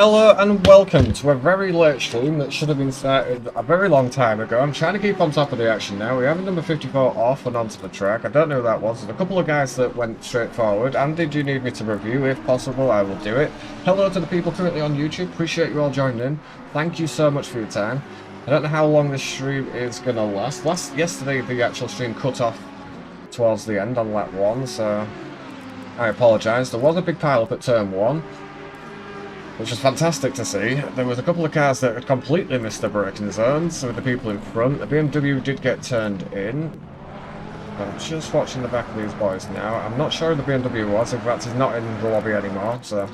Hello and welcome to a very late stream that should have been started a very long time ago. I'm trying to keep on top of the action now. We have number 54 off and onto the track. I don't know who that was. There's a couple of guys that went straight forward. And did you need me to review? If possible, I will do it. Hello to the people currently on YouTube. Appreciate you all joining in. Thank you so much for your time. I don't know how long this stream is going to last. Yesterday, the actual stream cut off towards the end on lap 1, so I apologise. There was a big pile-up at turn 1. Which was fantastic to see. There was a couple of cars that had completely missed their braking zones with the people in front. The BMW did get turned in. I'm just watching the back of these boys now. I'm not sure who the BMW was. In fact, he's not in the lobby anymore, so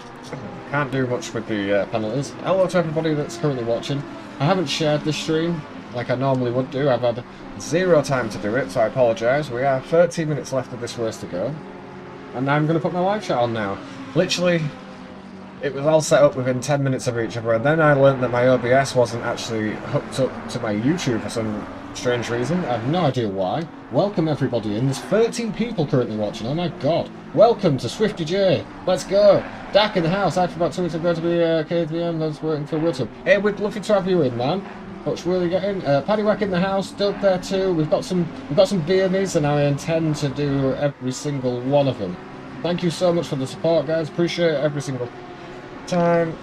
can't do much with the penalties. Hello to everybody that's currently watching. I haven't shared this stream like I normally would do. I've had zero time to do it, so I apologise. We have 13 minutes left of this race to go. And I'm going to put my live chat on now. Literally, it was all set up within 10 minutes of each other, and then I learned that my OBS wasn't actually hooked up to my YouTube for some strange reason. I have no idea why. Welcome everybody in. There's 13 people currently watching. Oh my god. Welcome to Swifty J. Let's go. Dak in the house. I forgot 2 weeks ago to be KVM. That's working for Wilton. Hey, we'd love to have you in, man. What's really getting? Paddy Wack in the house. Doug there too. We've got some BMEs, and I intend to do every single one of them. Thank you so much for the support, guys. Appreciate every single time.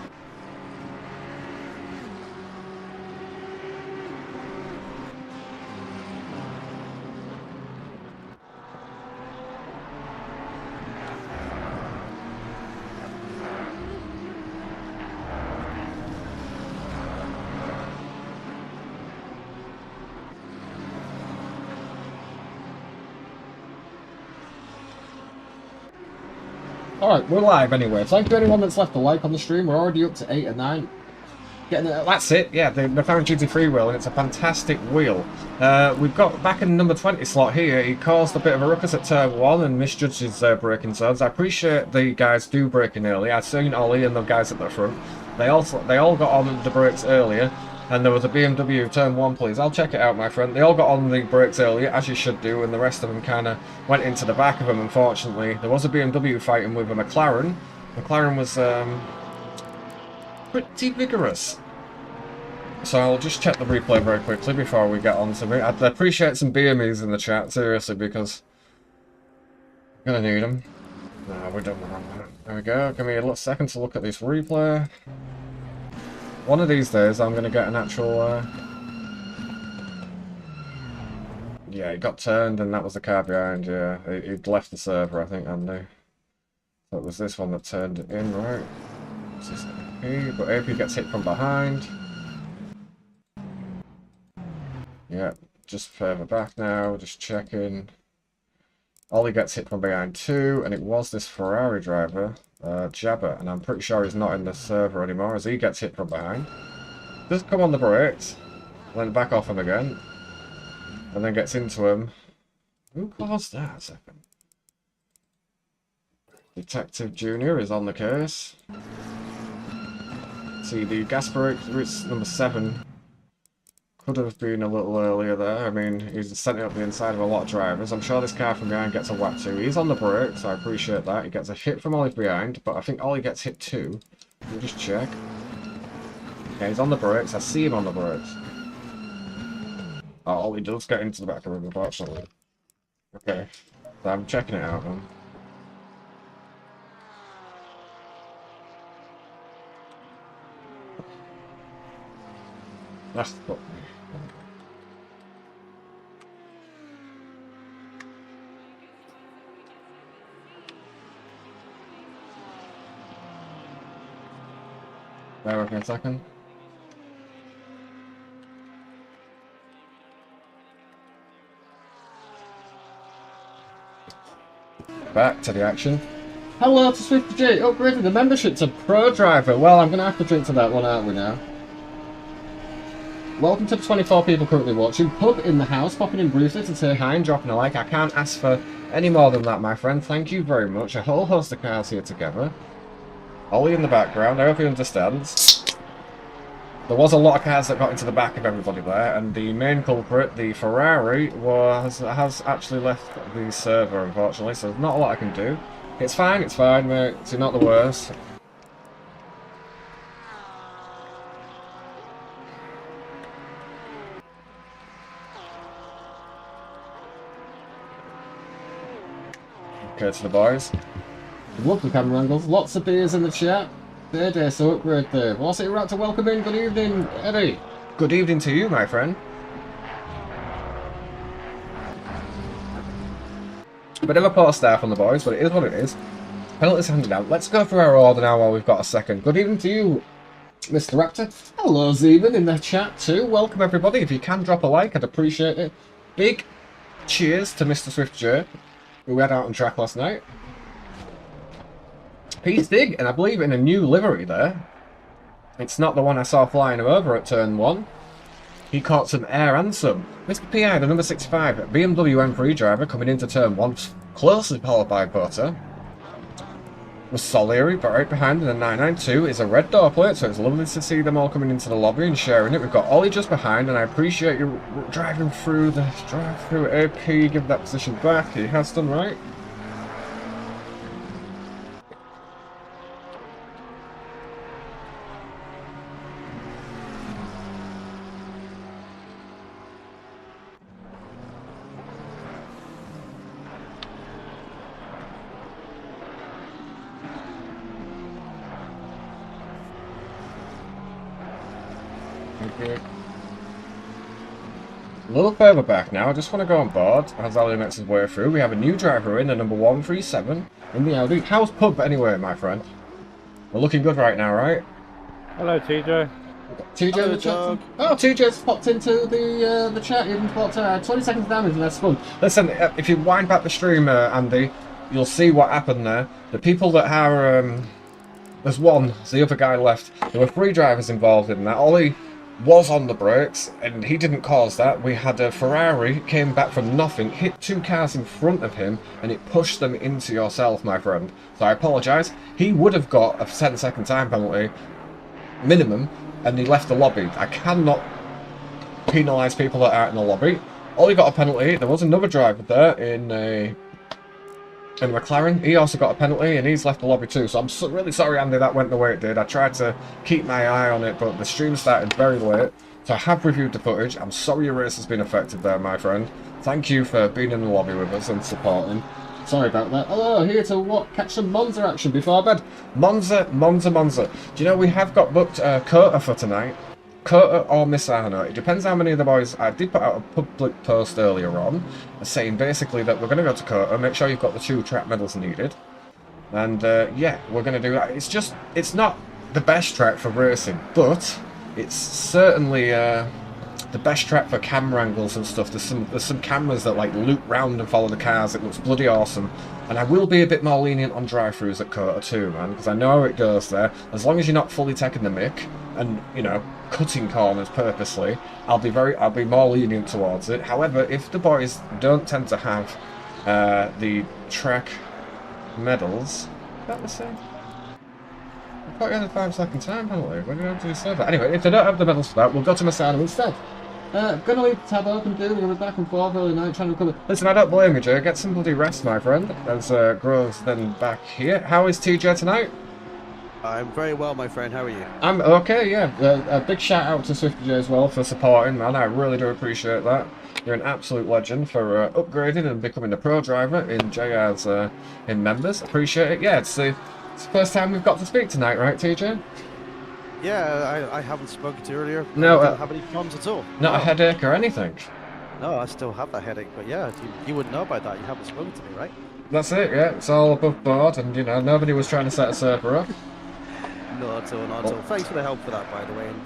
Alright, we're live anyway. Thank you anyone that's left a like on the stream. We're already up to 8 and 9. That's it, yeah, the McLaren GT3 wheel, and it's a fantastic wheel. We've got back in the number 20 slot here. He caused a bit of a ruckus at turn 1 and misjudged his braking zones. I appreciate the guys do braking early. I've seen Ollie and the guys at the front. They all got on the brakes earlier. And there was a BMW turn 1, please. I'll check it out, my friend. They all got on the brakes earlier, as you should do, and the rest of them kind of went into the back of them, unfortunately. There was a BMW fighting with a McLaren. McLaren was pretty vigorous. So I'll just check the replay very quickly before we get on to it. I'd appreciate some BMEs in the chat, seriously, because I'm going to need them. No, we don't want that. There we go. Give me a little second to look at this replay. One of these days, I'm going to get an actual... Yeah, he got turned, and that was the car behind, yeah. He'd left the server, I think, hadn't he? So it was this one that turned it in, right? This is AP, but AP gets hit from behind. Yeah, just further back now, just checking. Ollie gets hit from behind too, and it was this Ferrari driver, Jabba, and I'm pretty sure he's not in the server anymore as he gets hit from behind. Just come on the brakes, then back off him again, and then gets into him. Who caused that? A second. Detective Junior is on the case. See, the gas brake route number 7 could have been a little earlier there. I mean, he's sent it up the inside of a lot of drivers. I'm sure this car from behind gets a whack too. He's on the brakes, so I appreciate that. He gets a hit from Ollie behind, but I think Ollie gets hit too. Let me just check. Yeah, he's on the brakes. I see him on the brakes. Oh, Ollie does get into the back of him, unfortunately. Okay, so I'm checking it out then. That's what. Bear with me a second. Back to the action. Hello to Swifty J, upgraded the membership to Pro Driver. Well, I'm going to have to drink to that one, aren't we now? Welcome to the 24 people currently watching. Pub in the house, popping in briefly to say hi and dropping a like. I can't ask for any more than that, my friend. Thank you very much. A whole host of cars here together. Ollie in the background, I hope he understands. There was a lot of cars that got into the back of everybody there, and the main culprit, the Ferrari, has actually left the server, unfortunately, so there's not a lot I can do. It's fine, mate. It's not the worst. Okay, to the boys. Lovely camera angles. Lots of beers in the chat. Day, so upgrade there. What's it right to welcome in? Good evening, Eddie. Good evening to you, my friend. Bit of a poor start from the boys, but it is what it is. Penalties handed out. Let's go through our order now while we've got a second. Good evening to you, Mr. Raptor. Hello, Zeeman, in the chat too. Welcome, everybody. If you can drop a like, I'd appreciate it. Big cheers to Mr. Swift J, who we had out on track last night. He's big, and I believe in a new livery there. It's not the one I saw flying over at turn 1. He caught some air and some. Mr. PI, the number 65, BMW M3 driver, coming into turn 1, closely followed by Butter. Was Solieri, but right behind in the 992 is a red door plate, so it's lovely to see them all coming into the lobby and sharing it. We've got Ollie just behind, and I appreciate you driving through the drive-through AP, give that position back. He has done right. A little further back now, I just want to go on board as Ali makes his way through. We have a new driver in, the number 137 in the Audi. How's pub anyway, my friend? We're looking good right now, right? Hello, TJ. TJ Hello, in the chat. Oh, TJ's popped into the chat. Even got 20 seconds damage, and that's fun. Listen, if you wind back the stream, Andy, you'll see what happened there. The people that are there's one, the other guy left. There were 3 drivers involved in that. Ollie was on the brakes, and he didn't cause that. We had a Ferrari, came back from nothing, hit 2 cars in front of him, and it pushed them into yourself, my friend. So I apologise. He would have got a 10-second time penalty, minimum, and he left the lobby. I cannot penalise people that are in the lobby. Ollie got a penalty. There was another driver there in McLaren. He also got a penalty, and he's left the lobby too. So I'm really sorry, Andy, that went the way it did. I tried to keep my eye on it, but the stream started very late. So I have reviewed the footage. I'm sorry your race has been affected there, my friend. Thank you for being in the lobby with us and supporting. Sorry about that. Hello, here to catch some Monza action before bed. Monza. Do you know we have got booked Kota for tonight? Kota or Misano. It depends how many of the boys. I did put out a public post earlier on saying basically that we're going to go to Kota, make sure you've got the 2 track medals needed, and yeah, we're going to do that. It's not the best track for racing, but it's certainly the best track for camera angles and stuff. There's some cameras that like loop round and follow the cars. It looks bloody awesome. And I will be a bit more lenient on drive-throughs at Kota too, man, because I know how it goes there. As long as you're not fully taking the mick and, you know, cutting corners purposely, I'll be more lenient towards it. However, if the boys don't tend to have the track medals, is that the same? I thought you had a 5-second time penalty. When did I say that? Anyway, if they don't have the medals for that, we'll go to Misano instead. Gonna leave the tab open, dude. We're gonna be back and forth early night trying to recover. Listen, I don't blame you, Jay. Get some bloody rest, my friend. As Groves then back here. How is TJ tonight? I'm very well, my friend. How are you? I'm okay, yeah. A big shout out to Swift J as well for supporting, man. I really do appreciate that. You're an absolute legend for upgrading and becoming a pro driver in JR's in members. Appreciate it. Yeah, it's the first time we've got to speak tonight, right, TJ? Yeah, I haven't spoken to you earlier. No, I don't have any problems at all. Not a headache or anything. No, I still have that headache, but yeah, you wouldn't know about that. You haven't spoken to me, right? That's it, yeah. It's all above board, and you know, nobody was trying to set a server up. Not at all, not at all. Thanks for the help for that, by the way. And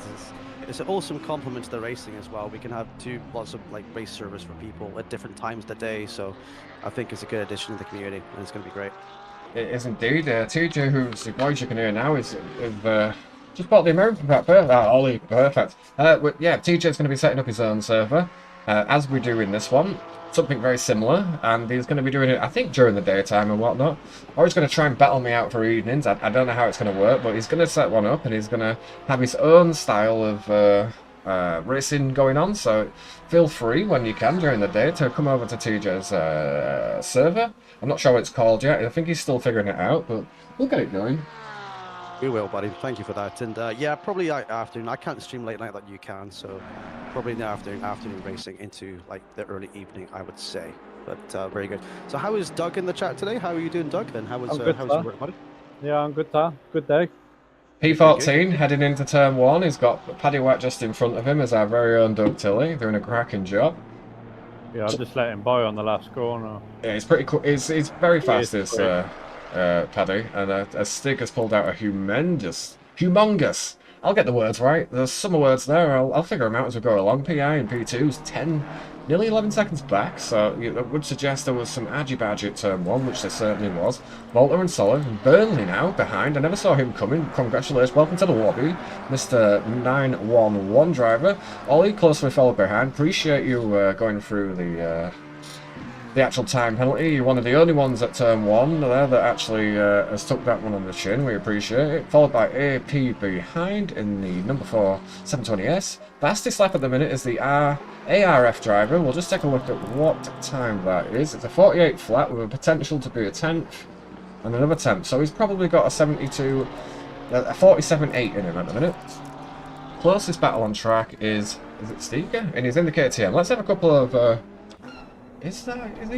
it's an awesome compliment to the racing as well. We can have lots of like race service for people at different times of the day, so I think it's a good addition to the community, and it's going to be great. It is indeed. TJ, who's the voice you can hear now, is just bought the American pack. Ollie, perfect. Yeah, TJ's going to be setting up his own server, as we do in this one. Something very similar, and he's going to be doing it, I think, during the daytime and whatnot. Or he's going to try and battle me out for evenings. I don't know how it's going to work, but he's going to set one up, and he's going to have his own style of racing going on. So feel free when you can during the day to come over to TJ's server. I'm not sure what it's called yet. I think he's still figuring it out, but we'll get it going. We will, buddy. Thank you for that. And yeah, probably afternoon. I can't stream late night like you can, so probably in the afternoon racing into like the early evening, I would say. But very good. So how is Doug in the chat today? How are you doing, Doug? And how was I'm good, your sir. work, buddy? Yeah, I'm good, sir. Good day. P14 heading into turn 1. He's got Paddy White just in front of him as our very own Doug Tilley, doing a cracking job. Yeah, I just let him by on the last corner. Yeah, he's pretty cool. He's very He is fast, this quick. Paddy, and as Stig has pulled out a humongous. I'll get the words right. There's some words there. I'll figure them out as we go along. PI and P2's 10, nearly 11 seconds back, so that would suggest there was some aggy-badgy at turn 1, which there certainly was. Volta and Solid, and Burnley now behind. I never saw him coming. Congratulations. Welcome to the lobby, Mr. 911 driver. Ollie closely followed behind. Appreciate you going through the actual time penalty. You're one of the only ones at turn 1 there that actually has took that one on the chin. We appreciate it. Followed by AP behind in the number 4 720S. Fastest lap at the minute is the ARF driver. We'll just take a look at what time that is. It's a 48 flat with a potential to be a 10th and another 10th. So he's probably got a 72, a 47.8 in him at the minute. Closest battle on track is it Stiga? And he's in the KTM. Let's have a couple of... Is he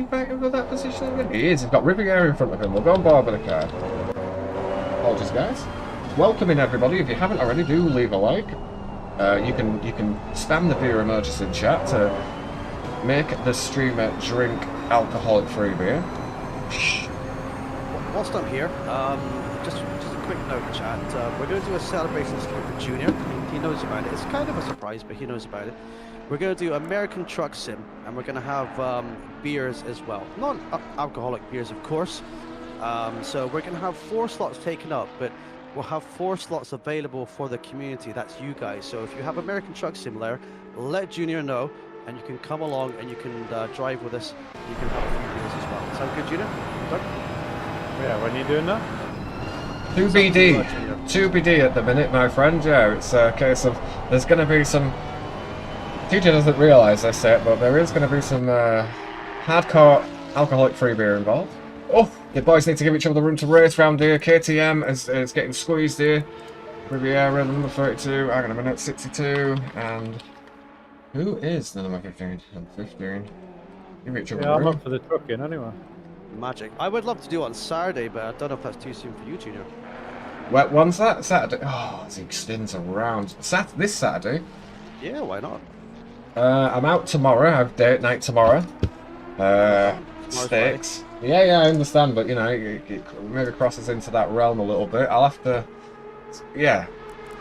fighting for that position? He is. He's got Riviera in front of him. We'll go on board with the car. Apologies, guys. Welcoming everybody. If you haven't already, do leave a like. You can spam the beer emojis in chat to make the streamer drink alcoholic-free beer. Whilst I'm here, just a quick note, chat. We're going to do a celebration scheme for Junior. He knows about it. It's kind of a surprise, but he knows about it. We're going to do American Truck Sim, and we're going to have beers as well. Not alcoholic beers, of course. So we're going to have 4 slots taken up, but we'll have 4 slots available for the community. That's you guys. So if you have American Truck Sim there, let Junior know, and you can come along and you can drive with us. You can have a few beers as well. Sound good, Junior? Doug? Yeah, when are you doing that? 2BD. 2BD at the minute, my friend. Yeah, it's a case of there's going to be some... TJ doesn't realise this yet, but there is going to be some hardcore alcoholic-free beer involved. Oh, the boys need to give each other the room to race round here. KTM is getting squeezed here. Riviera, number 32, hang on a minute, 62, and who is the number 15? Number 15. Give each other Yeah, I'm room. up for the trucking anyway. Magic. I would love to do it on Saturday, but I don't know if that's too soon for you, Junior. When's that? Saturday? Oh, it extends around. This Saturday? Yeah, why not? I'm out tomorrow. I have date night tomorrow. Stakes. Yeah, I understand, but you know, it maybe crosses into that realm a little bit. I'll have to. Yeah,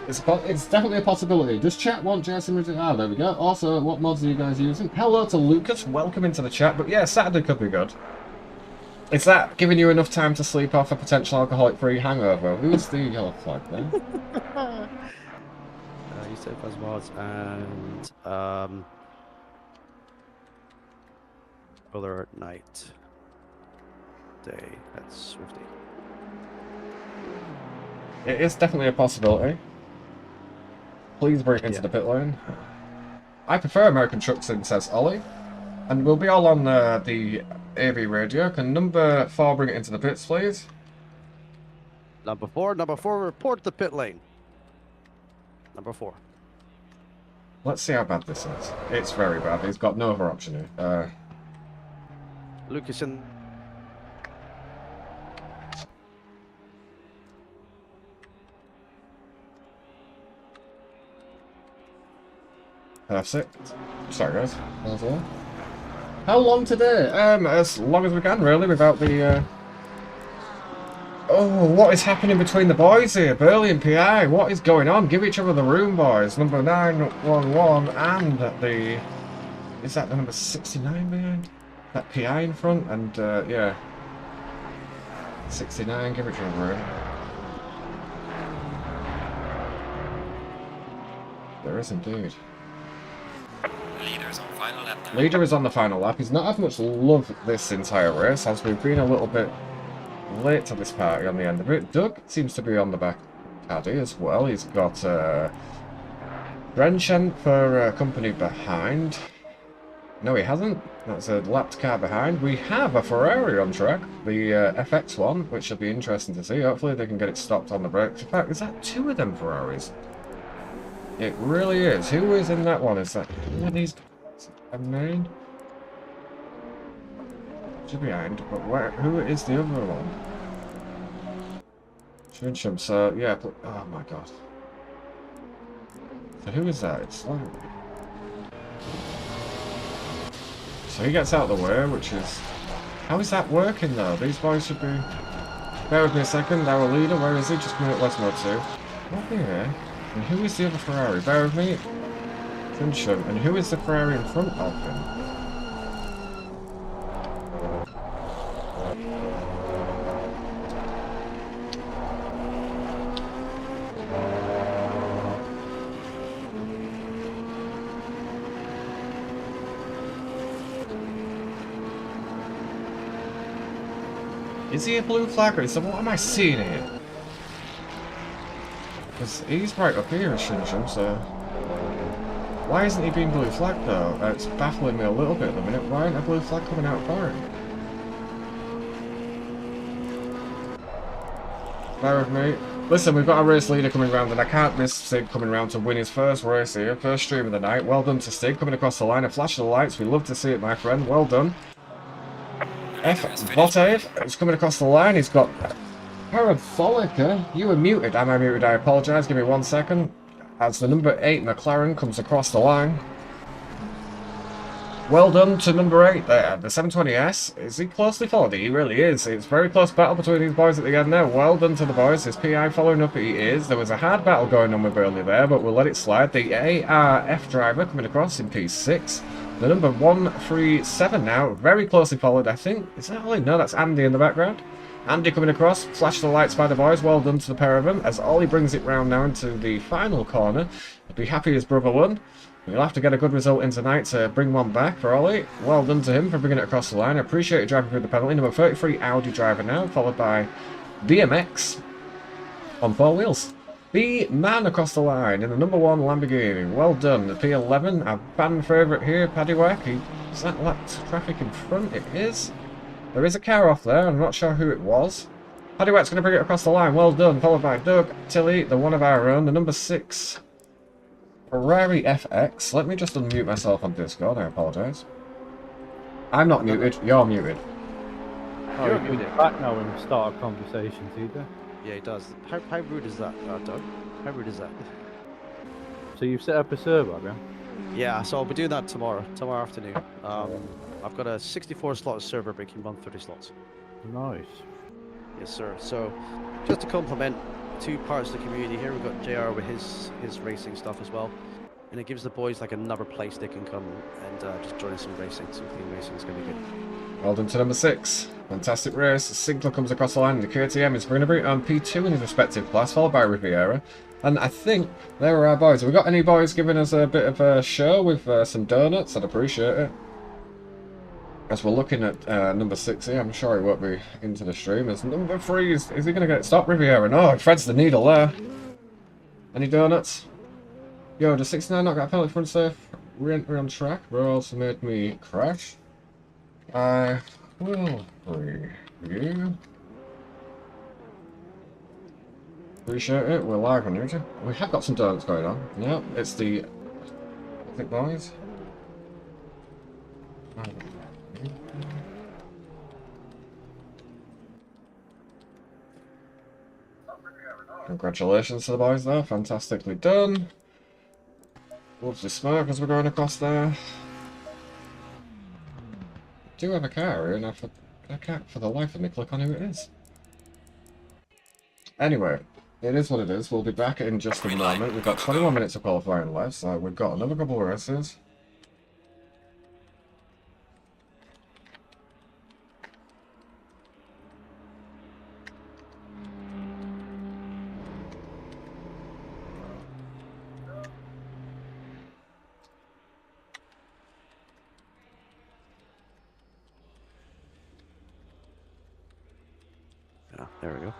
it's definitely a possibility. Does chat want Jason? Ah, there we go. Also, what mods are you guys using? Hello to Lucas. Welcome into the chat. But yeah, Saturday could be good. Is that giving you enough time to sleep off a potential alcoholic-free hangover? Who's the yellow flag there? You said as mods and other night day at Swifty. It is definitely a possibility. Please bring it into the pit lane. I prefer American Truck Sim, says Ollie. And we'll be all on the AV radio. Can number 4 bring it into the pits, please? Number 4, report the pit lane. Number 4. Let's see how bad this is. It's very bad. He's got no other option here. Lucas in. Perfect. Sorry, guys. How long today? As long as we can, really, without the... Oh, what is happening between the boys here? Burley and PI, what is going on? Give each other the room, boys. Number 911 and the... Is that the number 69 behind? That PI in front, and yeah. 69, give each other room. There is indeed. Leader's on final lap now. Leader is on the final lap. He's not had much love this entire race, as we've been a little bit late to this party on the end of it. Doug seems to be on the back caddy as well. He's got Drenchen for company behind. No, he hasn't. That's a lapped car behind. We have a Ferrari on track, the FX1, which will be interesting to see. Hopefully they can get it stopped on the brakes. In fact, is that 2 of them Ferraris? It really is. Who is in that one? Is that one of these guys? A main? You're behind, but where? Who is the other one? Chunchum, so yeah, but, oh my god. So who is that? It's like... So he gets out of the way, which is... How is that working though? These boys should be... Bear with me a second, our leader, where is he? Just coming up West Mode 2. Not here. And who is the other Ferrari? Bear with me. Chunchum. And who is the Ferrari in front of him? Is he a blue flag or is what am I seeing here? Because he's right up here, Shinjum, so... Why isn't he being blue flagged though? It's baffling me a little bit at the minute. Why isn't a blue flag coming out for him? Bear with me. Listen, we've got a race leader coming round and I can't miss Sig coming round to win his first race here. First stream of the night. Well done to Stig coming across the line. A flash of the lights. We love to see it, my friend. Well done. Botave is coming across the line. He's got Parabolica. You were muted. Am I muted? I apologise. Give me 1 second. As the number 8 McLaren comes across the line. Well done to number 8 there. The 720S. Is he closely followed? He really is. It's a very close battle between these boys at the end there. Well done to the boys. His PI following up, he is. There was a hard battle going on with Burnley there, but we'll let it slide. The ARF driver coming across in P6. The number 137 now, very closely followed, I think. Is that Ollie? No, that's Andy in the background. Andy coming across, flash the lights by the boys. Well done to the pair of them. As Ollie brings it round now into the final corner. He'd be happy his brother won. We'll have to get a good result in tonight to bring one back for Ollie. Well done to him for bringing it across the line. I appreciate you driving through the penalty. Number 33 Audi driver now, followed by BMX on 4 wheels. The man across the line in the number 1 Lamborghini. Well done. The P11, our fan favourite here, Paddy Wack. Is that lapped traffic in front? It is. There is a car off there. I'm not sure who it was. Paddy Wack's going to bring it across the line. Well done. Followed by Doug Tilley, the one of our own, the number 6 Ferrari FX. Let me just unmute myself on Discord. I apologise. I'm not muted. You're muted. Oh, you're muted back now when we start our conversations, either. Yeah, he does. How rude is that, Doug? How rude is that? So you've set up a server, have you? Yeah, so I'll be doing that tomorrow afternoon. I've got a 64 slot server, but it can run 30 slots. Nice. Yes, sir. So, just to complement 2 parts of the community here, we've got JR with his racing stuff as well. And it gives the boys like another place they can come and just join some racing, some clean racing. It's going to be good. Well done to number 6. Fantastic race. Sigler comes across the line and the KTM is bringing to bring on P2 in his respective class, followed by Riviera. And I think there are our boys. Have we got any boys giving us a bit of a show with some donuts? I'd appreciate it. As we're looking at number 6 here, I'm sure he won't be into the stream. As number 3, is he going to get it stopped, Riviera? No, he threads the needle there. Any donuts? Yo, does 69 not get a penalty for unsafe re-entry on track? Bro also made me crash. I will review. Appreciate it. We're live on YouTube. We have got some donuts going on. Yep, it's the thick boys. Congratulations to the boys there. Fantastically done. Lovely smoke as we're going across there. I do have a car here, and I can't for the life of me click on who it is. Anyway, it is what it is. We'll be back in just a moment. We've got 21 minutes of qualifying left, so we've got another couple of races. Yeah, there we go.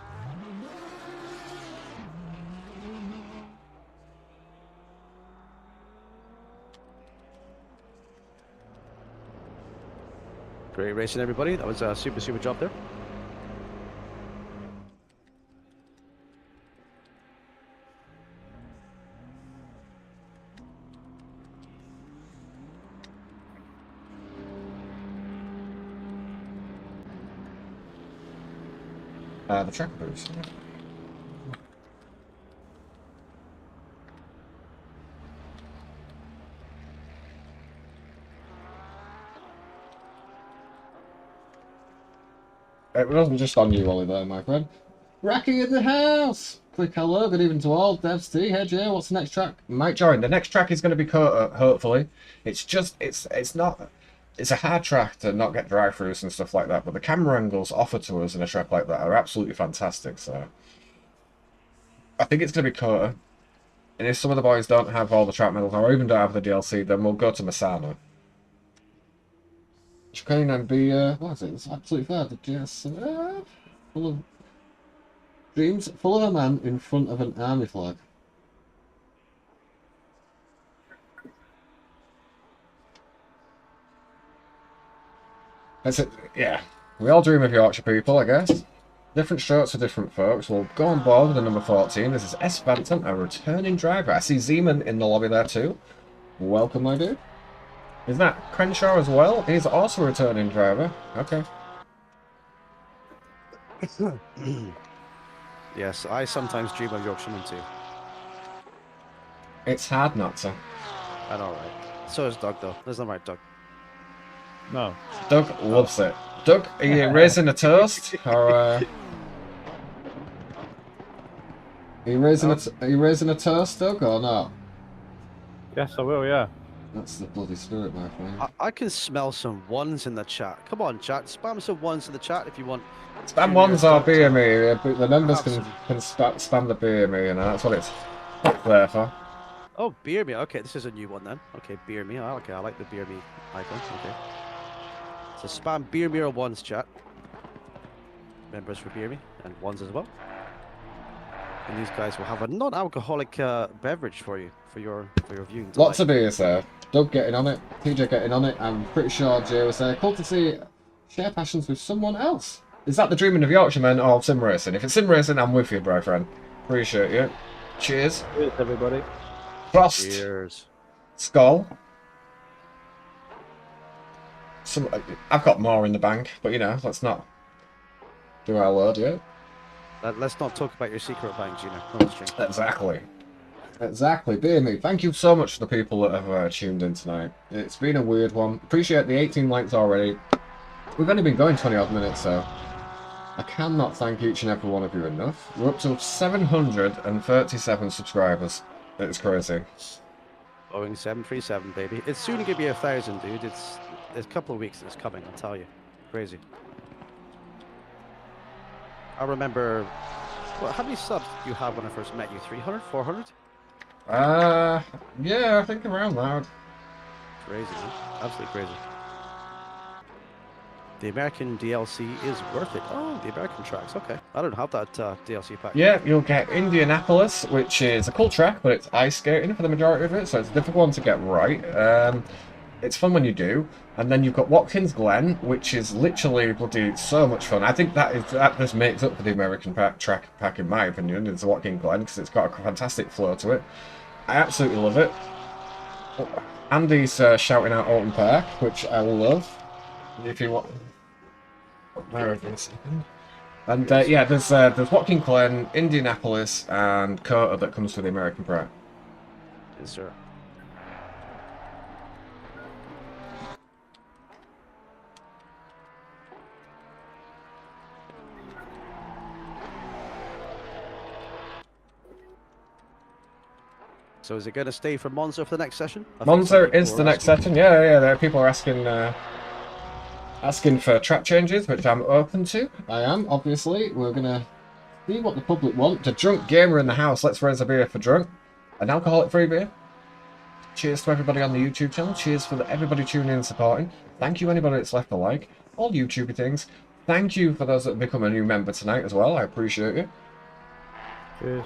Great racing, everybody. That was a super job there. The track boost. It wasn't just on you, Ollie, there, my friend. Racky in the house! Quick hello, good evening to all. Devs T, hey Jay, what's the next track? Might join. The next track is going to be Kota, hopefully. It's just, it's not, it's a hard track to not get drive-throughs and stuff like that, but the camera angles offered to us in a track like that are absolutely fantastic, so. I think it's going to be Kota. And if some of the boys don't have all the track medals, or even don't have the DLC, then we'll go to Masana. Chicane and be, what is it? It's absolutely fair. The GS, full of dreams, full of a man in front of an army flag. That's it. Yeah, we all dream of Yorkshire people, I guess. Different strokes for different folks. We'll go on board with the number 14. This is S. Bantam, a returning driver. I see Zeman in the lobby there too. Welcome, my dude. Is that Crenshaw as well? He's also a returning driver. Okay. Yes, I sometimes dream of Yorkshiremen too. It's hard not to. I know, right? So is Doug, though. Isn't that right, Doug? No. Doug loves it. Doug, are you raising a toast? Or, are you raising a toast, Doug, or not? Yes, I will, yeah. That's the bloody spirit, my friend. I can smell some ones in the chat. Come on, chat. Spam some ones in the chat if you want. Spam ones or BME. But the members can spam the BME, you know. That's what it's there for. Oh, beer me. Okay, this is a new one then. Okay, beer me. Oh, okay, I like the beer me icon. Okay. So spam beer me or ones, chat. Members for beer me and ones as well. And these guys will have a non-alcoholic beverage for you for your viewing. Lots of beers there. Doug getting on it. TJ getting on it. I'm pretty sure Jay was there. Cool to see share passions with someone else. Is that the dreaming of Yorkshiremen or sim racing? If it's sim racing, I'm with you, bro, friend. Appreciate you. Cheers. Cheers, everybody. Frost. Cheers. Skull. I've got more in the bank, but you know, let's not do our load yet. Let's not talk about your secret banks, you know. On the stream. Exactly. Exactly. Dear me, thank you so much to the people that have tuned in tonight. It's been a weird one. Appreciate the 18 likes already. We've only been going 20 odd minutes, so I cannot thank each and every one of you enough. We're up to 737 subscribers. It's crazy. Boeing 737, baby. It's soon gonna be 1,000, dude. It's a couple of weeks and it's coming, I'll tell you. Crazy. I remember... Well, how many subs did you have when I first met you? 300? 400? Yeah, I think around that. Crazy, man. Absolutely crazy. The American DLC is worth it. Oh, the American tracks. Okay. I don't have that DLC pack. Yeah, you'll get Indianapolis, which is a cool track, but it's ice skating for the majority of it, so it's a difficult one to get right. It's fun when you do. And then you've got Watkins Glen, which is literally bloody so much fun. I think that just makes up for the American track pack, in my opinion, is Watkins Glen, because it's got a fantastic flow to it. I absolutely love it. Andy's shouting out Alton Park, which I love. If you want... Where is this? And yeah, there's Watkins Glen, Indianapolis, and Kota that comes for the American Pride. Yes, sir. So is it going to stay for Monza for the next session? Monza is the next session. Yeah. There people are asking for track changes, which I'm open to. I am, obviously. We're gonna see what the public want. The drunk gamer in the house. Let's raise a beer for drunk. An alcoholic-free beer. Cheers to everybody on the YouTube channel. Cheers for everybody tuning in and supporting. Thank you anybody that's left a like. All YouTubey things. Thank you for those that have become a new member tonight as well. I appreciate you. Cheers.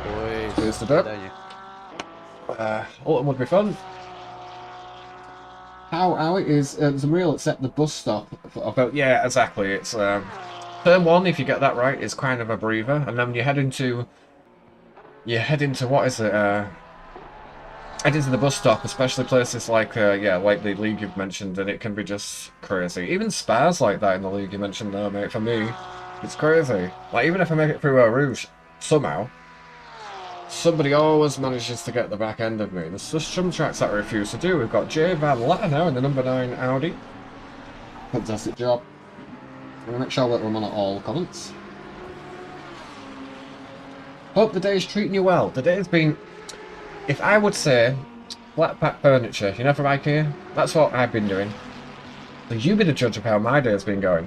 Boys. Cheers to Doug. Autumn would be fun. How it is some real except the bus stop. Yeah, exactly. It's turn one, if you get that right, is kind of a breather, and then when you head into what is it? Head into the bus stop, especially places like like the league you've mentioned, and it can be just crazy. Even spas like that in the league you mentioned, though, mate. For me, It's crazy. Like, even if I make it through Eau Rouge, somehow, somebody always manages to get the back end of me. There's just some tracks that I refuse to do. We've got Jay Van Latter now in the number 9 Audi. Fantastic job. I'm going to make sure that I'm on all comments. Hope the day's treating you well. The day's been, if I would say, flat pack furniture, you know, from IKEA, that's what I've been doing. So you be the judge of how my day has been going.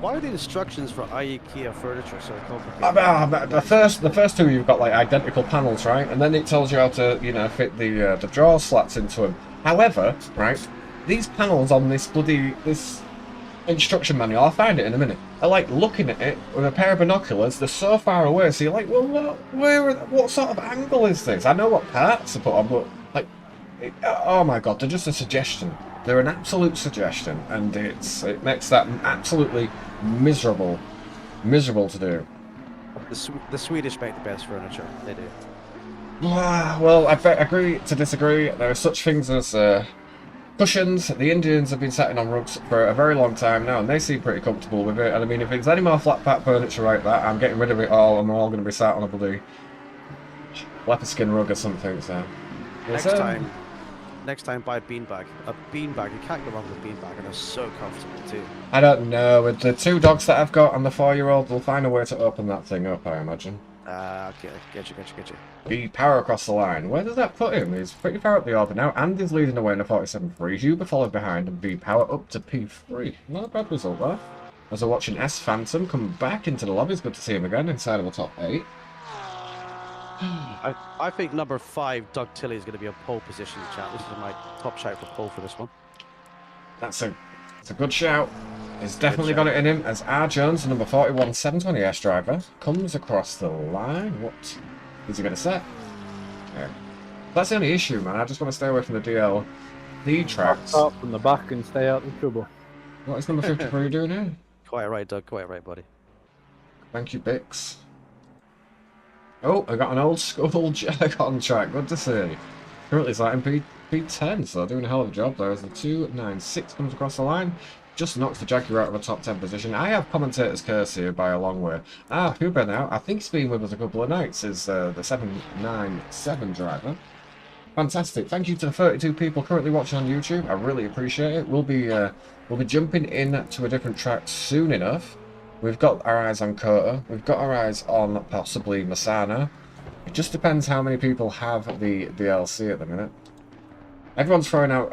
Why are the instructions for IKEA furniture so complicated? The first two you've got like identical panels, right? And then it tells you how to, you know, fit the drawer slats into them. However, right, these panels on this instruction manual, I'll find it in a minute, are like looking at it with a pair of binoculars. They're so far away, so you're like, well, what sort of angle is this? I know what parts to put on, but like, oh my god, they're just a suggestion. They're an absolute suggestion, and it makes that absolutely miserable to do. The Swedish make the best furniture. They do. Well, I agree to disagree. There are such things as cushions. The Indians have been sitting on rugs for a very long time now, and they seem pretty comfortable with it. And I mean, if it's any more flat pack furniture like that, I'm getting rid of it all, and we're all going to be sat on a bloody leopard skin rug or something. So Next time, buy a beanbag. A beanbag, you can't go wrong with a beanbag, and they're so comfortable too. I don't know. With the 2 dogs that I've got and the 4-year-old, they'll find a way to open that thing up, I imagine. Okay, get you. The power across the line. Where does that put him? He's pretty far up the order now. Andy's leading away in a 47.3. Huber followed behind, and V power up to P3. Not a bad result there. As we're watching S Phantom come back into the lobby, it's good to see him again inside of the top 8. I think number 5, Doug Tilley, is going to be a pole position, chat. This is my top shout for pole for this one. That's a good shout. He's definitely got it in him as R. Jones, the number 41 720S driver, comes across the line. What is he going to set? Yeah. That's the only issue, man. I just want to stay away from the DLD tracks. Start from the back and stay out of trouble. What is number 53 doing here? Quite right, Doug. Quite right, buddy. Thank you, Bix. Oh, I got an old school Jag on track. Good to see. Currently it's like in P10, so doing a hell of a job there as the 296 comes across the line. Just knocks the Jaguar out of a top 10 position. I have commentator's curse here by a long way. Huber now, I think he's been with us a couple of nights, is the 797 driver. Fantastic. Thank you to the 32 people currently watching on YouTube. I really appreciate it. We'll be jumping in to a different track soon enough. We've got our eyes on Kota. We've got our eyes on possibly Masana. It just depends how many people have the DLC at the minute. Everyone's throwing out,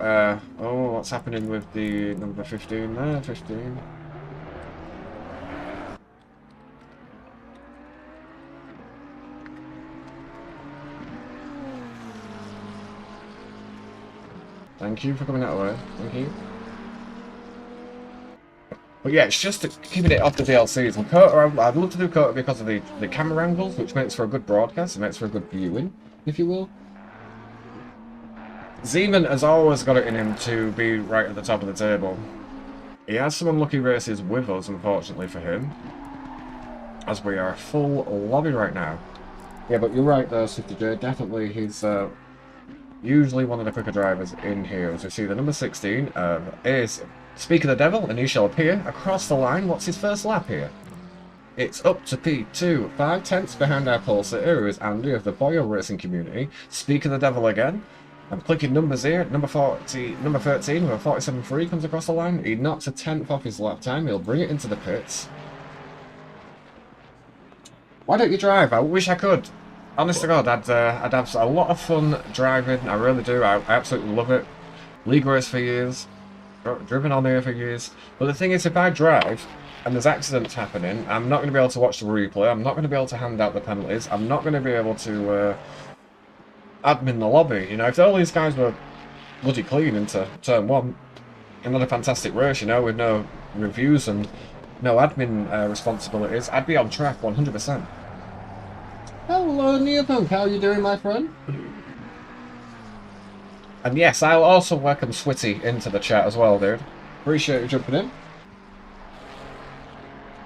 oh, what's happening with the number 15 there? 15. Thank you for coming that way. Thank you. But yeah, it's just keeping it off the DLCs. And Kota, I'd love to do Kota because of the camera angles, which makes for a good broadcast. It makes for a good viewing, if you will. Zeman has always got it in him to be right at the top of the table. He has some unlucky races with us, unfortunately for him, as we are full lobby right now. Yeah, but you're right there, 50J. Definitely, he's usually one of the quicker drivers in here. As we see, the number 16 is Speak of the Devil, and he shall appear across the line. What's his first lap here? It's up to P2, 5 tenths behind our pole sitter, who is Andy of the Boyle Racing community. Speak of the Devil again. I'm clicking numbers here. Number 13 with a 47.3 comes across the line. He knocks a tenth off his lap time. He'll bring it into the pits. Why don't you drive? I wish I could. Honest to God, I'd have a lot of fun driving. I really do. I absolutely love it. League race for years. Driven on here for years. But the thing is, if I drive and there's accidents happening, I'm not going to be able to watch the replay. I'm not going to be able to hand out the penalties. I'm not going to be able to admin the lobby. You know, if all these guys were bloody clean into turn 1, another fantastic race, you know, with no reviews and no admin responsibilities, I'd be on track 100%. Hello, Neopunk. How are you doing, my friend? And yes, I'll also welcome Switty into the chat as well, dude. Appreciate you jumping in.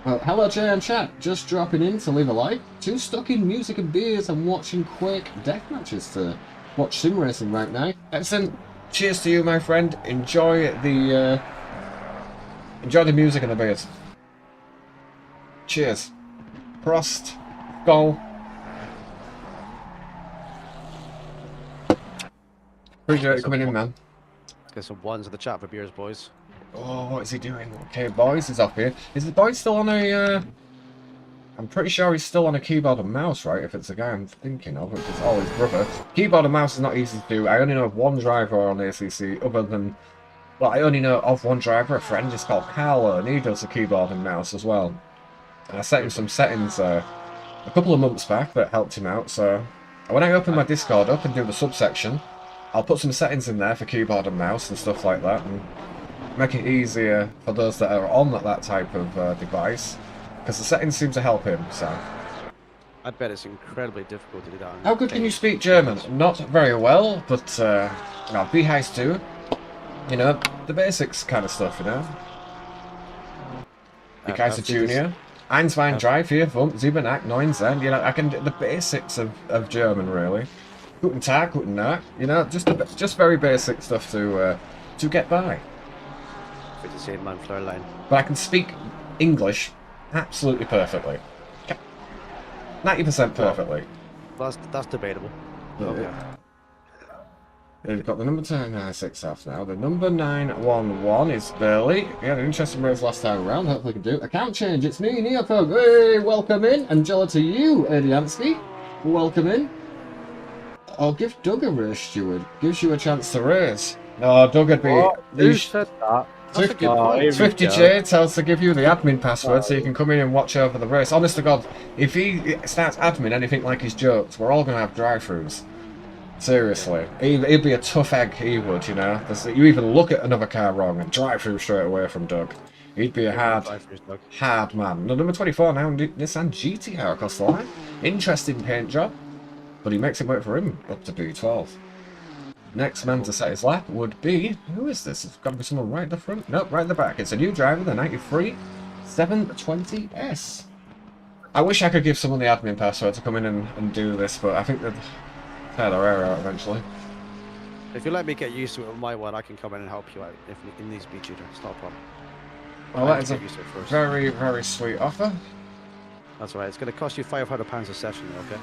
Well, hello, Jay and chat. Just dropping in to leave a like. Too stuck in music and beers and watching quick death matches to watch sim racing right now. Excellent. Cheers to you, my friend. Enjoy the music and the beers. Cheers. Prost. Goal. Appreciate it coming in, man. Let's get some ones in the chat for beers, boys. Oh, what is he doing? Okay, boys is up here. Is the boy still on a, I'm pretty sure he's still on a keyboard and mouse, right? If it's the guy I'm thinking of, which is always brother. Keyboard and mouse is not easy to do. I only know of one driver on the ACC, other than... Well, I only know of one driver, a friend, is called Carlo, and he does the keyboard and mouse as well. And I set him some settings a couple of months back that helped him out, so... When I open my Discord up and do the subsection, I'll put some settings in there for keyboard and mouse and stuff like that, and make it easier for those that are on that type of device, because the settings seem to help him, so... I bet it's incredibly difficult to do that. How good can you speak German? Not very well, but, no, wie heißt du? You know, the basics kind of stuff, you know? Wie heißt du, Junior? 1, 2, 3, 4, 5, 7, 8, 9, 10, you know, I can do the basics of German, really. Guten Tag, guten Nacht, you know, just very basic stuff to get by. Bitte sehen, mein Fräulein. But I can speak English absolutely perfectly. 90% perfectly. That's debatable. Okay. We've got the number 1096 off now. The number 911 is Burley. We had an interesting race last time around. Hopefully we can do it. Account change. It's me, Neopog. Hey, welcome in. Angela to you, Ediansky. Welcome in. I'll give Doug a race, Steward. Gives you a chance to race. No, Doug would be... Who said that? 50J tells to give you the admin password so you can come in and watch over the race. Honest to God, if he starts admin anything like his jokes, we're all going to have drive-thrus. Seriously. He'd be a tough egg, he would, you know. You even look at another car wrong and drive through straight away from Doug. He'd be a hard man. No, number 24 now, Nissan GTR across the line. Interesting paint job, but he makes it work for him up to B12. Next man to set his lap would be... Who is this? It's got to be someone right at the front. Nope, right at the back. It's a new driver, the 93 720S. I wish I could give someone the admin password to come in and do this, but I think they'd tear their hair out eventually. If you let me get used to it with my one, I can come in and help you out if it needs to be cheater. It's not a problem. Well, that is a very, very sweet offer. That's right. It's going to cost you £500 a session, okay?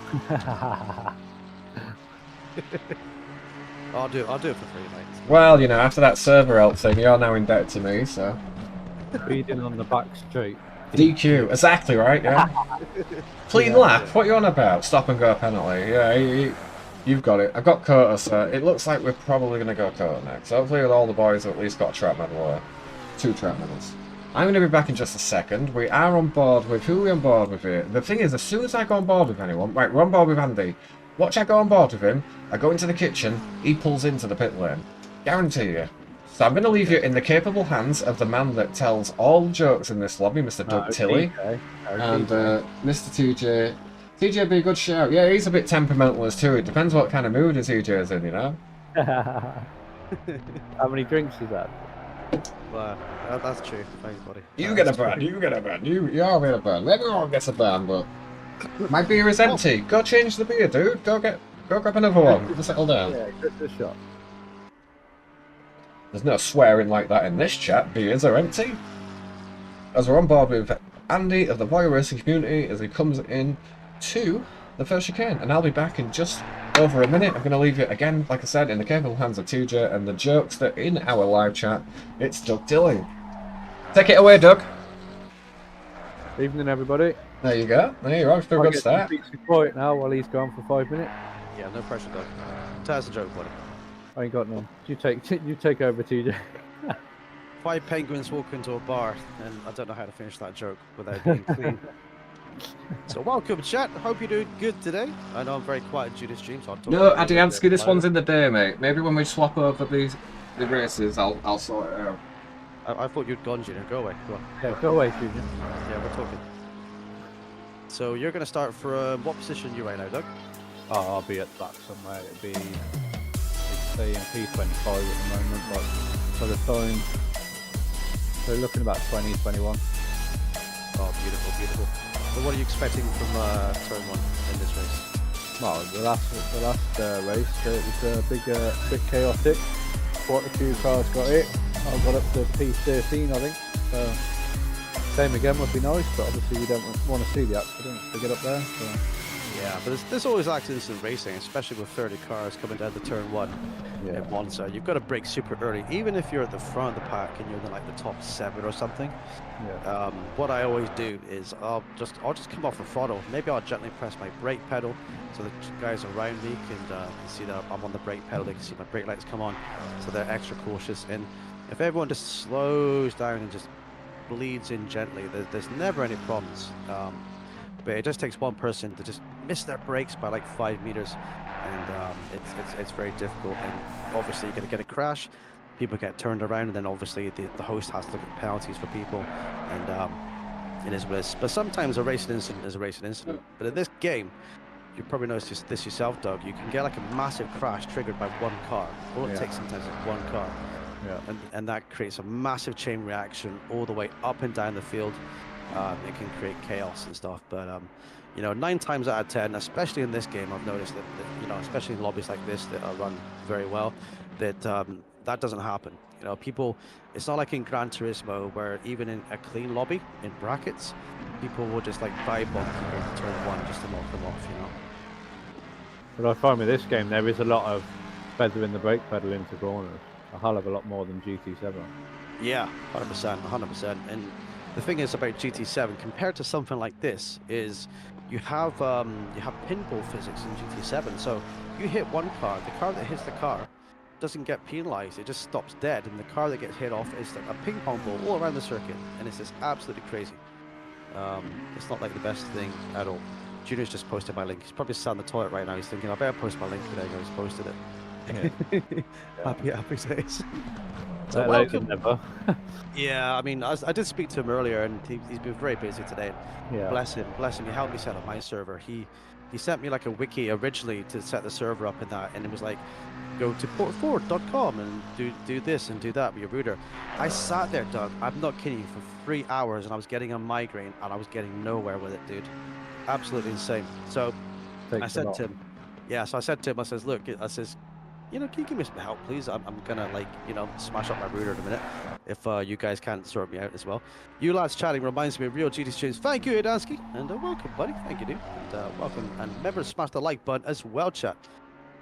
I'll do it for free, mate. Well, you know, after that server help thing, you're now in debt to me, so... Speeding on the back street. DQ, exactly right, yeah. Clean lap, what are you on about? Stop and go penalty. Yeah, you've got it. I've got Kota, so it looks like we're probably going to go Kota next. Hopefully all the boys have at least got a trap medal or 2 trap medals. I'm going to be back in just a second. We are on board with... Who are we on board with here? The thing is, as soon as I go on board with anyone... Right, we're on board with Andy. Watch I go on board with him, I go into the kitchen, he pulls into the pit lane. Guarantee you. So I'm going to leave you in the capable hands of the man that tells all jokes in this lobby, Mr. Doug Tilley. And Mr. TJ. TJ would be a good shout. Yeah, he's a bit temperamental too. It depends what kind of mood his TJ's in, you know? How many drinks is that? Well, that's true. Thanks, buddy. You get a ban, you get a ban. You all get a ban. Everyone gets a ban, but... My beer is empty. Go change the beer, dude. Go grab another one. Settle down. Yeah, just a shot. There's no swearing like that in this chat. Beers are empty. As we're on board with Andy of the Boy Racing community as he comes in to the first chicane. And I'll be back in just over a minute. I'm going to leave it again, like I said, in the capable hands of TJ and the jokes that in our live chat. It's Doug Dilling. Take it away, Doug. Evening, everybody. There you go. There you are. For a good start. Quiet now while he's gone for 5 minutes. Yeah, no pressure, Doug. Tell us a joke, buddy. I ain't got none. You take over, TJ. 5 penguins walk into a bar, and I don't know how to finish that joke without being clean. So welcome, chat. Hope you're doing good today. I know I'm very quiet due to stream, so I'll talk. No, Adiansky, this one's in the day, mate. Maybe when we swap over the races, I'll sort it out. I thought you'd gone, Junior. Go away. Go on. Yeah, go away, Junior. Yeah, we're talking. So you're going to start from what position are you right now, Doug? Oh, I'll be at the back somewhere. It'd be, say, in P25 at the moment, but for the time, so looking about 20, 21. Oh, beautiful, beautiful. So what are you expecting from turn 1 in this race? Well, the last race, it was a bit chaotic. Quite a few cars got hit. I got up to P13, I think. So Same again would be nice, but obviously we don't want to see the accidents to get up there. So. Yeah, but there's always accidents in racing, especially with 30 cars coming down to turn 1 Yeah. in Monza. You've got to brake super early, even if you're at the front of the pack and you're in like the top 7 or something. Yeah. What I always do is I'll just come off the throttle. Maybe I'll gently press my brake pedal so the guys around me can see that I'm on the brake pedal. They can see my brake lights come on, so they're extra cautious. And if everyone just slows down and just bleeds in gently, there's never any problems. But it just takes one person to just miss their brakes by like 5 meters, and it's very difficult. And obviously you're going to get a crash, people get turned around, and then obviously the host has to look at penalties for people, and it is what it is. But sometimes a racing incident is a racing incident. But in this game, you probably noticed this yourself, Doug, you can get like a massive crash triggered by one car. All it takes sometimes is one car. Yeah. And that creates a massive chain reaction all the way up and down the field. It can create chaos and stuff, but you know, 9 times out of 10, especially in this game, I've noticed that you know, especially in lobbies like this that are run very well, that that doesn't happen. You know, people, it's not like in Gran Turismo where even in a clean lobby in brackets, people will just like vibe bomb people in turn 1 just to knock them off. You know. But I find with this game there is a lot of feathering the brake pedal into corners, a hell of a lot more than GT7. Yeah, 100%, 100%. And the thing is about GT7 compared to something like this is you have pinball physics in GT7. So you hit one car, the car that hits the car doesn't get penalized, it just stops dead, and the car that gets hit off is like a ping pong ball all around the circuit, and it's just absolutely crazy. It's not like the best thing at all. Junior's just posted my link. He's probably sat in the toilet right now. He's thinking, I better post my link today. He's posted it. Yeah. Happy days. So welcome. Never. Yeah, I mean, I did speak to him earlier, and he's been very busy today. Yeah. Bless him. He helped me set up my server. He sent me like a wiki originally to set the server up in that, and it was like, go to portforward.com and do this and do that with your router. I sat there, Doug, I'm not kidding you, for 3 hours, and I was getting a migraine, and I was getting nowhere with it, dude. Absolutely insane. So I said to him, I says, look, I says, you know, can you give me some help, please? I'm gonna, like, you know, smash up my router in a minute if you guys can't sort me out as well. You lads chatting reminds me of real GT streams. Thank you, Adansky, and welcome, buddy. Thank you, dude. And welcome, and remember to smash the like button as well, chat.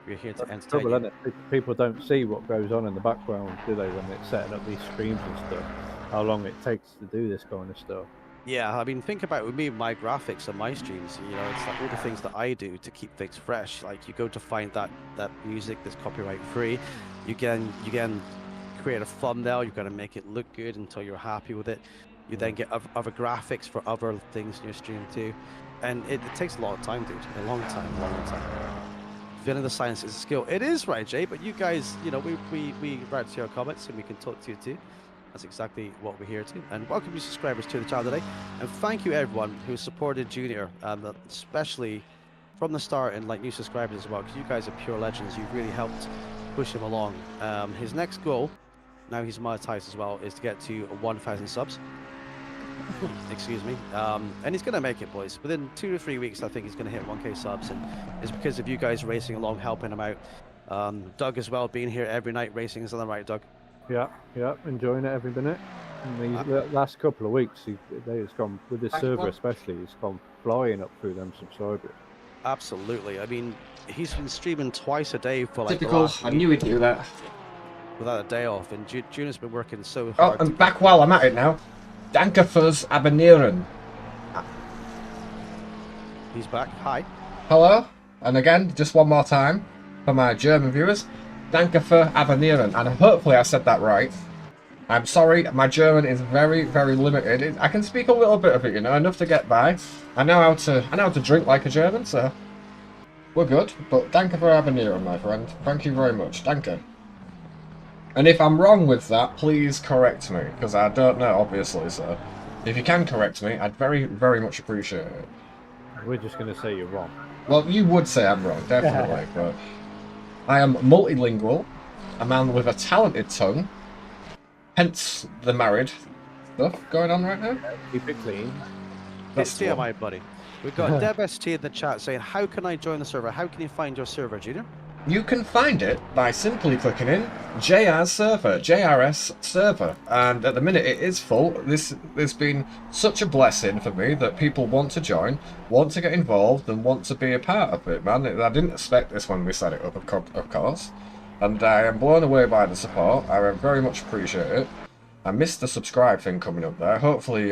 We're here to entertain you. Isn't it? People don't see what goes on in the background, do they, when they're setting up these streams and stuff? How long it takes to do this kind of stuff. Yeah, I mean, think about it with me, my graphics on my streams, you know, it's like all the things that I do to keep things fresh. Like, you go to find that music that's copyright free, you can create a thumbnail, you've got to make it look good until you're happy with it. You then get other graphics for other things in your stream too. And it takes a lot of time, dude, a long time. Feeling the science is a skill. It is, right, Jay, but you guys, you know, we write to your comments and we can talk to you too. That's exactly what we're here to. And welcome you subscribers to the channel today. And thank you everyone who supported Junior, especially from the start, and like new subscribers as well, because you guys are pure legends. You've really helped push him along. His next goal, now he's monetized as well, is to get to 1,000 subs. Excuse me. And he's going to make it, boys. Within 2 to 3 weeks, I think he's going to hit 1K subs. And it's because of you guys racing along, helping him out. Doug as well, being here every night racing. Is that right, Doug? Yeah, enjoying it every minute. And the last couple of weeks, it's gone, with this server especially, it's gone flying up through them subscribers. Absolutely. I mean, he's been streaming twice a day for like typical. I knew he'd do that. Without a day off, and Junior's been working so hard. Oh, and back while I'm at it now. Danke fürs Abonnieren. He's back. Hi. Hello. And again, just one more time for my German viewers. Danke für Abonnieren. And hopefully I said that right. I'm sorry, my German is very, very limited. I can speak a little bit of it, you know, enough to get by. I know how to drink like a German, so we're good. But danke für Abonnieren, my friend. Thank you very much. Danke. And if I'm wrong with that, please correct me, because I don't know, obviously, so if you can correct me, I'd very, very much appreciate it. We're just going to say you're wrong. Well, you would say I'm wrong, definitely, but I am multilingual, a man with a talented tongue, hence the married stuff going on right now. Keep it clean. That's TMI, buddy. We've got Deb ST in the chat saying, how can I join the server? How can you find your server, Junior? You can find it by simply clicking in JR's server, JRS server, and at the minute it is full. This has been such a blessing for me that people want to join, want to get involved, and want to be a part of it, man. I didn't expect this when we set it up, of course, and I am blown away by the support. I very much appreciate it. I missed the subscribe thing coming up there. Hopefully,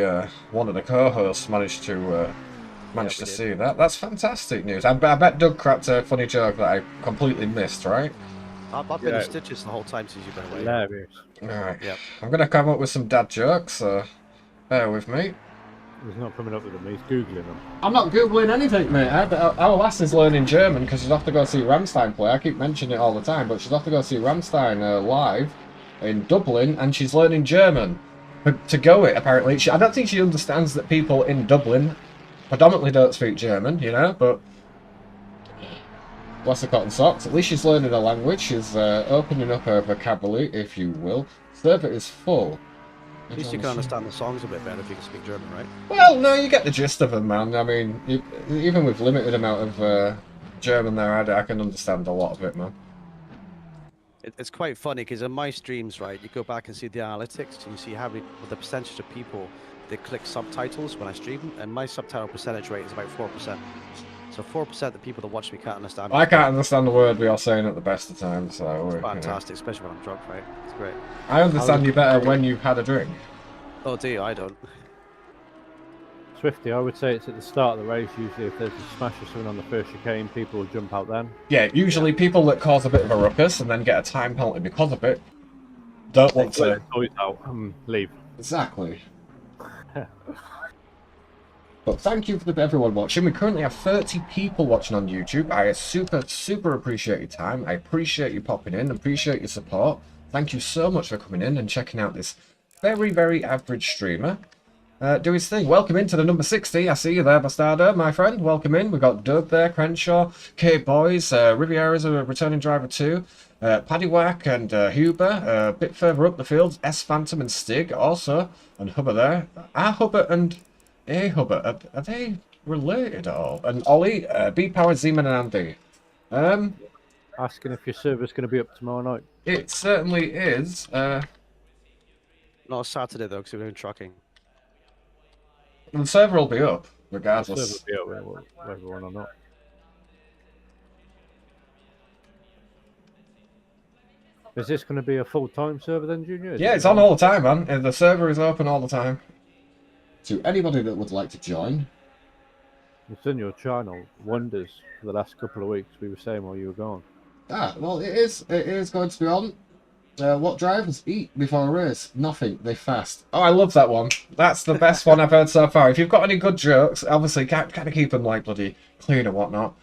one of the co-hosts managed to see that. That's fantastic news. I bet Doug cracked a funny joke that I completely missed, right? I've been in stitches the whole time since you've been away. Hilarious. Alright. Yep. I'm going to come up with some dad jokes, so bear with me. He's not coming up with them, he's Googling them. I'm not Googling anything, mate. Our lass is learning German because she's off to go see Rammstein play. I keep mentioning it all the time, but she's off to go see Rammstein live in Dublin, and she's learning German. To go it, apparently. I don't think she understands that people in Dublin predominantly don't speak German, you know, but bless her cotton socks. At least she's learning a language. She's opening up her vocabulary, if you will. Server is full. At least you can understand the songs a bit better if you can speak German, right? Well, no, you get the gist of them, man. I mean, even with limited amount of German there, I can understand a lot of it, man. It's quite funny because in my streams, right, you go back and see the analytics and you see how many, the percentage of people that click subtitles when I stream, and my subtitle percentage rate is about 4%. So 4% of the people that watch me can't understand. I can't understand the word we are saying at the best of times, so it's fantastic, especially when I'm drunk, right? It's great. I understand you better when you've had a drink. Oh dear, I don't. Swifty, I would say it's at the start of the race. Usually if there's a smash or something on the first chicane, people will jump out then. Yeah, usually people that cause a bit of a ruckus and then get a time penalty because of it don't want to... toys out and leave. Exactly. But thank you for everyone watching. We currently have 30 people watching on YouTube. I super appreciate your time. I appreciate you popping in, appreciate your support. Thank you so much for coming in and checking out this very average streamer. Do his thing. Welcome into the number 60. I see you there, Bastardo, my friend. Welcome in. We've got Doug there, Crenshaw, Kate Boys, Riviera's a returning driver too. Paddywhack and Huber. A bit further up the field, S Phantom and Stig also. And Hubber there. Are Hubber and A Hubber, are they related at all? And Ollie, B Power, Zeman and Andy. Asking if your server's going to be up tomorrow night. It certainly is. Not Saturday though, because we're doing trucking. The server will be up, The regardless. server will be up whether everyone or not. Is this going to be a full-time server then, Junior? Yeah, it's on all the time, man. And the server is open all the time. To anybody that would like to join. It's in your channel wonders for the last couple of weeks. We were saying while you were gone. Ah, well, it is going to be on. What drivers eat before a race? Nothing. They fast. Oh, I love that one. That's the best one I've heard so far. If you've got any good jokes, obviously, kind of keep them like bloody clean and whatnot.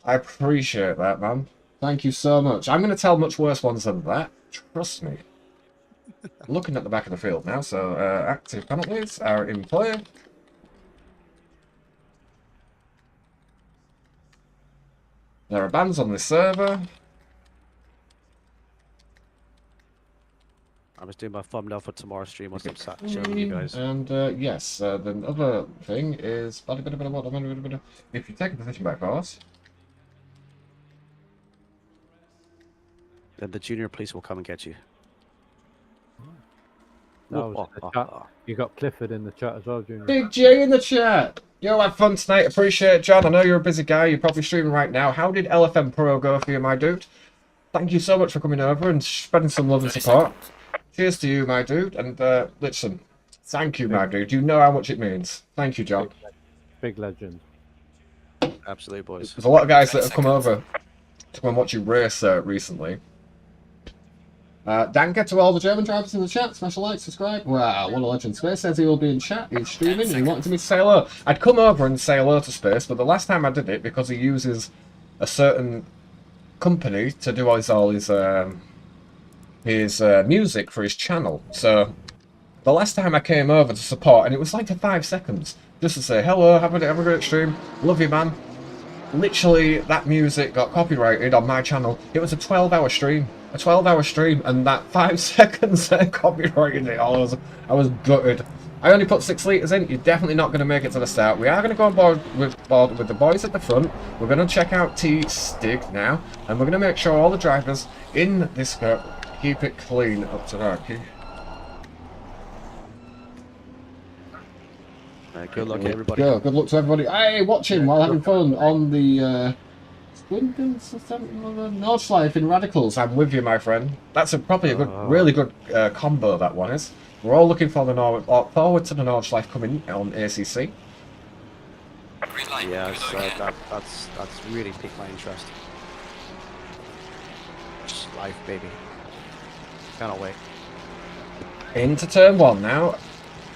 I appreciate that, man. Thank you so much. I'm going to tell much worse ones than that. Trust me. Looking at the back of the field now, so active penalties are in play. There are bans on this server. I was doing my thumbnail for tomorrow's stream once I'm sat showing you guys. And yes, the other thing is if you take a position back, boss. Then the junior police will come and get you. No, you got Clifford in the chat as well, Junior. Big J in the chat. Yo, have fun tonight. Appreciate it, John. I know you're a busy guy. You're probably streaming right now. How did LFM Pro go for you, my dude? Thank you so much for coming over and spreading some love and support. Cheers to you, my dude. And listen, thank you, my dude. You know how much it means. Thank you, John. Big legend. Absolutely, boys. There's a lot of guys that have come over to come and watch you race recently. Danke to all the German drivers in the chat. Smash a like, subscribe. Wow, what a legend. Space says he will be in chat. He's streaming and he wanted me to say hello. I'd come over and say hello to Space, but the last time I did it, because he uses a certain company to do all his music for his channel. So the last time I came over to support, and it was like for 5 seconds, just to say hello, have a great stream, love you, man. Literally, that music got copyrighted on my channel. It was a 12-hour stream. And that 5 seconds they copyrighted it all. I was gutted. I only put 6 litres in. You're definitely not going to make it to the start. We are going to go on board with the boys at the front. We're going to check out T-Stig now. And we're going to make sure all the drivers in this car keep it clean up to that. Good luck, everybody. Good luck to everybody. Hey, watching while having fun on the Nordschleife in Radicals. I'm with you, my friend. That's probably a good, really good combo, that one is. We're all looking for the forward to the Nordschleife coming on ACC. Green light. Yes, that's really piqued my interest. Life, baby. Cannot wait. Into turn 1 now.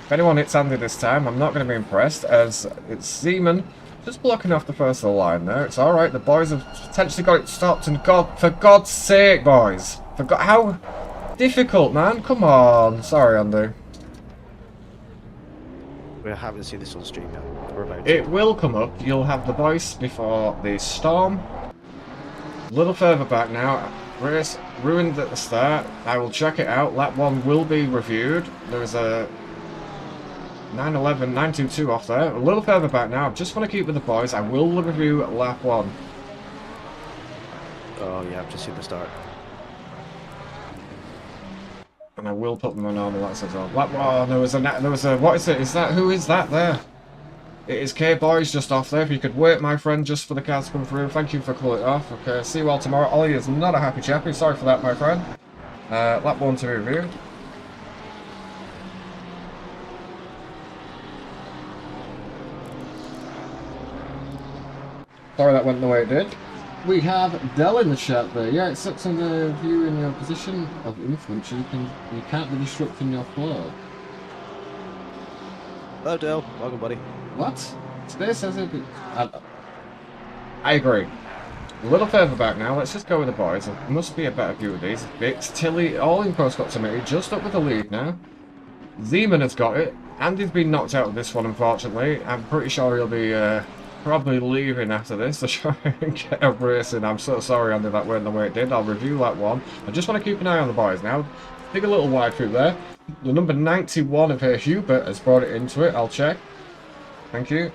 If anyone hits Andy this time, I'm not going to be impressed, as it's Seaman just blocking off the first of the line there. It's alright, the boys have potentially got it stopped, and for God's sake, boys. How difficult, man. Come on. Sorry, Andy. We haven't seen this on stream yet. We're about It will come up. You'll have the voice before the storm. A little further back now. Race ruined at the start. I will check it out. Lap 1 will be reviewed. There's a 911, 922 off there. A little further back now. I just want to keep with the boys. I will review lap 1. Oh yeah, I've just seen the start. And I will put them on normal lights as well. Lap 1, there was a, what is it? Is that, who is that there? It is K-Boys just off there. If you could wait, my friend, just for the cars to come through. Thank you for calling it off. Okay, see you all tomorrow. Ollie is not a happy chappy. Sorry for that, my friend. Lap 1 to review. Sorry that went the way it did. We have Dell in the chat there. Yeah, it sets on the view in your position of influence. You can't be disrupting your flow. Hello, Dale. Welcome, buddy. What? Today says it. I agree. A little further back now. Let's just go with the boys. There must be a better view of these. Bix, Tilly, all in post proximity, just up with the lead now. Zeman has got it. Andy's been knocked out of this one, unfortunately. I'm pretty sure he'll be probably leaving after this to try and get a race in. I'm so sorry, Andy, that went the way it did. I'll review that one. I just want to keep an eye on the boys now. Dig a little wide through there. The number 91 of here, Hubert, has brought it into it. I'll check. Thank you.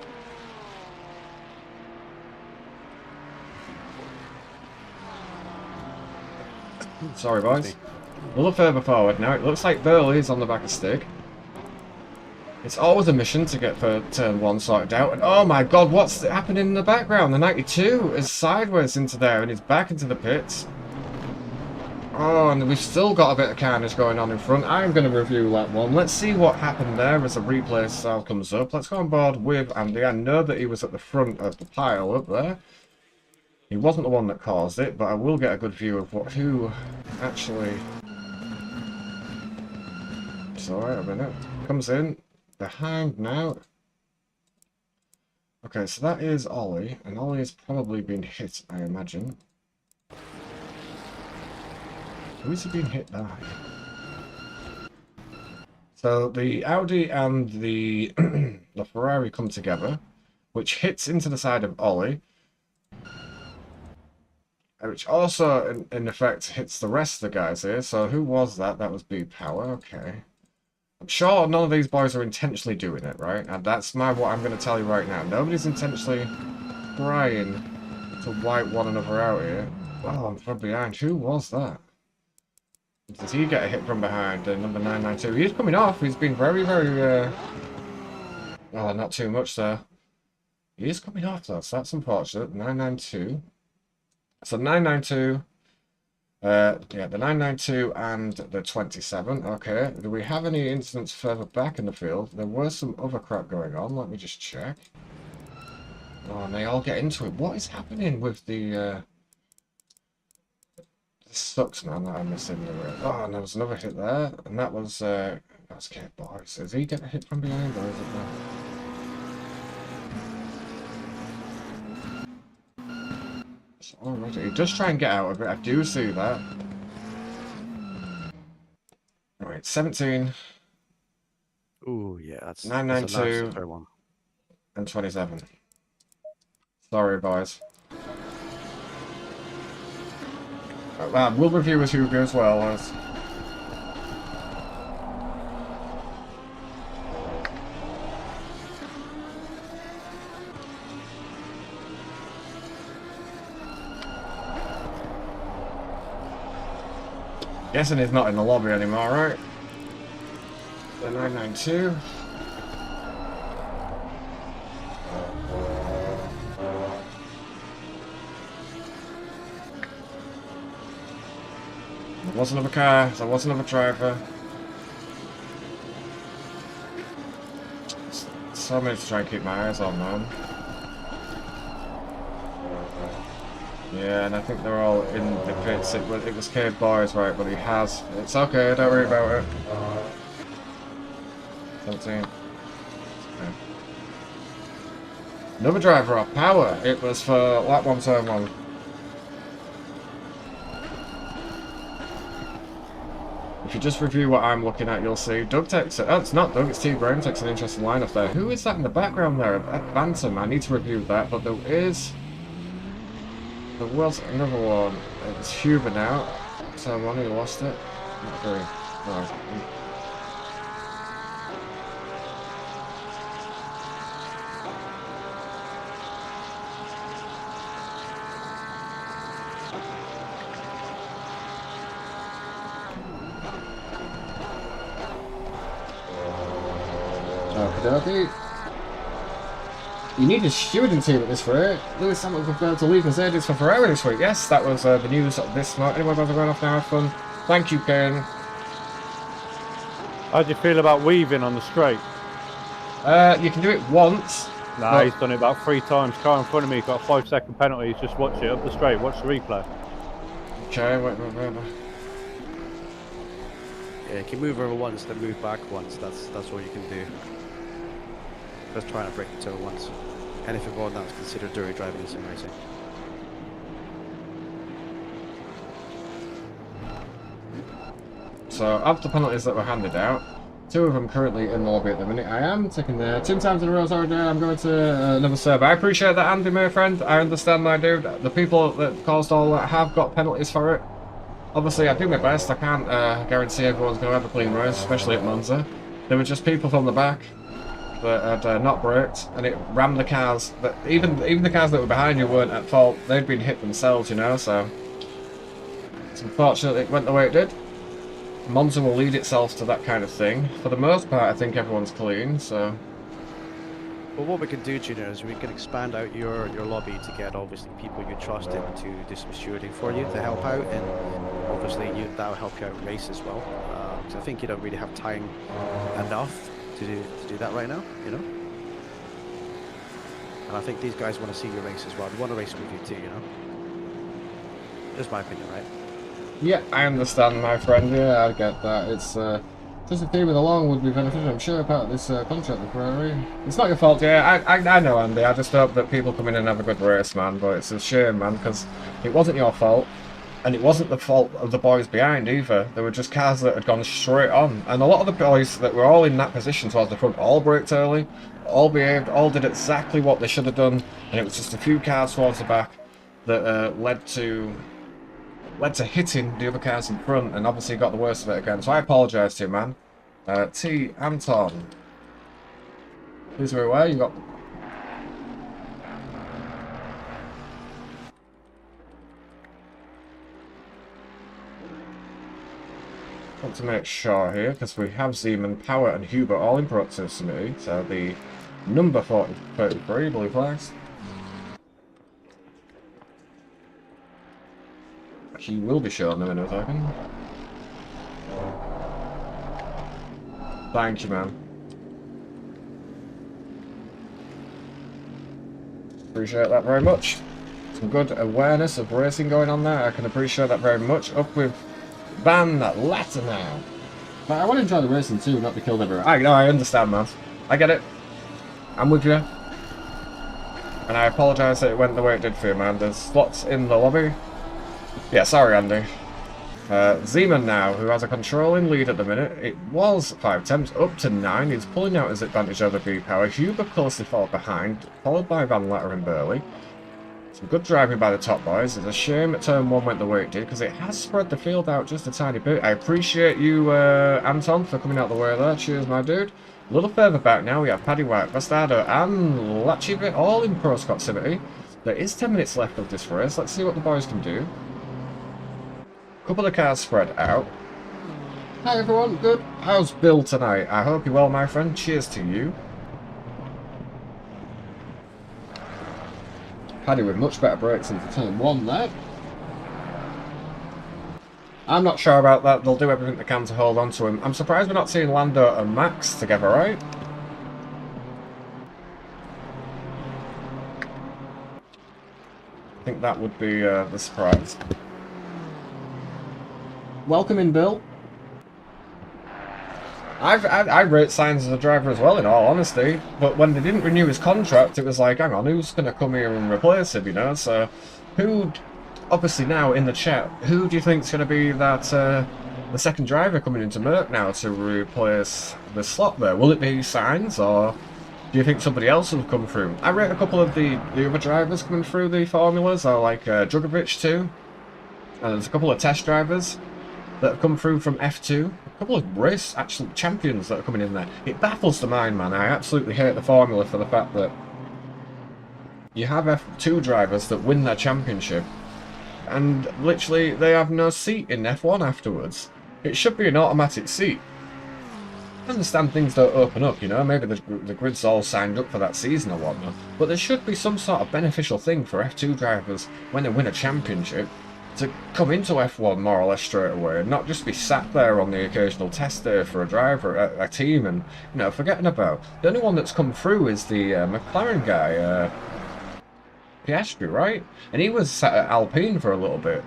Sorry, boys. A little further forward now. It looks like Burley's on the back of Stig. It's always a mission to get for turn 1 sorted out. And oh my god, what's happening in the background? The 92 is sideways into there and he's back into the pits. Oh, and we've still got a bit of carnage going on in front. I'm going to review lap 1. Let's see what happened there as the replay style comes up. Let's go on board with Andy. I know that he was at the front of the pile up there. He wasn't the one that caused it, but I will get a good view of who actually... It's alright, a minute. Comes in. Behind now. Okay, so that is Ollie, and Ollie has probably been hit, I imagine. Who is he being hit by? So the Audi and the the Ferrari come together, which hits into the side of Ollie, which also in effect hits the rest of the guys here. So who was that? That was B-Power. Okay. I'm sure none of these boys are intentionally doing it, right? And that's what I'm going to tell you right now. Nobody's intentionally trying to wipe one another out here. Oh, I'm from behind. Who was that? Did he get a hit from behind? Number 992. He's coming off. He's been very, very... Well, not too much there. He is coming off, though, so that's unfortunate. 992. So 992... yeah, the 992 and the 27. Okay, do we have any incidents further back in the field? There was some other crap going on. Let me just check. Oh, and they all get into it. What is happening with the... This sucks, man, that I'm missing the... Oh, and there was another hit there. And that was... That's Kate Boris. Is he getting hit from behind, or is it not? Alright, he does try and get out of it. I do see that. Alright, 17. Ooh, yeah, that's 992 fair one. and 27. Sorry, boys. We'll review with Hugo as well as... Guessing he's not in the lobby anymore, right? The 992. There was another car, there was another driver. So many to try and keep my eyes on, man. Yeah, and I think they're all in the pits. It was Cade Boys, right, but he has. It's okay, don't worry about it. 17. Okay. Another driver off power. It was for lap 1, turn 1. If you just review what I'm looking at, you'll see Doug takes it. Oh, it's not Doug, it's T. Graham takes an interesting lineup there. Who is that in the background there? Bantam. I need to review that, but there was another one. It's Huber now. Someone who lost it. Not very. No. Okey-dokey. You need a stewarding team at this rate. Lewis Hamilton preferred to leave Mercedes for Ferrari this week. Yes, that was the news of this month. Anyone bother going off now? Have fun. Thank you, Kane. How do you feel about weaving on the straight? You can do it once. Nah, he's done it about 3 times. Car in front of me got a 5-second penalty. Just watch it up the straight. Watch the replay. Okay, wait. Yeah, you can move over once, then move back once. That's all you can do. Just trying to break the toe once. Anything more than that is considered dirty driving in sim racing. So, of the penalties that were handed out, 2 of them currently in the lobby at the minute. I am taking the 2 times in a row already. I'm going to another server. I appreciate that, Andy, my friend. I understand, my dude. The people that caused all that have got penalties for it. Obviously, I do my best. I can't guarantee everyone's going to have a clean race, especially at Monza. There were just people from the back that had not braked, and it rammed the cars. That even the cars that were behind you weren't at fault. They'd been hit themselves, you know. So it's unfortunate it went the way it did. Monza will lead itself to that kind of thing. For the most part, I think everyone's clean. So. Well, what we can do, Junior, is we can expand out your lobby to get obviously people you trust in to do some stewarding for you to help out, and obviously that'll help you out race as well. Because I think you don't really have time enough to do that right now, you know. And I think these guys want to see you race as well. They want to race with you too, you know. Just my opinion, right? Yeah, I understand, my friend. Yeah, I get that. It's just a team with along would be beneficial, I'm sure, part of this contract with Ferrari. It's not your fault, yeah. I know, Andy. I just hope that people come in and have a good race, man. But it's a shame, man, because it wasn't your fault. And it wasn't the fault of the boys behind, either. There were just cars that had gone straight on. And a lot of the boys that were all in that position towards the front all braked early, all behaved, all did exactly what they should have done. And it was just a few cars towards the back that led to hitting the other cars in front, and obviously got the worst of it again. So I apologise to you, man. T. Anton. Please be aware, you got... Want to make sure here, because we have Zeman, Power and Huber all in proximity. So the number 33, blue flags. He will be shown in a second. Thank you, man. Appreciate that very much. Some good awareness of racing going on there. I can appreciate that very much. Up with Van Latter now. But I want to enjoy the racing too, not be killed everywhere. I understand, man. I get it. I'm with you. And I apologise that it went the way it did for you, man. There's slots in the lobby. Yeah, sorry, Andy. Zeman now, who has a controlling lead at the minute. It was 5 attempts, up to 9. He's pulling out his advantage over B-Power. Huber closely followed behind, followed by Van Latter and Burley. Some good driving by the top boys. It's a shame that turn 1 went the way it did, because it has spread the field out just a tiny bit. I appreciate you, Anton, for coming out the way there. Cheers, my dude. A little further back now, we have Paddy White, Bastardo, and Lachivit all in close proximity. There is 10 minutes left of this race. Let's see what the boys can do. couple of cars spread out. Hi everyone, good. How's Bill tonight? I hope you're well, my friend. Cheers to you. Paddy with much better brakes into turn 1 there. I'm not sure about that. They'll do everything they can to hold on to him. I'm surprised we're not seeing Lando and Max together, right? I think that would be the surprise. Welcome in, Bill. I rate Sainz as a driver as well, in all honesty. But when they didn't renew his contract, it was like, hang on, who's going to come here and replace him, you know? So, who, obviously now in the chat, who do you think is going to be that the second driver coming into Merc now to replace the slot there? Will it be Sainz, or do you think somebody else will come through? I rate a couple of the other drivers coming through the formulas. I like Djokovic too. And there's a couple of test drivers that have come through from F2. A couple of race actual champions that are coming in there. It baffles the mind, man. I absolutely hate the formula for the fact that you have F2 drivers that win their championship and literally they have no seat in F1 afterwards. It should be an automatic seat. I understand things don't open up, you know, maybe the grid's all signed up for that season or whatnot, but there should be some sort of beneficial thing for F2 drivers when they win a championship to come into F1 more or less straight away and not just be sat there on the occasional test day for a driver, a team, and, you know, forgetting about. The only one that's come through is the McLaren guy, Piastri, right? And he was sat at Alpine for a little bit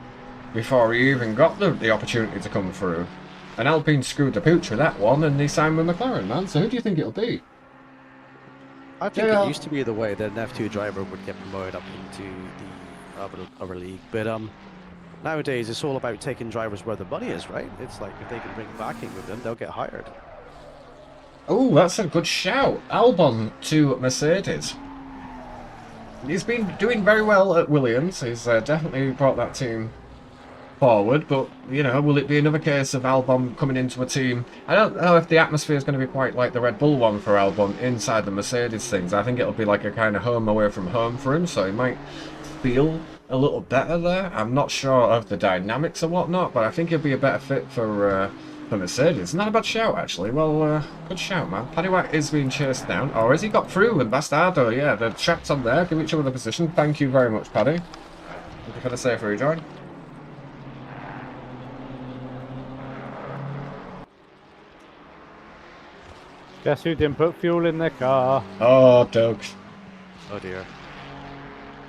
before he even got the opportunity to come through. And Alpine screwed the pooch with that one and they signed with McLaren, man. So who do you think it'll be? I think it used to be the way that an F2 driver would get promoted up into the other league, but nowadays it's all about taking drivers where the money is, right? It's like if they can bring backing with them, they'll get hired. Oh, that's a good shout. Albon to Mercedes. He's been doing very well at Williams. He's definitely brought that team forward, but, you know, will it be another case of Albon coming into a team? I don't know if the atmosphere is going to be quite like the Red Bull one for Albon inside the Mercedes things. I think it'll be like a kind of home away from home for him, so he might feel a little better there. I'm not sure of the dynamics and whatnot, but I think he'll be a better fit for Mercedes. Not a bad shout, actually. Well, good shout, man. Paddy White is being chased down. Or has he got through? And Bastardo, yeah, the track's on there. Give each other the position. Thank you very much, Paddy. Thank you for the safe rejoin. Guess who didn't put fuel in their car? Oh, Doug. Oh dear.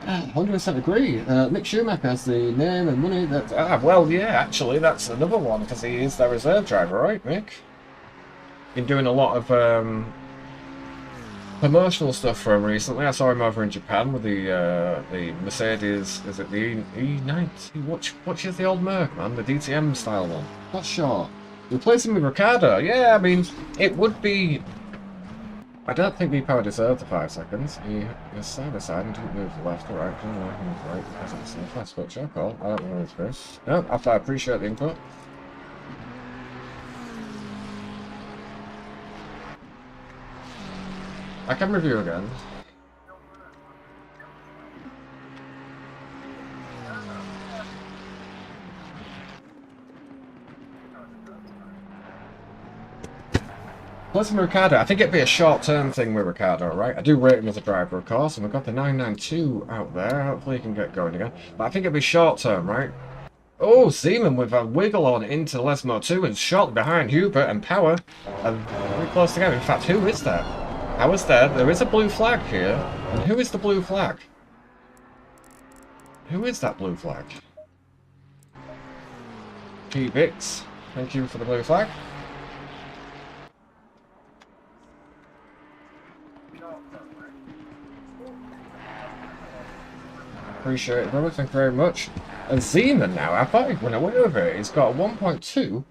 100% agree. Mick Schumacher has the name and money that... well, yeah, actually, that's another one, because he is their reserve driver, right, Mick? Been doing a lot of promotional stuff for him recently. I saw him over in Japan with the Mercedes, is it the E90? What is the old Merc, man? The DTM style one? Not sure. Replacing with Ricciardo, yeah, I mean, it would be... I don't think V-Power deserved the 5 seconds. He was side by side and didn't move left or right. Didn't move right because of the safe. That's what your call. I don't know what it's first. No, I appreciate the input. I can review again. Plus with Ricciardo, I think it'd be a short-term thing with Ricciardo, right? I do rate him as a driver, of course, and we've got the 992 out there. Hopefully he can get going again. But I think it'd be short-term, right? Oh, Zeman with a wiggle on into Lesmo 2 and shortly behind Hubert and Power. Very close together. In fact, who is that? Power's there. There is a blue flag here. And who is the blue flag? Who is that blue flag? P-Bix. Thank you for the blue flag. Appreciate it, brother. Thank you very much. And Zeman now, I thought he'd went away with it. He's got a 1.2.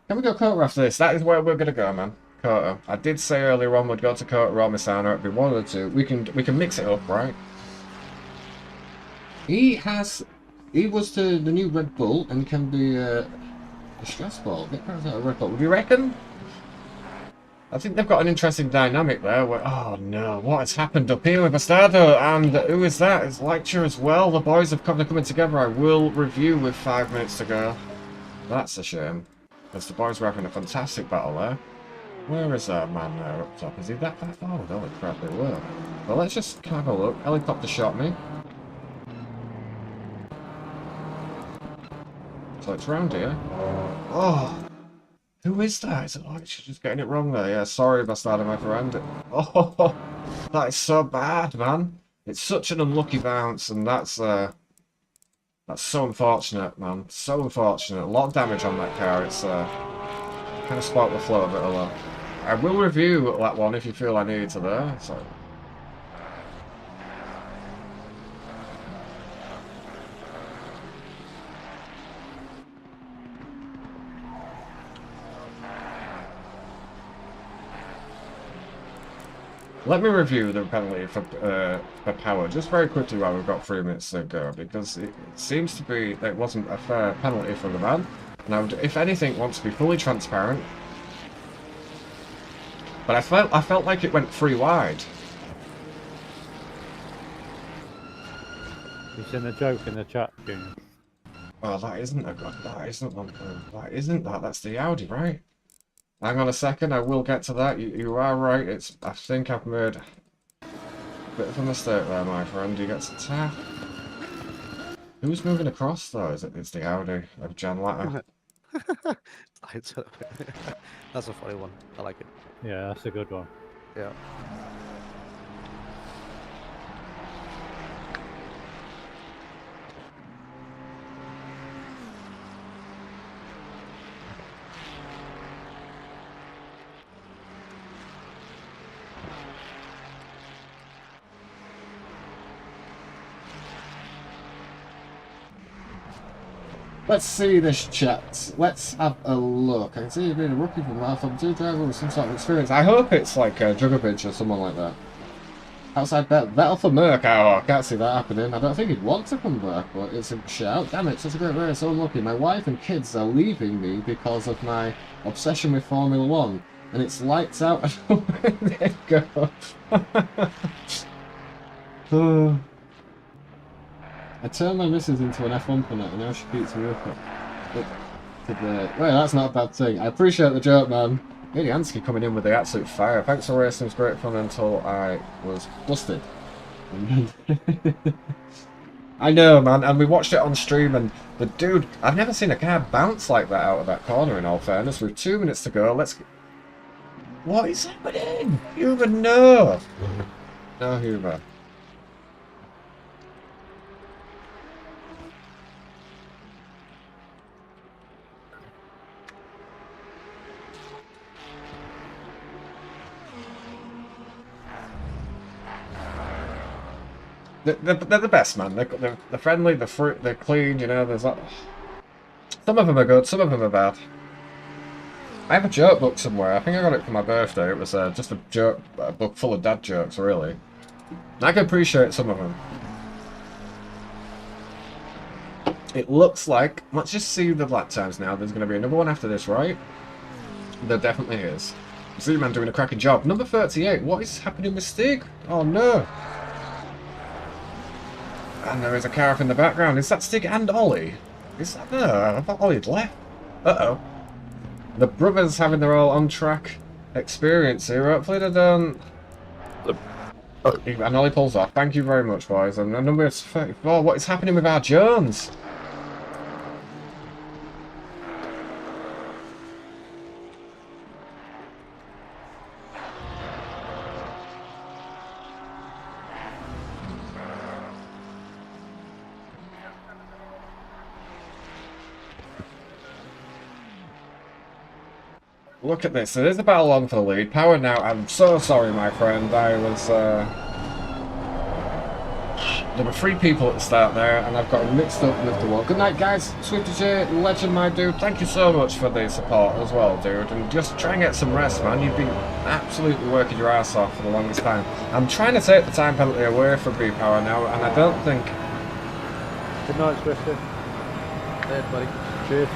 Can we go Kota after this? That is where we're going to go, man. Kota. I did say earlier on we'd go to Kota or Misano. It'd be one of the two. We can mix it up, right? He was to the new Red Bull and can be a stress ball. Get out of Red Bull. Would you reckon? I think they've got an interesting dynamic there where, oh no, what has happened up here with Bastardo? And who is that? It's Lecture as well. The boys have come coming together. I will review with 5 minutes to go. That's a shame. Because the boys were having a fantastic battle there. Where is that man there up top? Is he that far forward? Holy crap, they were. Well, let's just have a look. Helicopter shot me. So it's round here. Oh! Who is that? Is it like she's just getting it wrong there? Yeah, sorry, bastard, my friend. Oh, that is so bad, man. It's such an unlucky bounce, and that's so unfortunate, man. So unfortunate. A lot of damage on that car. It's kind of spoiled the flow of it a lot. I will review that one if you feel I need to there. So. Let me review the penalty for power just very quickly while we've got 3 minutes to go, because it seems to be that it wasn't a fair penalty for the man. And I would, if anything, want to be fully transparent. But I felt like it went 3 wide. You seen a joke in the chat, Junior? Oh, that isn't a good. That isn't one. That isn't that. That's the Audi, right? Hang on a second, I will get to that. You are right. It's. I think I've made a bit of a mistake there, my friend. You get to tap. Who's moving across though? It's the Audi of Jan Latter. That's a funny one. I like it. Yeah, that's a good one. Yeah. Let's see this chat. Let's have a look. I can see you've been a rookie for Marathon 2 driver with some sort of experience. I hope it's like Jugovic or someone like that. Outside Vettel for Merck. Oh, I can't see that happening. I don't think he'd want to come back, but it's a shout. Damn it, such a great race. So unlucky. My wife and kids are leaving me because of my obsession with Formula 1. And it's lights out and away they go. Oh. I turned my missus into an F1 punter and now she beats me up. Well, that's not a bad thing. I appreciate the joke, man. Yansky coming in with the absolute fire. Thanks for racing, it was great fun until I was busted. I know, man, and we watched it on stream and the dude, I've never seen a car bounce like that out of that corner in all fairness. With 2 minutes to go, let's... What is happening? Huber, no! No, Huber. They're the best, man. They're friendly, they're clean, you know, there's like... Some of them are good, some of them are bad. I have a joke book somewhere. I think I got it for my birthday. It was just a book full of dad jokes, really. And I can appreciate some of them. It looks like... Let's just see the lap times now. There's going to be another one after this, right? There definitely is. Z-Man doing a cracking job. Number 38. What is happening with Stig? Oh, no. And there is a car up in the background. Is that Stig and Ollie? Is that... No, I thought Ollie had left. Uh-oh. The brothers having their all on-track experience here. Hopefully they don't... And Ollie pulls off. Thank you very much, boys. And number 34. What is happening with our Jones? Look at this, it is a battle on for the lead. Power now, I'm so sorry my friend, I was, there were 3 people at the start there, and I've got mixed up with the one. Good night guys, Swifty J, legend my dude, thank you so much for the support as well dude, and just try and get some rest man, you've been absolutely working your ass off for the longest time. I'm trying to take the time penalty away from B-Power now, and I don't think... Good night, Swifty. Hey, buddy. Cheers.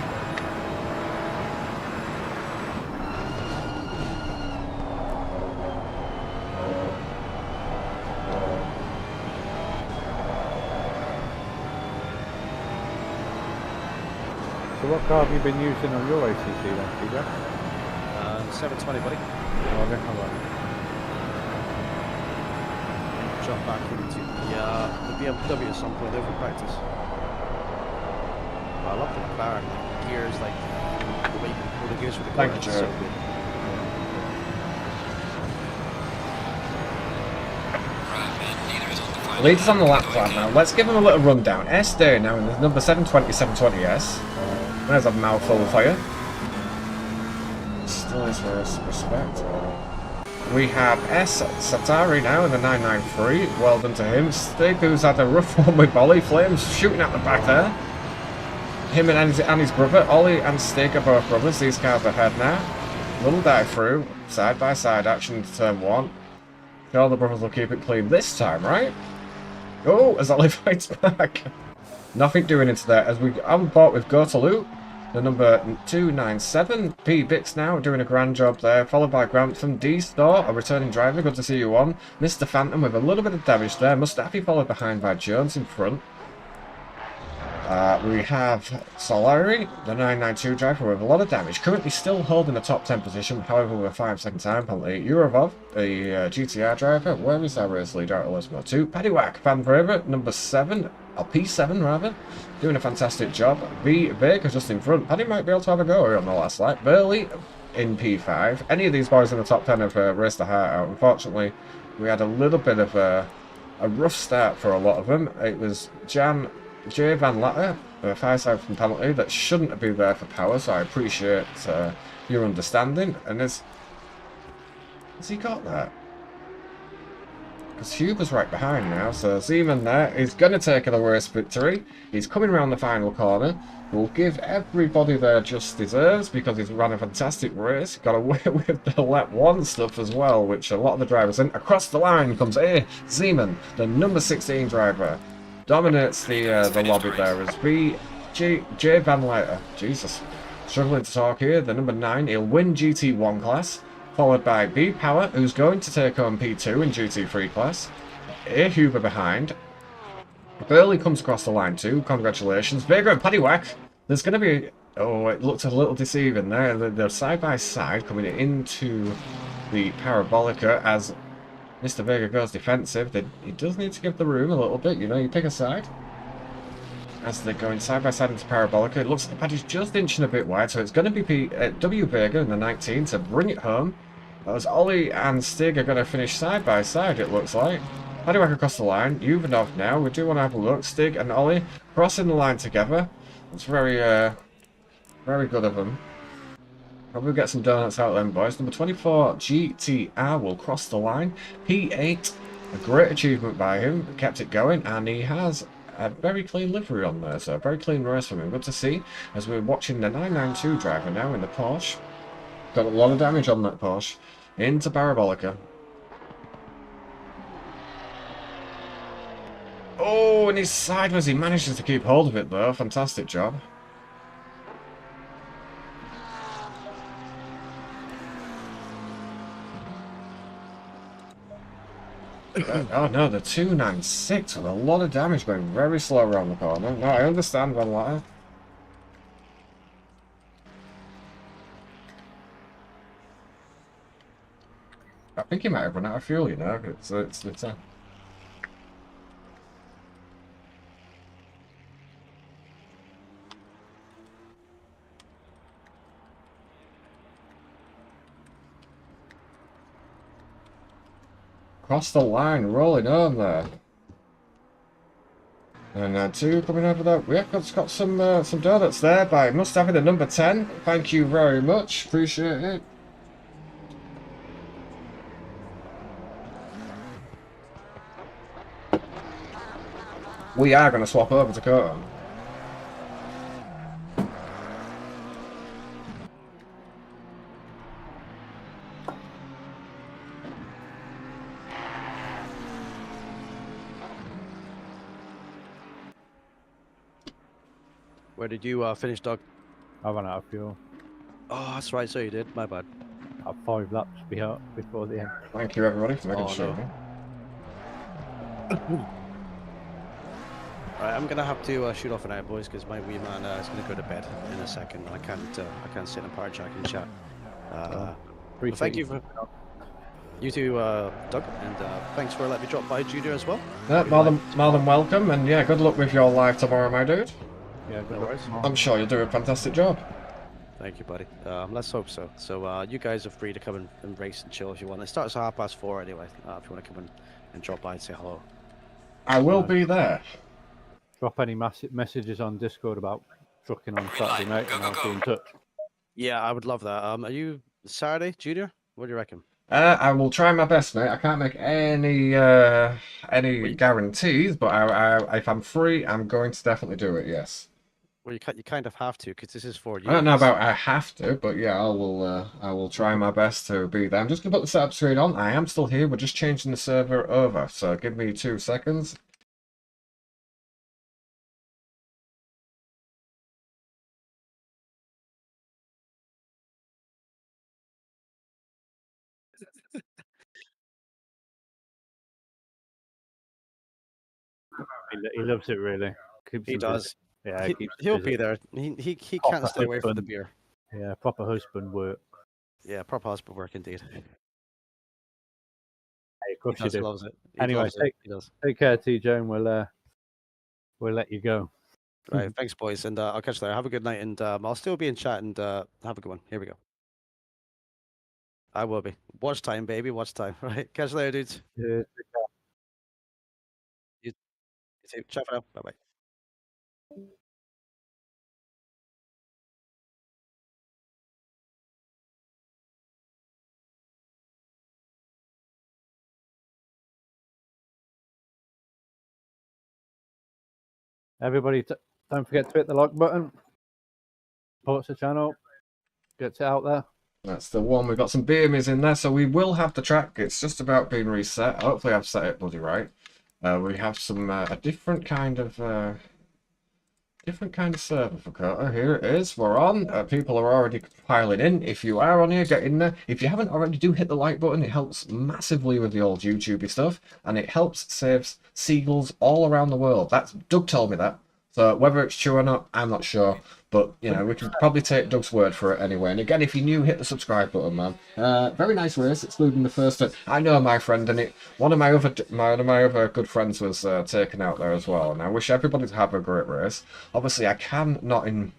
So what car have you been using on your ACC then, TJ? 720, buddy. Oh, okay, alright. Jump back into the BMW at some point over practice. I love the McLaren, like gears, like the way you can pull the gears with the Thank corner, you, it's so Joe. good. Right, man, leader is on the final Leaders on the lap lap. plan now. Let's give them a little rundown. SD now in the number 720, 720S. There's a mouthful of fire. Still is for respect. We have S. Satari now in the 993. Well done to him. Stig, who's had a rough one with Bolly. Flames shooting at the back there. Him and his brother. Ollie and Stig are both brothers. These cars are ahead now. Little dive through. Side by side action to turn one. Sure, the brothers will keep it clean this time, right? Oh, as Ollie fights back. Nothing doing into there as we on board with Gotalu. The number 297, P. Bix now doing a grand job there, followed by Grantham, D. Store, a returning driver, good to see you on. Mr. Phantom with a little bit of damage there, Mustafi followed behind by Jones in front. We have Solari, the 992 driver with a lot of damage, currently still holding the top 10 position, however with a 5-second time penalty. Eurovov, the GTR driver, where is our race leader at Osmo 2? Paddywhack, fan favourite, number 7, or P7 rather, doing a fantastic job. V. Baker just in front, Paddy might be able to have a go here on the last lap. Burley in P5, any of these boys in the top 10 have raced the heart out. Unfortunately, we had a little bit of a rough start for a lot of them. It was J. Van Latter, a 5-second penalty that shouldn't have been there for power, so I appreciate your understanding. And has he got that? Because Huber's right behind now, so Zeman there is going to take the race victory. He's coming around the final corner. We'll give everybody their just deserves because he's run a fantastic race. Got away with the lap 1 stuff as well, which a lot of the drivers in. Across the line comes Zeman, the number 16 driver. Dominates the lobby there as J. Van Leiter. Jesus. Struggling to talk here. The number 9. He'll win GT1 class. Followed by B. Power, who's going to take home P2 in GT3 class. A. Huber behind. Burley comes across the line too. Congratulations. Vega and Paddywhack. There's going to be... Oh, it looked a little deceiving there. They're side by side coming into the Parabolica as... Mr. Vega goes defensive. He does need to give the room a little bit, you know, you pick a side. As they're going side by side into Parabolica, it looks like the pad is just inching a bit wide, so it's going to be W. Vega in the 19 to bring it home. As Ollie and Stig are going to finish side by side, it looks like. Paddywhack across the line, Uvanov now, we do want to have a look. Stig and Ollie crossing the line together. It's very good of them. Probably get some donuts out of them boys. Number 24, GTR will cross the line. P8, a great achievement by him. Kept it going, and he has a very clean livery on there. So a very clean race from him. Good to see. As we're watching the 992 driver now in the Porsche. Got a lot of damage on that Porsche. Into Parabolica. Oh, and he's sideways. He manages to keep hold of it though. Fantastic job. Oh no, the 296 with a lot of damage going very slow around the corner. No, I understand Van Latter. I think he might have run out of fuel, you know. It's Across the line, rolling home there. And 2 coming over there. We have got some donuts there by Mustafi, the number 10. Thank you very much. Appreciate it. We are going to swap over to Kota. Where did you finish, Doug? I ran out of fuel. Oh, that's right, so you did. My bad. I have 5 laps before the end. Thank you everybody for making sure. Right, I'm gonna have to shoot off and out, boys, because my wee man is gonna go to bed in a second. I can't sit in a power jack and chat. But Appreciate thank you for you too, Doug, and thanks for letting me drop by Junior as well. Yeah, more than welcome, and yeah, good luck with your live tomorrow, my dude. Yeah, good No luck worries. tomorrow. I'm sure you'll do a fantastic job. Thank you, buddy. Let's hope so. So you guys are free to come and race and chill if you want. It starts at 4:30 anyway. If you want to come and drop by and say hello. I will be there. Drop any messages on Discord about trucking on Saturday light. night, Go, and go, I'll go. be in touch. Yeah, I would love that. Are you Saturday, Junior? What do you reckon? I will try my best, mate. I can't make any Well, you, guarantees, but if I'm free, I'm going to definitely do it. Yes. you kind of have to because this is for you. I don't know about I have to, but yeah, I will try my best to be there. I'm just gonna put the setup screen on. I am still here. We're just changing the server over, so give me 2 seconds. He loves it really. Keeps He him does. busy. Yeah, keeps him He'll busy. be there. He Proper can't stay away from the husband. beer. Yeah, proper husband work. Yeah, proper husband work indeed. Hey, of He course you does do. loves it. He Anyway, loves it. He does. take care, TJ, and we'll let you go. Right, thanks, boys, and I'll catch you there. Have a good night, and I'll still be in chat, and have a good one. Here we go. I will be. Watch time, baby. Watch time. Right, catch you later, dudes. Yeah. You too. Ciao for now. Bye bye. Everybody, don't forget to hit the like button. Supports the channel. Gets it out there. That's the one. We've got some BMEs in there, so we will have the track. It's just about being reset. Hopefully, I've set it bloody right. We have some a different kind of server for Kota. Here it is. We're on. People are already piling in. If you are on here, get in there. If you haven't already, do hit the like button. It helps massively with the old YouTubey stuff, and it helps save seagulls all around the world. That's Doug told me that. So whether it's true or not, I'm not sure. But, you know, we can probably take Doug's word for it anyway. And again, if you're new, hit the subscribe button, man. Very nice race, excluding the first. I know my friend, and one of my other good friends was taken out there as well. And I wish everybody to have a great race. Obviously, I can not in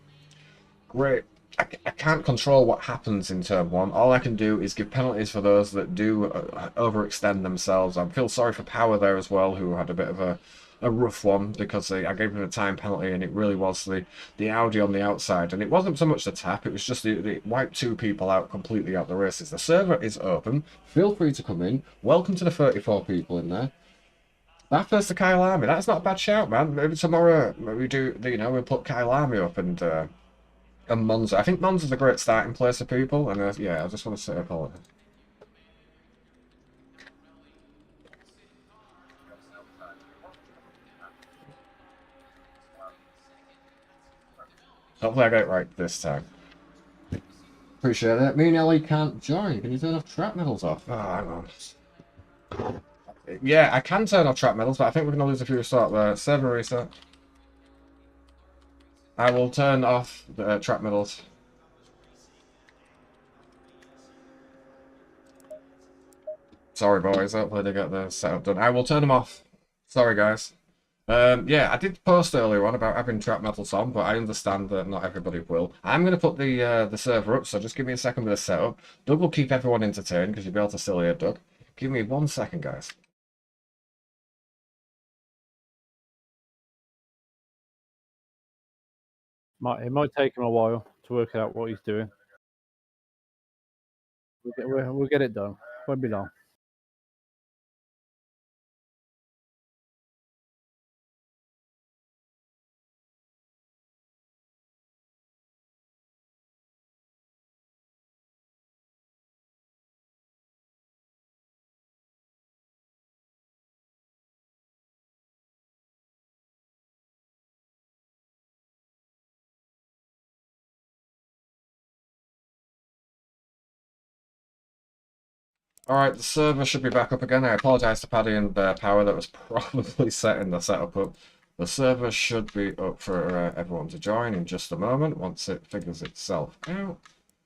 great. I can't control what happens in turn one. All I can do is give penalties for those that do overextend themselves. I feel sorry for Power there as well, who had a bit of a rough one because I gave him a time penalty, and it really was the Audi on the outside, and it wasn't so much the tap, it was just it wiped 2 people out completely out the races. The server is open, feel free to come in. Welcome to the 34 people in there. That first to Kyle Army, that's not a bad shout, man. Maybe tomorrow we do, you know, we'll put Kyle Army up and Monza. I think Monza's a great starting place for people, and yeah, I just want to say a call. Hopefully I get it right this time. Appreciate it. Me and Ellie can't join. Can you turn off trap medals off? Oh, hang on. Yeah, I can turn off trap medals, but I think we're going to lose a few start there. Server reset. I will turn off the trap medals. Sorry, boys. Hopefully they get the setup done. I will turn them off. Sorry, guys. Yeah, I did post earlier on about having trap metals on, but I understand that not everybody will. I'm going to put the server up, so just give me a second with the setup. Doug will keep everyone entertained, because you'll be able to still hear Doug. Give me 1 second, guys. It might take him a while to work out what he's doing. We'll get it done. Won't be long. Alright, the server should be back up again. I apologise to Paddy and Power that was probably setting the setup up. The server should be up for everyone to join in just a moment once it figures itself out.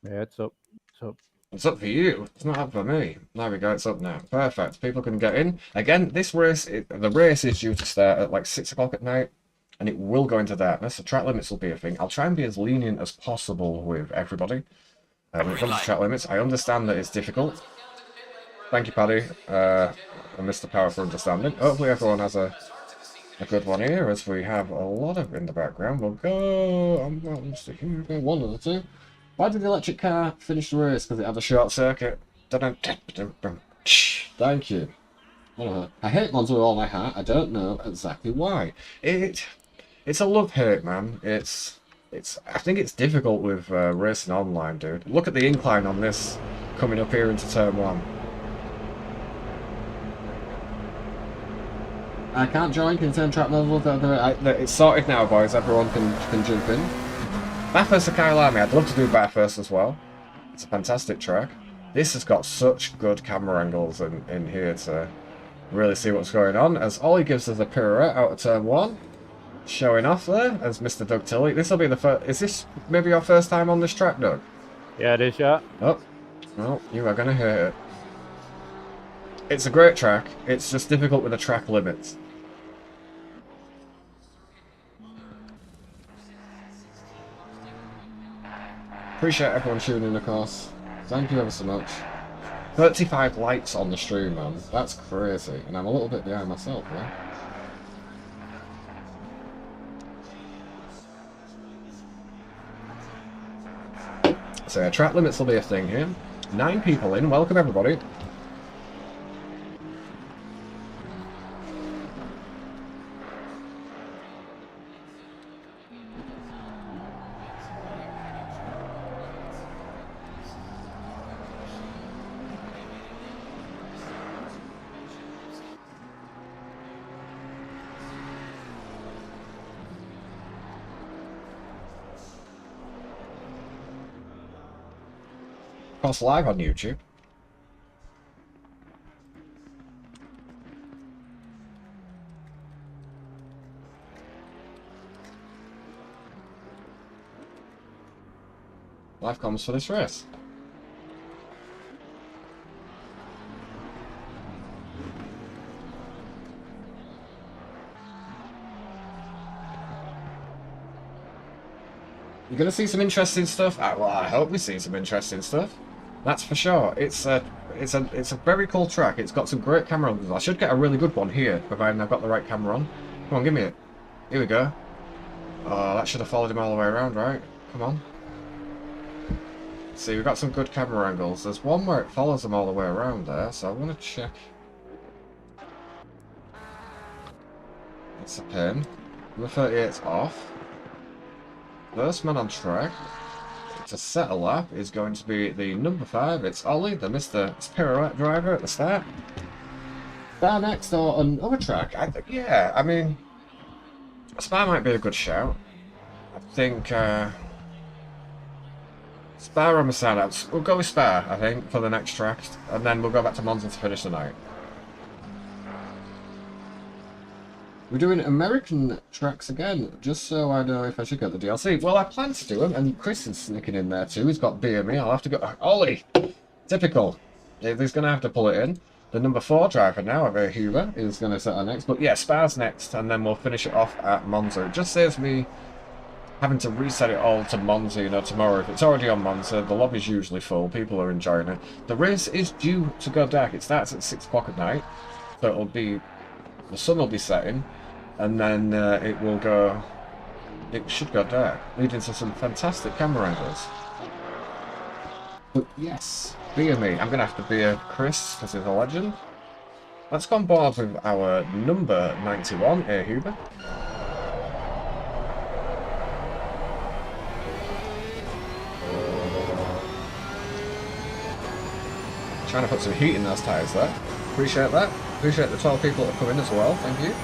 Yeah, it's up. It's up. It's up for you. It's not up for me. There we go. It's up now. Perfect. People can get in. Again, this race, the race is due to start at like 6 o'clock at night, and it will go into darkness. So track limits will be a thing. I'll try and be as lenient as possible with everybody. When it comes to track limits, I understand that it's difficult. Thank you, Paddy, and Mr. Power for understanding. Hopefully everyone has a good one here, as we have a lot of in the background. We'll go... one of the two. Why did the electric car finish the race? Because it had a short circuit. Thank you. I hate Monza with all my heart. I don't know exactly why. It's a love-hate, man. I think it's difficult with racing online, dude. Look at the incline on this coming up here into turn 1. I can't join. Can you turn track level? It's sorted now, boys. Everyone can jump in. Bathurst to Kyalami. I'd love to do Bathurst as well. It's a fantastic track. This has got such good camera angles in here to really see what's going on. As Ollie gives us a pirouette out of turn 1. Showing off there as Mr. Doug Tilley. This will be the first... Is this maybe your first time on this track, Doug? Yeah, it is, yeah. Oh. Well, you are going to hear it. It's a great track. It's just difficult with the track limits. Appreciate everyone tuning in, of course. Thank you ever so much. 35 likes on the stream, man. That's crazy. And I'm a little bit behind myself, man. So yeah, track limits will be a thing here. 9 people in. Welcome, everybody. Of course, live on YouTube. Live comms for this race. You're gonna see some interesting stuff. Well, I hope we see some interesting stuff. That's for sure. It's a very cool track. It's got some great camera angles. I should get a really good one here, providing I've got the right camera on. Come on, give me it. Here we go. Oh, that should have followed him all the way around, right? Come on. See, we've got some good camera angles. There's one where it follows him all the way around there, so I want to check. That's a pin. Number 38's off. First man on track to set a lap is going to be the number 5. It's Ollie, the Mr. Pirouette driver at the start. Spa next or another track? Yeah, I mean, Spa might be a good shout. I think Spa or Masada. We'll go with Spa, I think, for the next track, and then we'll go back to Monza to finish the night. We're doing American tracks again, just so I know if I should get the DLC. Well, I plan to do them, and Chris is sneaking in there too. He's got BME. I'll have to go. Ollie! Typical. He's going to have to pull it in. The number 4 driver now, Ava Huber, is going to set our next. But yeah, Spa's next, and then we'll finish it off at Monza. It just saves me having to reset it all to Monza, tomorrow. If it's already on Monza, the lobby's usually full. People are enjoying it. The race is due to go dark. It starts at 6 o'clock at night, so it'll be... The sun will be setting. And then it should go dark, leading to some fantastic camera angles. But yes, beer me. I'm going to have to beer Chris, because he's a legend. Let's go on board with our number 91, A. Huber. Trying to put some heat in those tyres there. Appreciate that. Appreciate the 12 people that have come in as well. Thank you.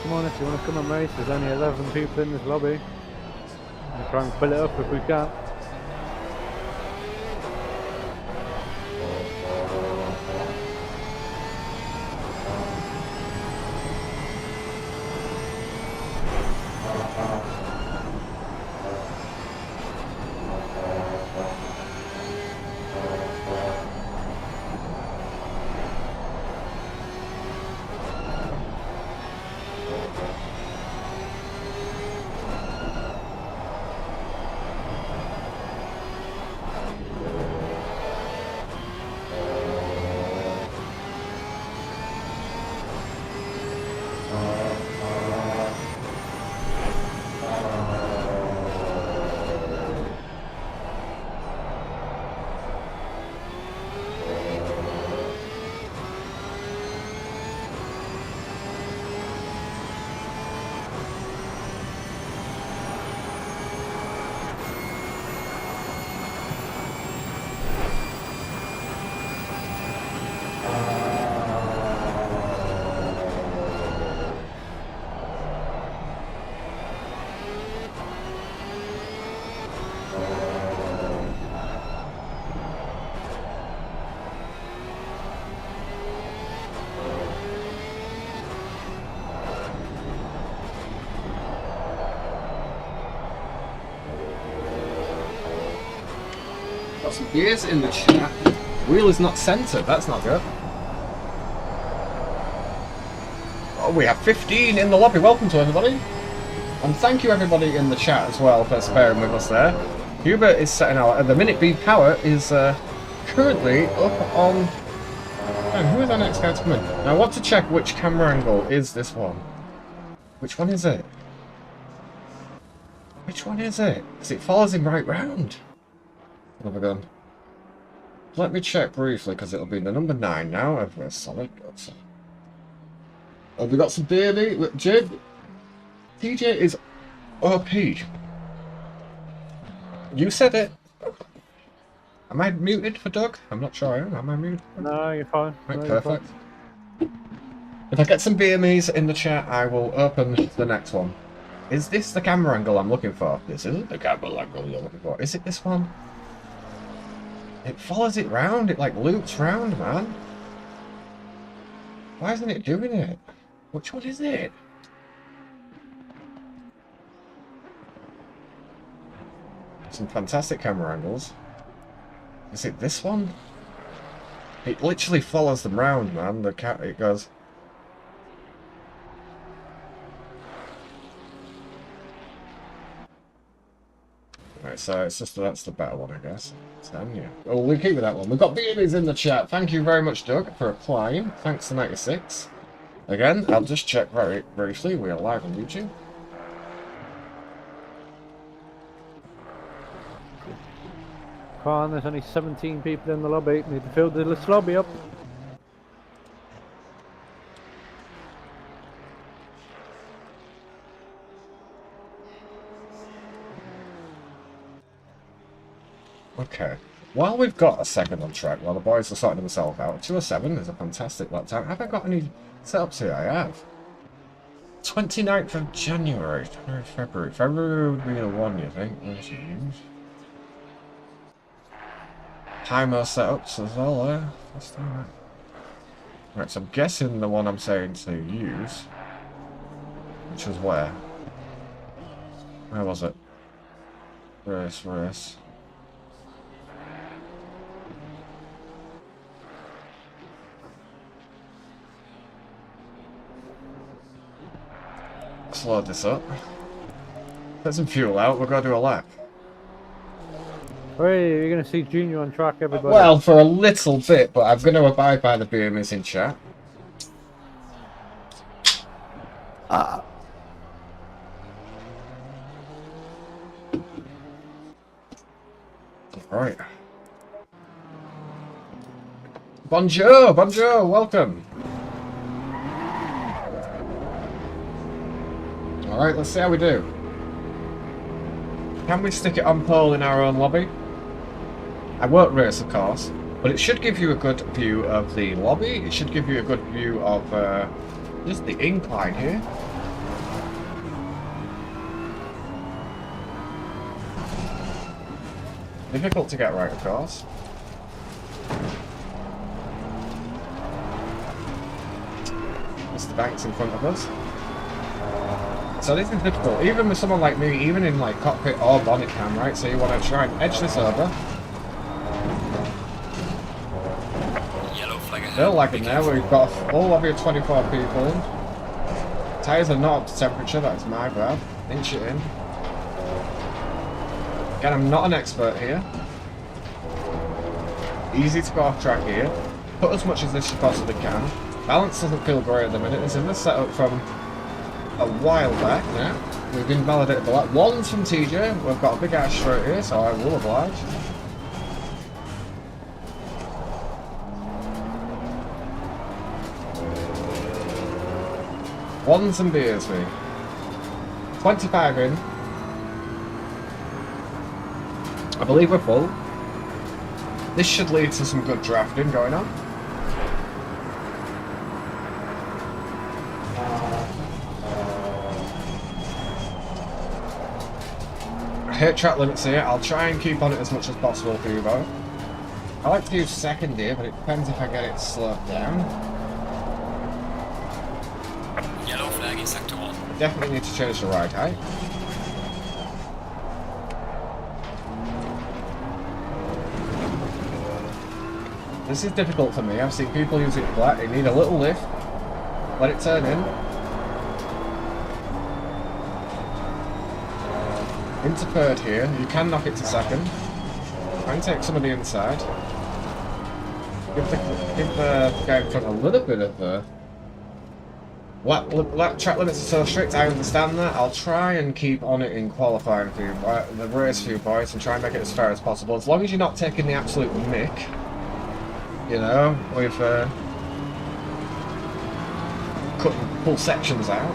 Come on, if you want to come and race, there's only 11 people in this lobby. We'll try and fill it up if we can. Got some gears in the chat. Wheel is not centered, that's not good. Oh, we have 15 in the lobby. Welcome to everybody. And thank you everybody in the chat as well for sparing with us there. Hubert is setting out, and the Minute B Power is currently up on... Man, who is our next guy to come in? Now I want to check which camera angle is this one. Which one is it? Which one is it? Because it follows him right round. What have I done? Let me check briefly, because it'll be the number 9 now. Over solid. Have we got some beardy? Jib? TJ is OP. You said it. Am I muted for Doug? I'm not sure I am. Am I muted? No, you're fine. Right, No, you're perfect. fine. If I get some BMEs in the chat, I will open the next one. Is this the camera angle I'm looking for? This isn't the camera angle you're looking for. Is it this one? It follows it round. It like loops round, man. Why isn't it doing it? Which one is it? Some fantastic camera angles. Is it this one? It literally follows them round, man. The cat, it goes. Right, so it's just that's the better one, I guess. 10, yeah. Oh, we'll keep with that one. We've got BMEs in the chat. Thank you very much, Doug, for applying. Thanks to 96. Again, I'll just check very briefly. We are live on YouTube. Come on, there's only 17 people in the lobby. Need to fill this lobby up. Okay. While we've got a second on track, while the boys are sorting themselves out, 207 is a fantastic lap time. Have I got any setups here? I have. 29th of January. February. February would be the one, you think? Where's it used? Timer setups as well, there. Let's do that. Right, so I'm guessing the one I'm saying to use, which was where? Where was it? Race. Let's load this up. Get some fuel out, we're going to do a lap. Hey, you're going to see Junior on track, everybody. Well, for a little bit, but I'm going to abide by the BMs in chat. Right. Bonjour, welcome. Alright, let's see how we do. Can we stick it on pole in our own lobby? I won't race, of course, but it should give you a good view of the lobby. It should give you a good view of just the incline here. Difficult to get right, of course. Mr. Banks in front of us. So this is difficult, even with someone like me, even in like cockpit or bonnet cam, right? So you want to try and edge this over. Yellow flag ahead. Still lagging there, we've got a full lobby of 24 people in. Tyres are not up to temperature, that's my bad. Inch it in. Again, I'm not an expert here. Easy to go off track here. Put as much as this you possibly can. Balance doesn't feel great at the minute. This is a setup from a while back now. We've invalidated the lap. One's from TJ. We've got a big ash straight here, so I will oblige. Ones and beers me. 25 in. I believe we're full. This should lead to some good drafting going on. I hate track limits here. I'll try and keep on it as much as possible for you both. I like to use second here, but it depends if I get it slowed down. Yellow flag in sector 1. I definitely need to change the ride height. This is difficult for me. I've seen people use it flat. They need a little lift. Let it turn in. Into third here. You can knock it to second. Try and take some of the inside. Give the guy in front a little bit of the... Lap track limits are so strict, I understand that. I'll try and keep on it in qualifying for you, the race for you boys, and try and make it as fair as possible. As long as you're not taking the absolute mick, you know, with cutting full sections out,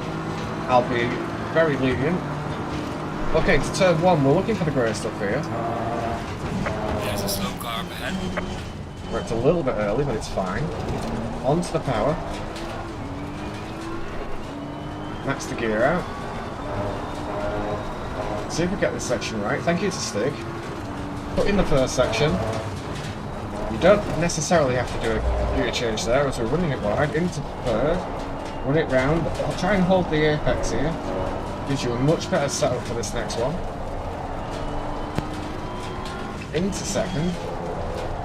I'll be very lenient. Okay, to turn 1, we're looking for the grey stuff here. There's a slow car up ahead. It's a little bit early, but it's fine. Onto the power. Max the gear out. See if we get this section right. Thank you to Stig. Put in the first section. You don't necessarily have to do a gear change there as we're running it wide. Into third. Run it round. I'll try and hold the apex here. Gives you a much better setup for this next one. Into second.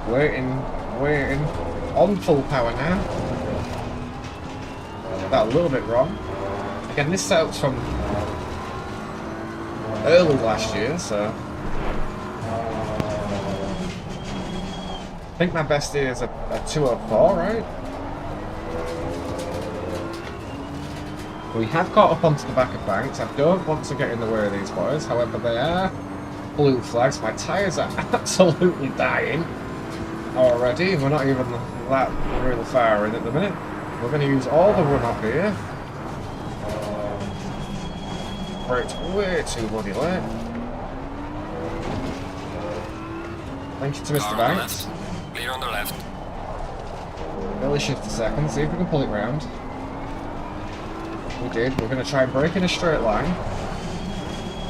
Waiting. On full power now. That a little bit wrong. Again, this setup's from early last year, so I think my best here is a 204, right? We have caught up onto the back of Banks. I don't want to get in the way of these boys, however they are blue flags. My tyres are absolutely dying already, and we're not even that real far in at the minute. We're going to use all the run up here. It's way too bloody late. Thank you to Mr. Banks. Clear on the left. Early shift a second, see if we can pull it round. We did. We're going to try and break in a straight line.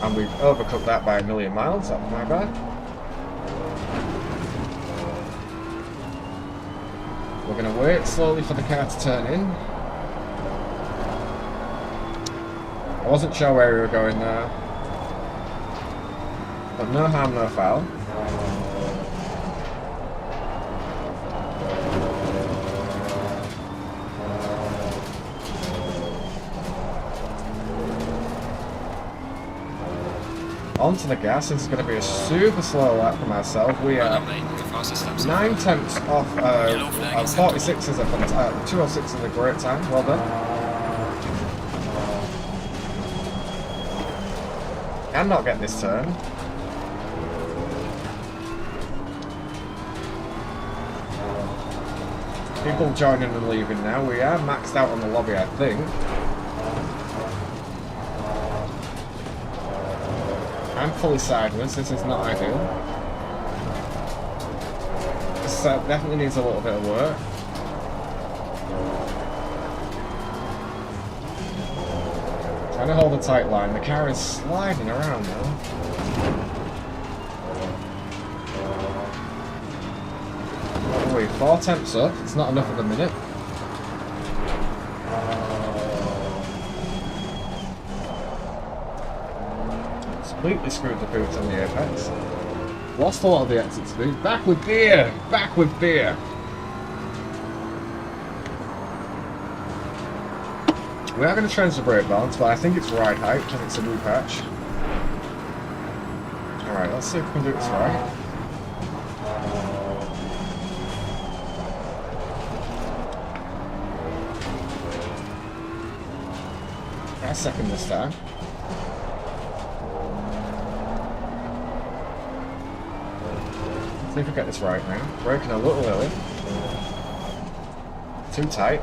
And we've overcooked that by a million miles, that's my bad. We're going to wait slowly for the car to turn in. I wasn't sure where we were going there. But no harm, no foul. Onto the gas. This is going to be a super slow lap for myself. We are 9/10 off 46 is a 206 is a great time. Well done. Can not get this turn. People joining and leaving now. We are maxed out on the lobby, I think. I'm fully sideways. This is not ideal. This definitely needs a little bit of work. Trying to hold a tight line. The car is sliding around now. are we? 4 temps up. It's not enough at the minute. Completely screwed the boots on the apex. Lost a lot of the exit speed. Back with beer! Back with beer! We are going to change the brake balance, but I think it's ride height because it's a new patch. Alright, let's see if we can do this right. Try second this time. See if we get this right now. Braking a little early. Too tight.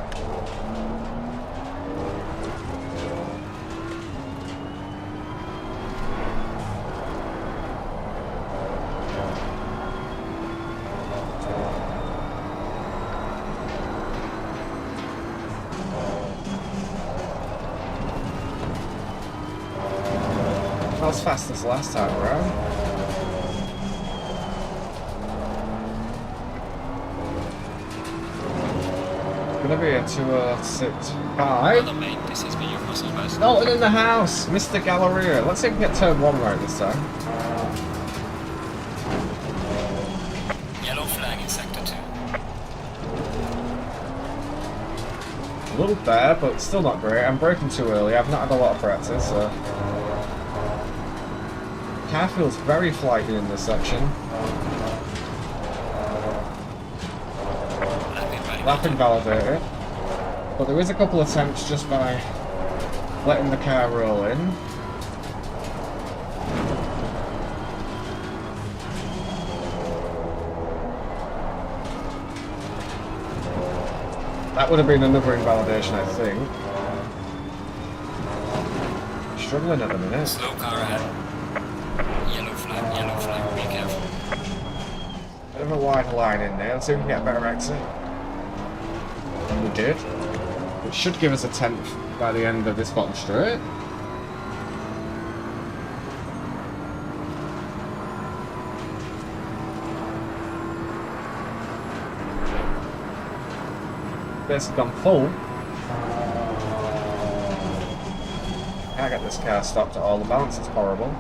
Not as fast as last time around. Gonna be a 2.65. Well, mate, this has been your muscle best. Dalton in the house! Mr. Galleria. Let's see if we can get turn 1 right this time. Yellow flag in sector 2. A little bare, but still not great. I'm braking too early. I've not had a lot of practice, so... Car feels very flighty in this section. Lapping validated. But there is a couple of attempts just by letting the car roll in. That would have been another invalidation, I think. Struggling at the minute. Slow car ahead. Yellow flag, be careful. Bit of a wide line in there. Let's see if we can get a better exit. And we did. It should give us a 10th by the end of this bottom straight. Basically gone full. Can't get this car stopped at all. The balance is horrible.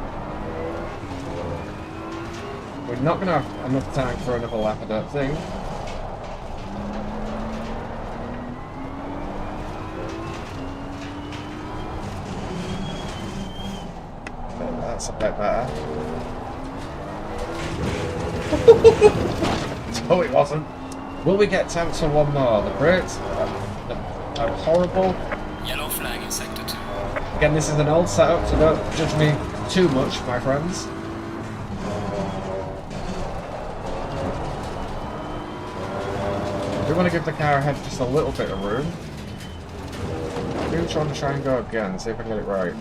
We're not going to have enough time for another lap, I don't think. That's a bit better. No, it wasn't. Will we get temps for one more? The brakes are horrible. Yellow flag in sector 2. Again, this is an old setup, so don't judge me too much, my friends. We want to give the car ahead just a little bit of room. Maybe try and go again, see if I can get it right.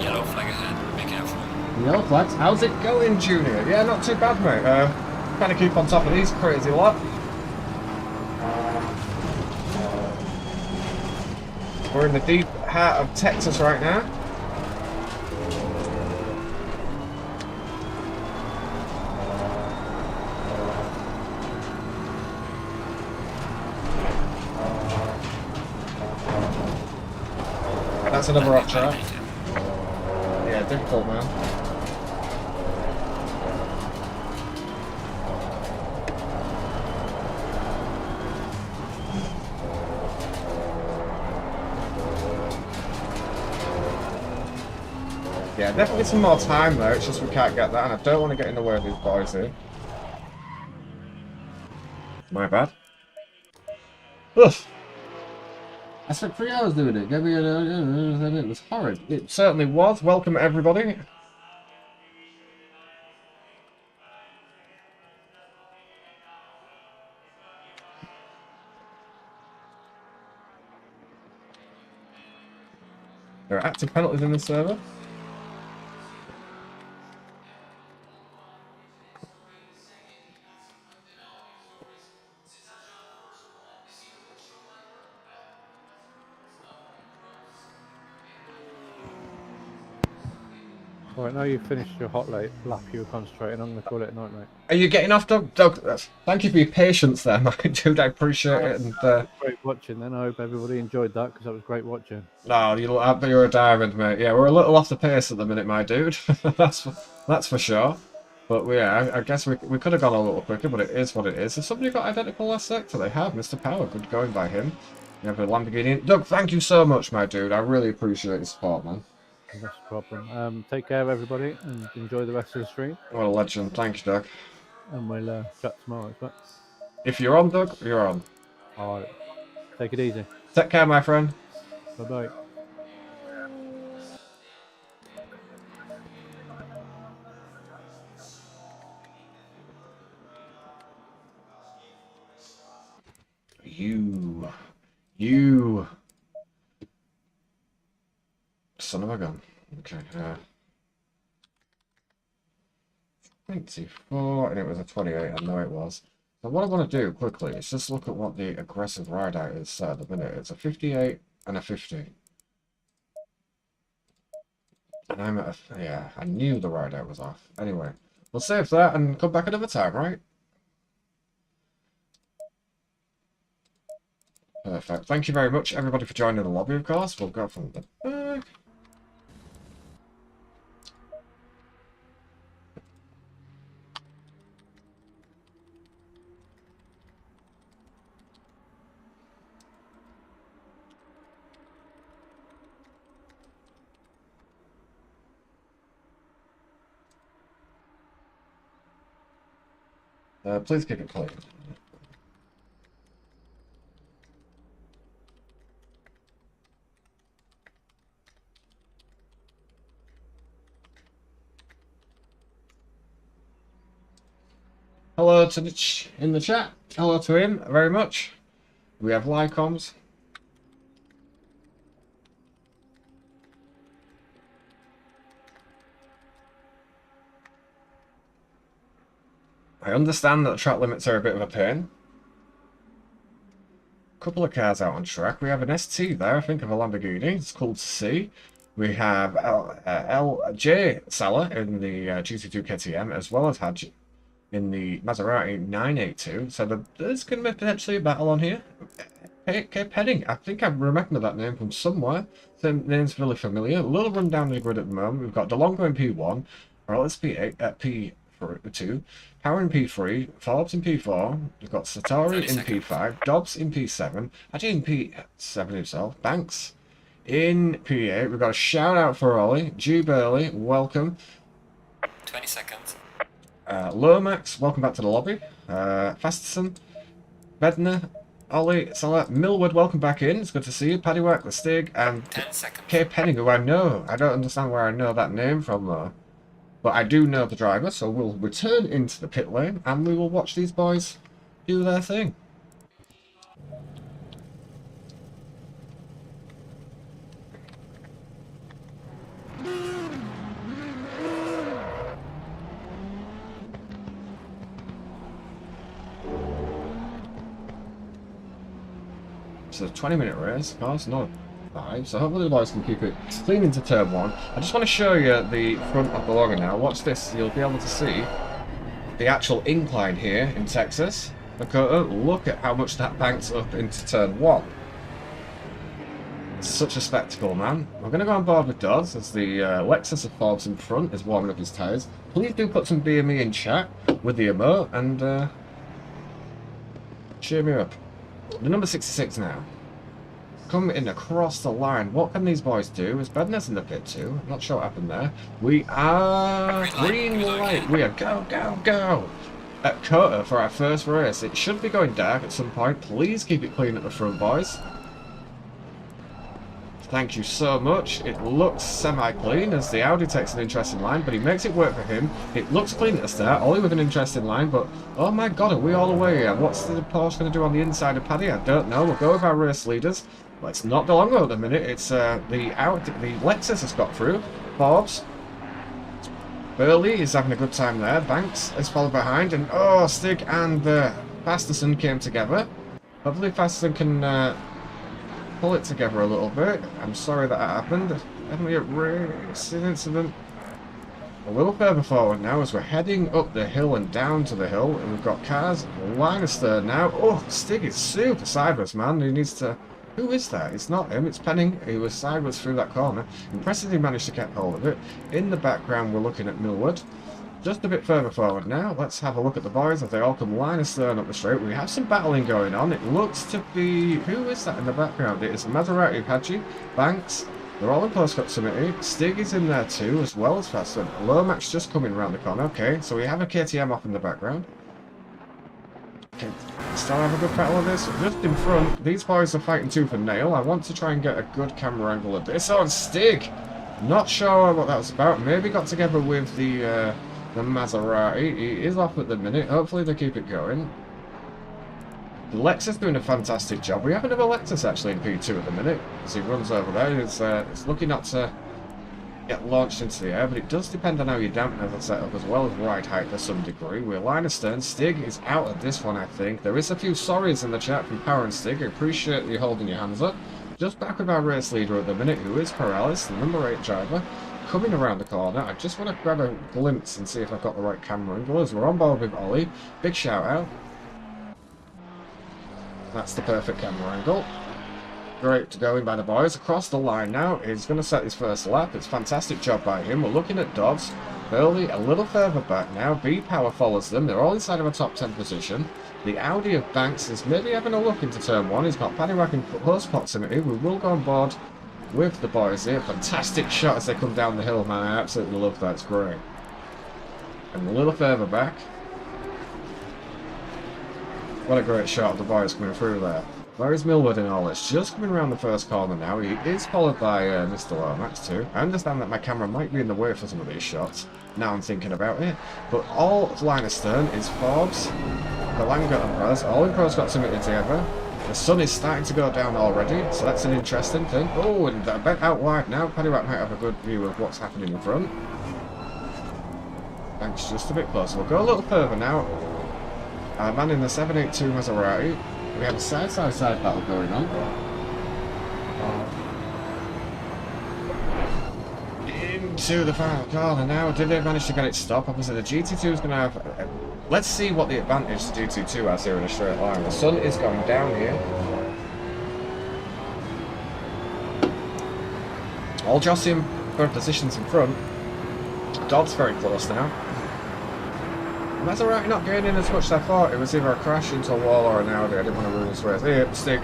Yellow flag ahead, be careful. Yellow flags, how's it going, Junior? Yeah, not too bad, mate. Trying to keep on top of these crazy lot. We're in the deep heart of Texas right now. That's another off track. Yeah, difficult, man. Yeah, definitely some more time there, it's just we can't get that, and I don't want to get in the way of these boys here. My bad. Ugh. I spent 3 hours doing it. It was horrid. It certainly was. Welcome, everybody. There are active penalties in the server. Right, now you've finished your hot lap you were concentrating, I'm going to call it a night, mate. Are you getting off, Doug? Doug, thank you for your patience there, my dude. I appreciate it. And Great watching then. I hope everybody enjoyed that because that was great watching. no, you're a diamond, mate. Yeah, we're a little off the pace at the minute, my dude. that's for sure. But yeah, I guess we could have gone a little quicker, but it is what it is. Has somebody got identical last sector? They have, Mr. Power. Good going by him. You have a Lamborghini. Doug, thank you so much, my dude. I really appreciate your support, man. That's the problem. Take care, everybody, and enjoy the rest of the stream. What a legend. Thank you, Doug. And we'll chat tomorrow, but If you're on, Doug, you're on. all right. Take it easy. Take care, my friend. Bye-bye. You. Son of a gun. Okay. 24, and it was a 28. I know it was. So what I want to do quickly is just look at what the aggressive ride out is at the minute. It's a 58 and a 50. And I'm at a, yeah, I knew the ride out was off. Anyway, we'll save that and come back another time, right? Perfect. Thank you very much, everybody, for joining the lobby, of course. We'll go from the back. Please keep it clean. Hello to in the chat. Hello to him very much. We have Lycoms. I understand that the track limits are a bit of a pain. Couple of cars out on track. We have an ST there, I think, of a Lamborghini. It's cool to see. We have LJ Salah in the GT2 KTM, as well as Hadj in the Maserati 982. So there's going to be potentially a battle on here. Cape Heading. I think I remember that name from somewhere. The name's really familiar. A little run down the grid at the moment. We've got DeLongo in P1, Morales P8 at P2, Power in P3, Forbes in P4. We've got Satori in P5, Dobbs in P7, Hadji in P7 himself, Banks in P8. We've got a shout out for Ollie, G Burley, welcome. 20 seconds. Lomax, welcome back to the lobby. Fasterson, Bedner, Ollie, Salah, Millwood, welcome back in. It's good to see you. Paddywork, The Stig, and 10 seconds. Cape Henning, who I know. I don't understand where I know that name from though. But I do know the driver, so we'll return into the pit lane and we will watch these boys do their thing. It's a 20-minute race, of course, not 5, so hopefully the boys can keep it clean into turn 1. I just want to show you the front of the logger now. Watch this, you'll be able to see the actual incline here in Texas. Look at how much that banks up into turn 1. It's such a spectacle, man. We're going to go on board with Dodds as the Lexus of Forbes in front is warming up his tyres. Please do put some BME in chat with the emote and cheer me up. The number 66 now. Come in across the line. What can these boys do? Is Bednar's in the pit too? I'm not sure what happened there. We are green light. We are go at Kota for our first race. It should be going dark at some point. Please keep it clean at the front, boys. Thank you so much. It looks semi-clean as the Audi takes an interesting line, but he makes it work for him. It looks clean at the start, Ollie with an interesting line, but oh my god, are we all the way here? What's the Porsche going to do on the inside of Paddy? I don't know. We'll go with our race leaders. Well, it's not DeLongo at the minute. It's the Lexus has got through. Forbes. Burley is having a good time there. Banks is followed behind, and oh, Stig and Fasterson came together. Hopefully Fasterson can pull it together a little bit. I'm sorry that happened. Definitely a racing incident. a little further forward now as we're heading up the hill and down to the hill. And we've got cars line astern now. Oh, Stig is super sideways, man. He needs to... Who is that? It's not him, it's Penning. He was sideways through that corner. Impressively managed to get hold of it. In the background, we're looking at Millward. Just a bit further forward now. Let's have a look at the boys as they all come line astern up the straight. We have some battling going on. It looks to be... Who is that in the background? It is Maserati, Hadji, Banks. They're all in close proximity. Stig is in there too, as well as Fasten. Lomax just coming around the corner. Okay, so we have a KTM off in the background. Okay, still have a good battle of this. Just in front, these boys are fighting tooth and nail. I want to try and get a good camera angle of this. Oh, and Stig! Not sure what that was about. Maybe got together with the Maserati. He is off at the minute. Hopefully they keep it going. Lexus doing a fantastic job. We have another Lexus actually in P2 at the minute. As he runs over there, it's looking not to get launched into the air, but it does depend on how your dampeners are set up as well as ride height to some degree. We're line astern. Stig is out of this one, I think. There is a few sorries in the chat from Power and Stig. I appreciate you holding your hands up. Just back with our race leader at the minute, who is Paralis, the number 8 driver. Coming around the corner, I just want to grab a glimpse and see if I've got the right camera angle as we're on board with Ollie. Big shout out. That's the perfect camera angle. Great to go in by the boys. Across the line now. He's going to set his first lap. It's a fantastic job by him. We're looking at Dobbs. Burley a little further back now. B-Power follows them. They're all inside of a top 10 position. The Audi of Banks is maybe having a look into turn 1. He's got Paddy Wack in close proximity. We will go on board with the boys here. Fantastic shot as they come down the hill, man. I absolutely love that. It's great. And a little further back. What a great shot of the boys coming through there. Where is Millward in all this? Just coming around the first corner now. He is followed by Mr. Lomax too. I understand that my camera might be in the way for some of these shots. Now I'm thinking about it. But all line astern is Forbes, Belanga and Raz. All in pros got something together. The sun is starting to go down already, so that's an interesting thing. Oh, and I bet out wide now. Paddy Wack might have a good view of what's happening in front. Thanks, just a bit closer. We'll go a little further now. Man in the 782 Maserati. We have a side-side battle going on. Into the final corner now. Did they manage to get it stopped? Obviously the GT2 is going to have... let's see what the advantage the GT2 has here in a straight line. The sun is going down here. All Jossium for positions in front. Dobbs very close now. Maserati not getting in as much as I thought. It was either a crash into a wall or an Audi. I didn't want to ruin this race. Here, Stig.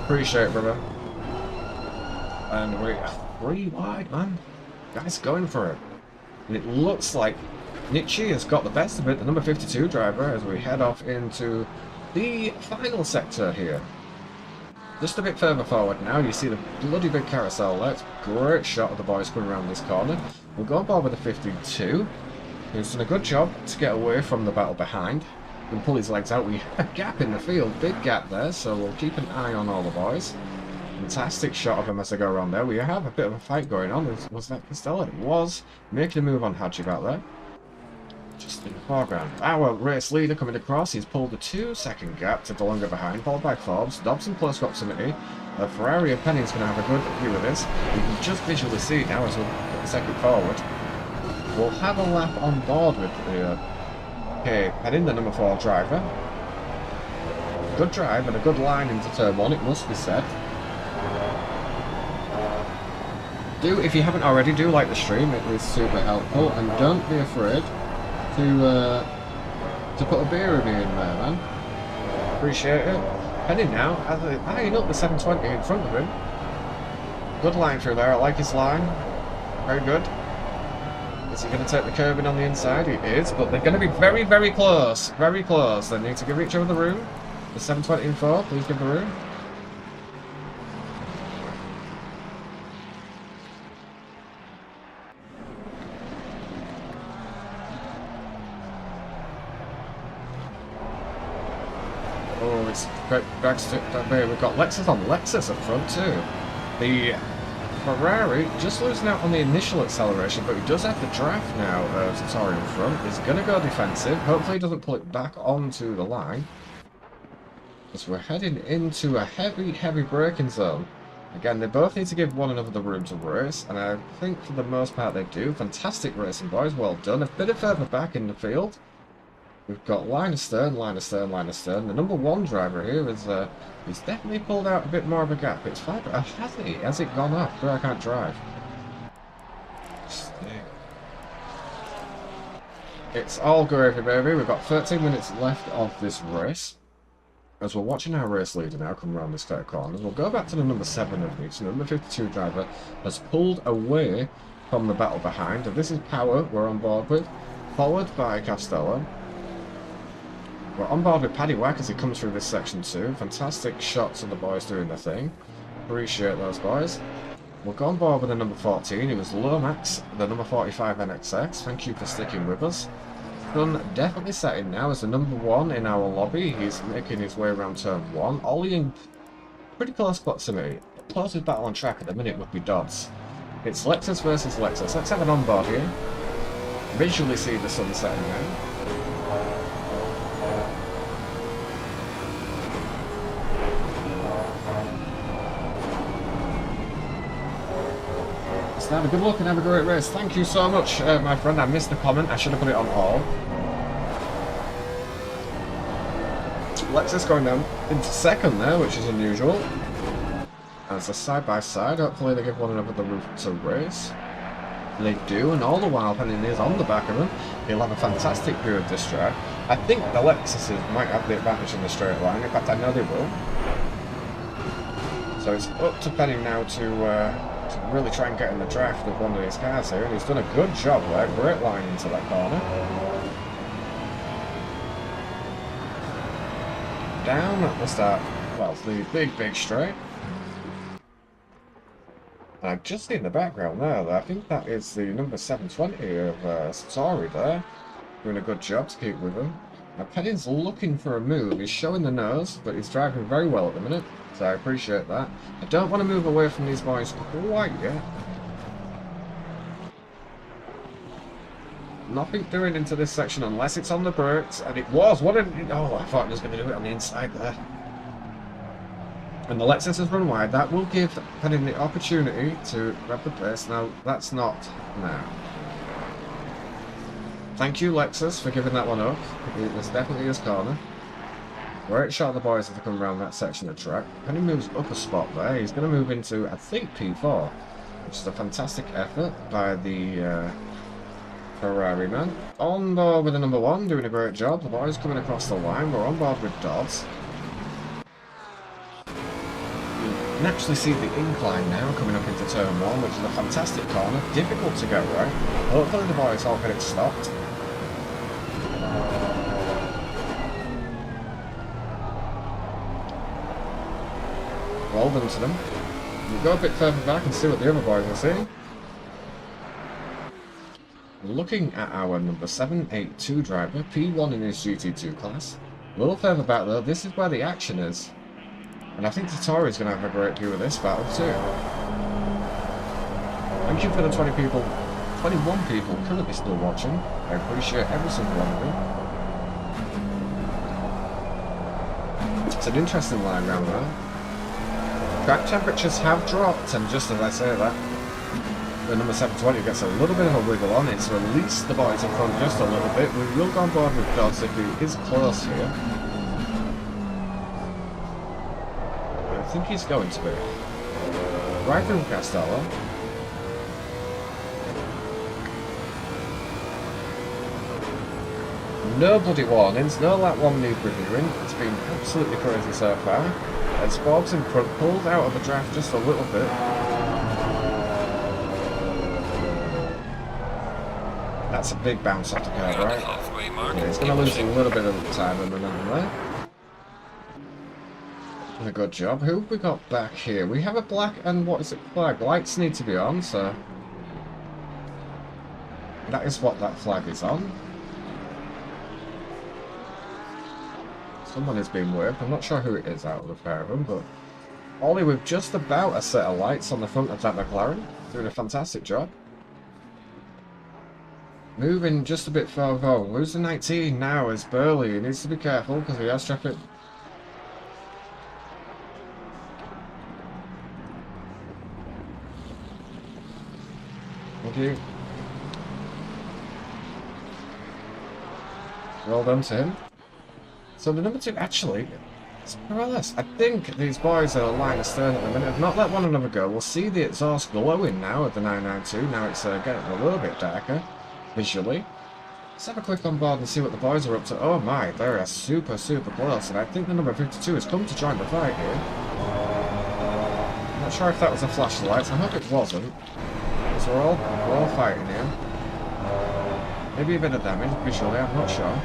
Appreciate it, brother. And we're 3 wide, man. Guys going for it. And it looks like Nietzsche has got the best of it, the number 52 driver, as we head off into the final sector here. Just a bit further forward now, you see the bloody big carousel there. It's a great shot of the boys coming around this corner. We'll go on board with the 52. He's done a good job to get away from the battle behind and pull his legs out. We have a gap in the field, big gap there, so we'll keep an eye on all the boys. Fantastic shot of him as they go around there. We have a bit of a fight going on. Was that Costello? It was. Making a move on Hadji back there. Just in the foreground. Our race leader coming across. He's pulled a 2-second gap to the longer behind, followed by Forbes. Dobson close proximity. Ferrari of Penny is going to have a good view of this. You can just visually see now as we'll get the second forward. We'll have a lap on board with the Penning, the number 4 driver. Good drive and a good line into turn 1, it must be said. If you haven't already, do like the stream, it is super helpful, and don't be afraid to put a beer review in there, man. Appreciate it. Penning now, eyeing up the 720 in front of him. Good line through there, I like his line. Very good. Is he going to take the curb in on the inside? He is, but they're going to be very, very close. Very close. They need to give each other the room. The 720 in 4, please give the room. Oh, it's great. We've got Lexus on Lexus up front too. The Ferrari just losing out on the initial acceleration, but he does have the draft now of Tatori in front. He's going to go defensive. Hopefully he doesn't pull it back onto the line. As we're heading into a heavy, heavy braking zone. Again, they both need to give one another the room to race, and I think for the most part they do. Fantastic racing, boys. Well done. A bit further back in the field, we've got line of stern, line of stern, line of stern. The number 1 driver here is he's definitely pulled out a bit more of a gap. It's 5. Has he? Has it gone up? But I can't drive. It's all gravy, baby. We've got 13 minutes left of this race. As we're watching our race leader now come around this third corner, we'll go back to the number 7 of each. The number 52 driver has pulled away from the battle behind. And this is Power we're on board with, followed by Castello. We're on board with Paddy Wack as he comes through this section too. Fantastic shots of the boys doing their thing. Appreciate those boys. We'll go on board with the number 14. It was Lomax, the number 45 NXX. Thank you for sticking with us. Sun definitely setting now as the number 1 in our lobby. He's making his way around turn 1. Ollie in pretty close proximity. Closest battle on track at the minute would be Dodds. It's Lexus versus Lexus. Let's have an on-board here. Visually see the sun setting now. So have a good look and have a great race. Thank you so much, my friend. I missed the comment. I should have put it on all. Lexus going down into second there, which is unusual. As a side-by-side, hopefully they give one another the route to race. They do, and all the while Penning is on the back of them. He'll have a fantastic view of this track. I think the Lexuses might have the advantage in the straight line. In fact, I know they will. So it's up to Penning now to really try and get in the draft of one of these cars here, and he's done a good job there. Great line into that corner. Down at the start, well, the big straight. And I've just seen the background there, I think that is the number 720 of Satori there, doing a good job to keep with him. Now Penning's looking for a move. He's showing the nose, but he's driving very well at the minute. So I appreciate that. I don't want to move away from these boys quite yet. Nothing doing into this section unless it's on the brakes, and it was. What an, oh, I thought it was going to do it on the inside there. And the Lexus has run wide. That will give Penning the opportunity to grab the place. Now, that's not now. Thank you, Lexus, for giving that one up. It was definitely his corner. Great shot of the boys as they come around that section of track. Penning moves up a spot there. He's going to move into, I think, P4, which is a fantastic effort by the Ferrari man. On board with the number 1, doing a great job. The boys coming across the line. We're on board with Dodds. You can actually see the incline now coming up into turn 1, which is a fantastic corner. Difficult to get right. Hopefully the boys all get it stopped. Well done to them. We'll go a bit further back and see what the other boys are seeing. Looking at our number 782 driver, P1 in his GT2 class. A little further back though, this is where the action is. And I think Satori is going to have a great view of this battle too. Thank you for the 21 people currently still watching. I appreciate every single one of you. It's an interesting line round there. Track temperatures have dropped, and just as I say that, the number 720 gets a little bit of a wiggle on it, so release the boys in front just a little bit. We will go on board with Dodds if he is close here. I think he's going to be. Right through Castello. No bloody warnings, no lap 1 need reviewing. It's been absolutely crazy so far. As Bob's in front, pulled out of the draft just a little bit. That's a big bounce off the curb, right? Yeah, he's going to lose a little bit of time and momentum there. A good job. Who have we got back here? We have a black and what is it? Flag. Lights need to be on, so that is what that flag is on. Someone is being waved. I'm not sure who it is out of the pair of them, but Ollie with just about a set of lights on the front of that McLaren, doing a fantastic job. Moving just a bit further home. Losing 19 now is Burley. He needs to be careful because he has traffic. Thank you. Well done to him. So the number 2, actually, it's Morales. I think these boys are line astern at the minute. Have not let one another go. We'll see the exhaust glowing now at the 992. Now it's getting a little bit darker visually. Let's have a quick on board and see what the boys are up to. Oh my, they are super close. And I think the number 52 has come to join the fight here. Not sure if that was a flash of lights. I hope it wasn't. Because we're all fighting here. Maybe a bit of damage visually, I'm not sure.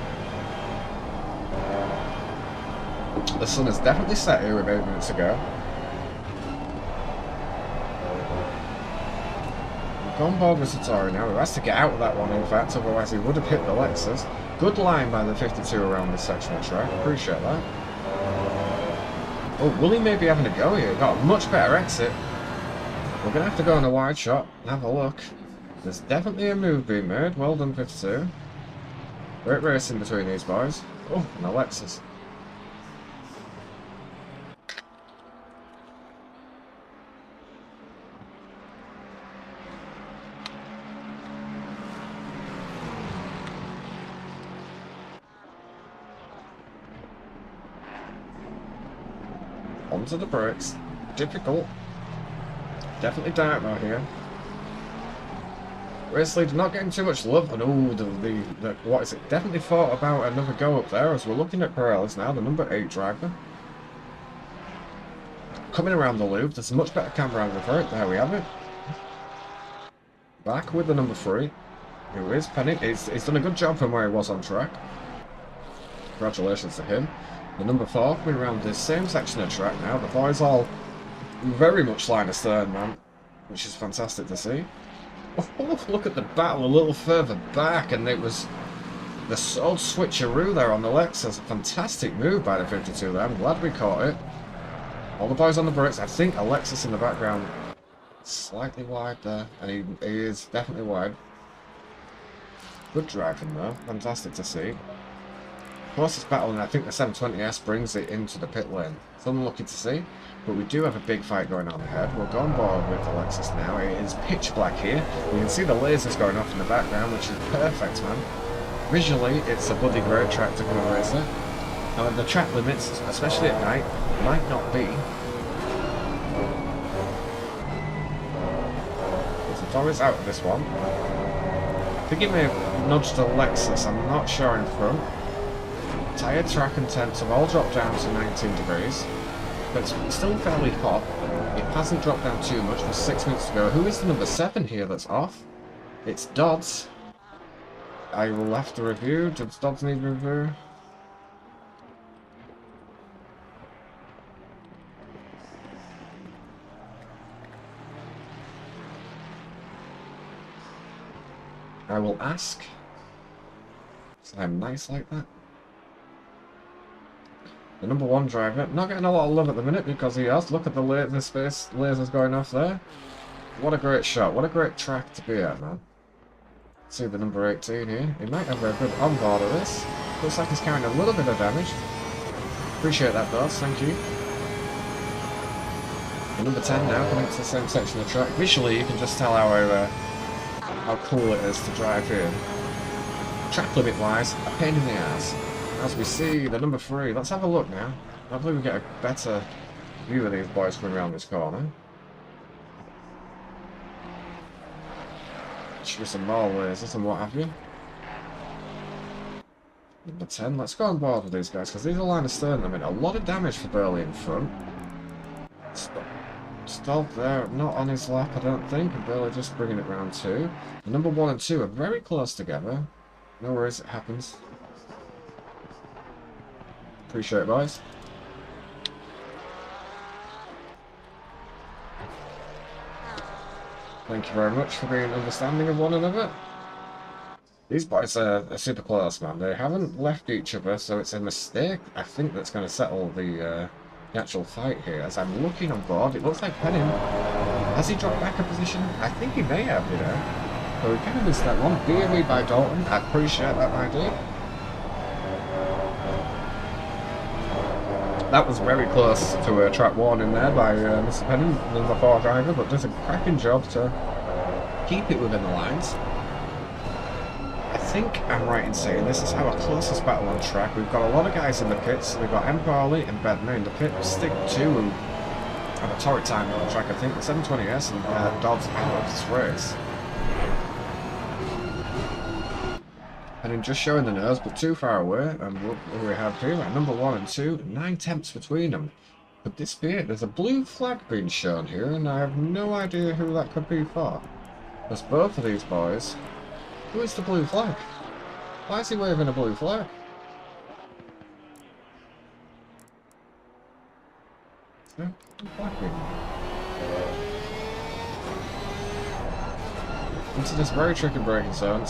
The sun is definitely set here with 8 minutes to go. We've gone board with Satori now. He has to get out of that one, in fact, otherwise he would have hit the Lexus. Good line by the 52 around this section of track. Appreciate that. Oh, will he maybe having a go here? Got a much better exit. We're going to have to go on a wide shot and have a look. There's definitely a move being made. Well done, 52. Great racing between these boys. Oh, and a Lexus. Onto the brakes. Difficult. Definitely dark now here. Race leader not getting too much love, and the what is it? Definitely thought about another go up there as we're looking at Perales now, the number 8 driver. Coming around the loop, there's a much better camera angle for it. There we have it. Back with the number 3, who is Penny. He's done a good job from where he was on track. Congratulations to him. The number 4 coming around this same section of track now. The boys all very much line astern, man, which is fantastic to see. Oh, look at the battle a little further back, and it was the old switcheroo there on the Lexus. A fantastic move by the 52 there. I'm glad we caught it. All the boys on the brakes. I think Alexis in the background slightly wide there, and he is definitely wide. Good driving though. Fantastic to see. Closest battle, and I think the 720S brings it into the pit lane. It's unlucky to see, but we do have a big fight going on ahead. We'll go on board with the Lexus now. It is pitch black here. You can see the lasers going off in the background, which is perfect, man. Visually, it's a bloody great track to come and race it. However, the track limits, especially at night, might not be. So Torres out of this one. I think he may have nudged the Lexus, I'm not sure in front. Tyre track and temps have all dropped down to 19 degrees, but it's still fairly hot. It hasn't dropped down too much with 6 minutes to go. Who is the number 7 here that's off? It's Dodds. I will have to review. Does Dodds need review? I will ask. So I'm nice like that. The number 1 driver, not getting a lot of love at the minute because he has. Look at the laser space lasers going off there. What a great shot. What a great track to be at, man. See the number 18 here. He might have a good on-board of this. Looks like he's carrying a little bit of damage. Appreciate that, Dawes. Thank you. The number 10 now coming to the same section of the track. Visually, you can just tell how cool it is to drive here. Track limit-wise, a pain in the ass. As we see the number 3, let's have a look now. Hopefully we get a better view of these boys coming around this corner. Should be some more lasers and what have you. Number 10, let's go on board with these guys because these are line astern. I mean, a lot of damage for Burley in front. Stalled there, not on his lap, I don't think. And Burley just bringing it round 2. The number 1 and 2 are very close together. No worries, it happens. Appreciate it, boys. Thank you very much for being understanding of one another. These boys are super close, man. They haven't left each other, so it's a mistake, I think, that's going to settle the actual fight here. As I'm looking on board, it looks like Penning. Has he dropped back a position? I think he may have, you know. So we kind of missed that one. BME by Dalton. I appreciate that, my dear. That was very close to a track warning there by Mr. Penning, number 4 driver, but does a cracking job to keep it within the lines. I think I'm right in saying this is our closest battle on track. We've got a lot of guys in the pits. We've got Empoli and Bednar in the pit. Stick 2 who have a torrid time on track. I think the 720S and Dobbs out of this race. And in just showing the nose, but too far away. And what we have here at number 1 and 2, 9 tenths between them. Could this be it? There's a blue flag being shown here, and I have no idea who that could be for. There's both of these boys. Who is the blue flag? Why is he waving a blue flag? Into this very tricky braking zone.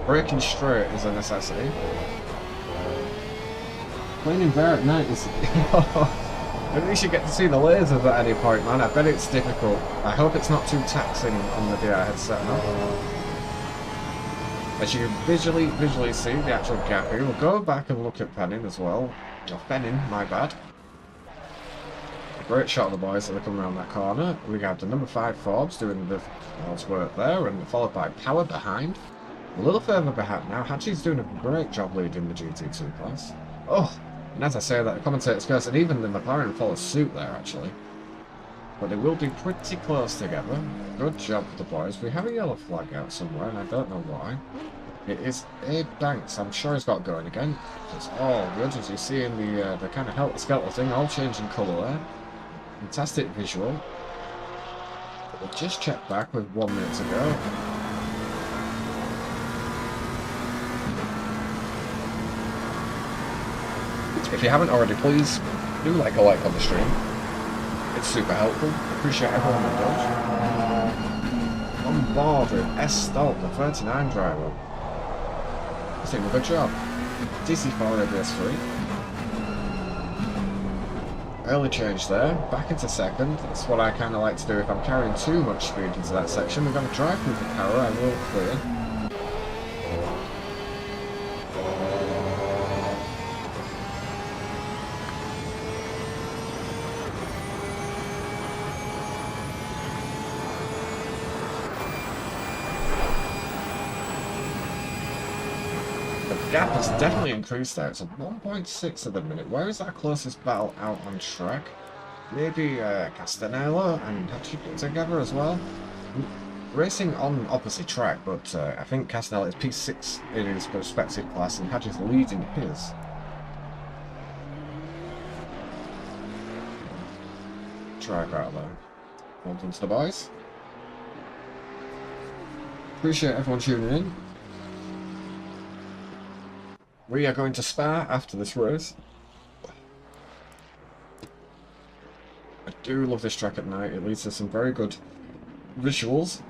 Braking straight is a necessity. Playing in there at night is... At least you get to see the lasers at any point, man. I bet it's difficult. I hope it's not too taxing on the VR headset enough. As you can visually see the actual gap here. We'll go back and look at Penning as well. Or Fenning, my bad. A great shot of the boys as they come around that corner. We have the number 5 Forbes doing the Lord's work there, and followed by Power behind. A little further behind now. Hachi's doing a great job leading the GT2 class. Oh! And as I say that, the commentator's curse, and even the McLaren follows suit there, actually. But they will be pretty close together. Good job for the boys. We have a yellow flag out somewhere, and I don't know why. It is Abe Banks. I'm sure he's got going again. It's all good, as you see in the kind of helter-skelter thing, all changing colour there. Fantastic visual. But we'll just check back with 1 minute to go. If you haven't already, please do like a like on the stream. It's super helpful. Appreciate everyone that does. On board with S. Stolt, the 39 driver. He's doing a good job. DC4 ABS3. Early change there. Back into second. That's what I kind of like to do if I'm carrying too much speed into that section. We're going to drive through the power. I will clear. Gap has definitely increased there. It's a 1.6 at the minute. Where is our closest battle out on track? Maybe Castanello and Hachi put together as well. Racing on opposite track, but I think Castanello is P6 in his respective class and Hachi's leading his. Track out there. Well done to the boys. Appreciate everyone tuning in. We are going to Spa after this race. I do love this track at night. It leads to some very good visuals.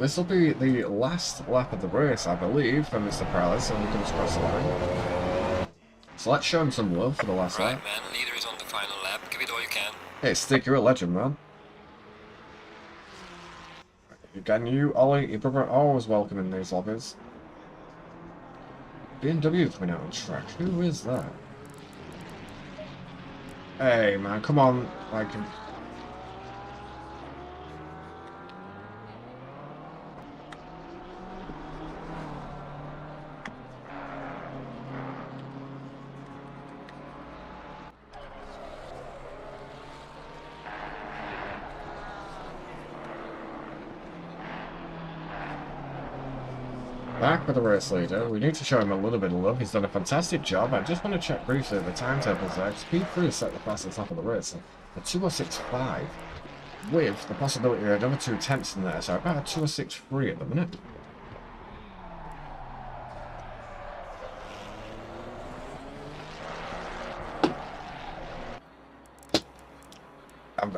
This will be the last lap of the race, I believe, for Mr. Prowlis when he comes across the line. So let's show him some love for the last lap. Right, man. Leader is on the final lap. Give it all you can. Hey, Stick, you're a legend, man. Again, you, Ollie, your brother are always welcome in these lobbies. BMW coming out on track. Who is that? Hey, man, come on. Like... Back with the race leader. We need to show him a little bit of love. He's done a fantastic job. I just want to check briefly the timetables there. Speed3 set the fastest top of the race. A 2:06.5 with the possibility of another 2 tenths in there. So about a 2:06.3 at the minute.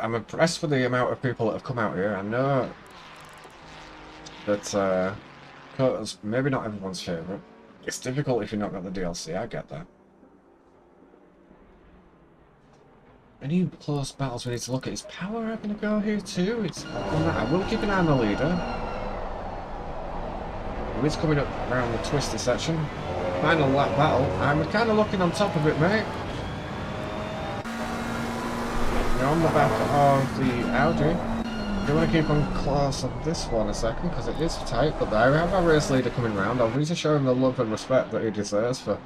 I'm impressed with the amount of people that have come out here. I know that Cota's maybe not everyone's favourite. It's difficult if you've not got the DLC, I get that. Any close battles we need to look at? Is Power going to go here too? I will keep an eye on the leader. Who is coming up around the twisty section. Final lap battle. I'm kind of looking on top of it, mate. You're on the back of the Audi. I do want to keep on close on this one a second because it is tight, but there we have our race leader coming round. I'll need to show him the love and respect that he deserves for